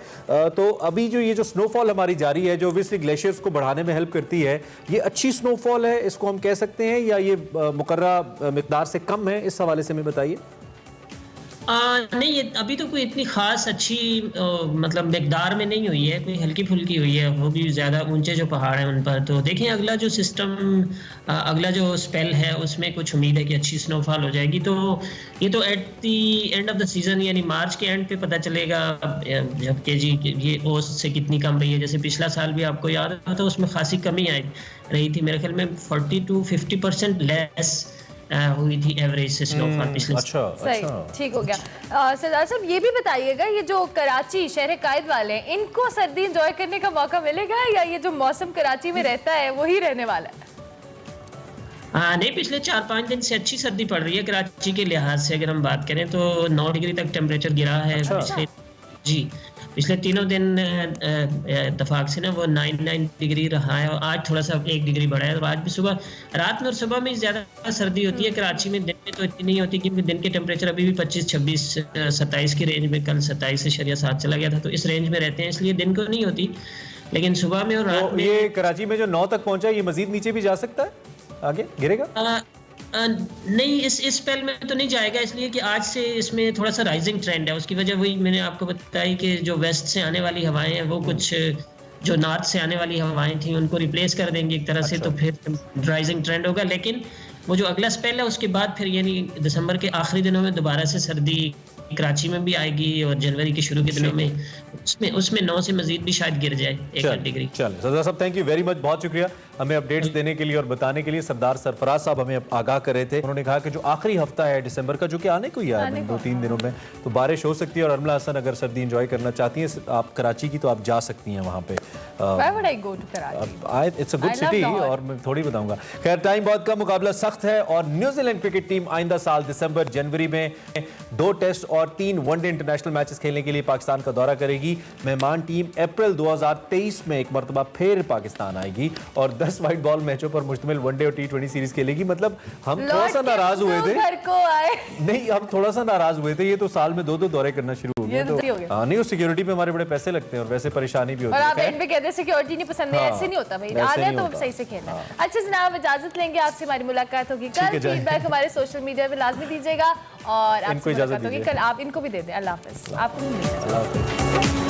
तो अभी जो ये जो स्नोफॉल हमारी जारी है जो ऑब्वियसली ग्लेशियर्स को बढ़ाने में हेल्प करती है, ये अच्छी स्नोफॉल है इसको हम कह सकते हैं या ये मुकर्रर मिकदार से कम है, इस हवाले से हमें बताइए। नहीं, ये अभी तो कोई इतनी खास अच्छी मतलब मिकदार में नहीं हुई है, कोई हल्की फुल्की हुई है, वो भी ज़्यादा ऊंचे जो पहाड़ हैं उन पर। तो देखें अगला जो सिस्टम, अगला जो स्पेल है उसमें कुछ उम्मीद है कि अच्छी स्नोफॉल हो जाएगी। तो ये तो at the end of the season यानी मार्च के एंड पे पता चलेगा जबकि जी ये ओस से कितनी कम रही है। जैसे पिछला साल भी आपको याद हो तो उसमें खासी कमी आई रही थी, मेरे ख्याल में 40 to 50% लेस हुई थी एवरेज से स्नोफॉल पिछले। अच्छा सही, ठीक हो गया। सरदार साहब ये भी बताइएगा, ये जो कराची शहर कायद वाले हैं इनको सर्दी एंजॉय करने का मौका मिलेगा या ये जो मौसम कराची में रहता है वही रहने वाला है? नहीं, पिछले 4-5 दिन से अच्छी सर्दी पड़ रही है कराची के लिहाज से। अगर हम बात करें तो 9 डिग्री तक टेम्परेचर गिरा है। अच्छा। पिछले तीनों दिन इत्तेफाक से ना वो 9 डिग्री रहा है और आज थोड़ा सा 1 डिग्री बढ़ा है। और आज भी सुबह, रात में और सुबह में ज़्यादा सर्दी होती है कराची में, दिन में तो इतनी नहीं होती क्योंकि दिन के टेम्परेचर अभी भी 25, 26, 27 की रेंज में, कल 27.7 चला गया था, तो इस रेंज में रहते हैं, इसलिए दिन को नहीं होती, लेकिन सुबह में और रात में। ये कराची में जो 9 तक पहुंचा ये मजीद नीचे भी जा सकता है, आगे गिरेगा? नहीं, इस स्पेल में तो नहीं जाएगा, इसलिए कि आज से इसमें थोड़ा सा राइजिंग ट्रेंड है। उसकी वजह वही मैंने आपको बताई कि जो वेस्ट से आने वाली हवाएं हैं वो कुछ जो नॉर्थ से आने वाली हवाएं थी उनको रिप्लेस कर देंगे एक तरह से। तो फिर राइजिंग ट्रेंड होगा, लेकिन वो जो अगला स्पेल है उसके बाद फिर यानी दिसंबर के आखिरी दिनों में दोबारा से सर्दी कराची में भी आएगी और जनवरी के शुरू के दिनों में उसमें 9 से मजीद भी शायद गिर जाए 1 डिग्री। चलिए सरदार साहब थैंक यू वेरी मच, बहुत शुक्रिया हमें अपडेट्स देने के लिए और बताने के लिए। सरदार सरफराज साहब हमें आगाह कर रहे थे, उन्होंने कहा कि जो आखिरी हफ्ता है दिसंबर का जो कि आने को ही है 2-3 दिनों में, तो बारिश हो सकती है। और अमला हसन अगर सर्दी एंजॉय करना चाहती हैं आप कराची की तो आप जा सकती हैं वहाँ पे। इट्स अ गुड सिटी और मैं थोड़ी बताऊंगा। खैर टाइम बहुत कम, मुकाबला सख्त है और न्यूजीलैंड क्रिकेट टीम आइंदा साल दिसंबर जनवरी में 2 टेस्ट और 3 वनडे इंटरनेशनल मैचेस खेलने के लिए पाकिस्तान का दौरा करेगी। मेहमान टीम अप्रैल 2023 में एक मरतबा फिर पाकिस्तान आएगी और 10 वाइट बॉल मैचों पर मुश्तमिल वनडे और T20 सीरीज खेलेगी। मतलब हम थोड़ा सा नाराज हुए थे, नहीं हम थोड़ा सा नाराज हुए थे, ये तो साल में 2-2 दौरे करना शुरू हो गए। तो नहीं, उस सिक्योरिटी पे हमारे बड़े पैसे लगते हैं और वैसे परेशानी भी होती है। और आप एंड पे कहते हैं सिक्योरिटी नहीं पसंद है, ऐसे नहीं होता भाई, आ रहे तो सही से खेलना। अच्छा जनाब, इजाजत लेंगे, आपसे हमारी मुलाकात होगी कल। फीडबैक हमारे सोशल मीडिया पे लाजमी दीजिएगा और आपसे मुलाकात होगी कल। आप इनको भी दे दें। अल्लाह हाफिज़। आपको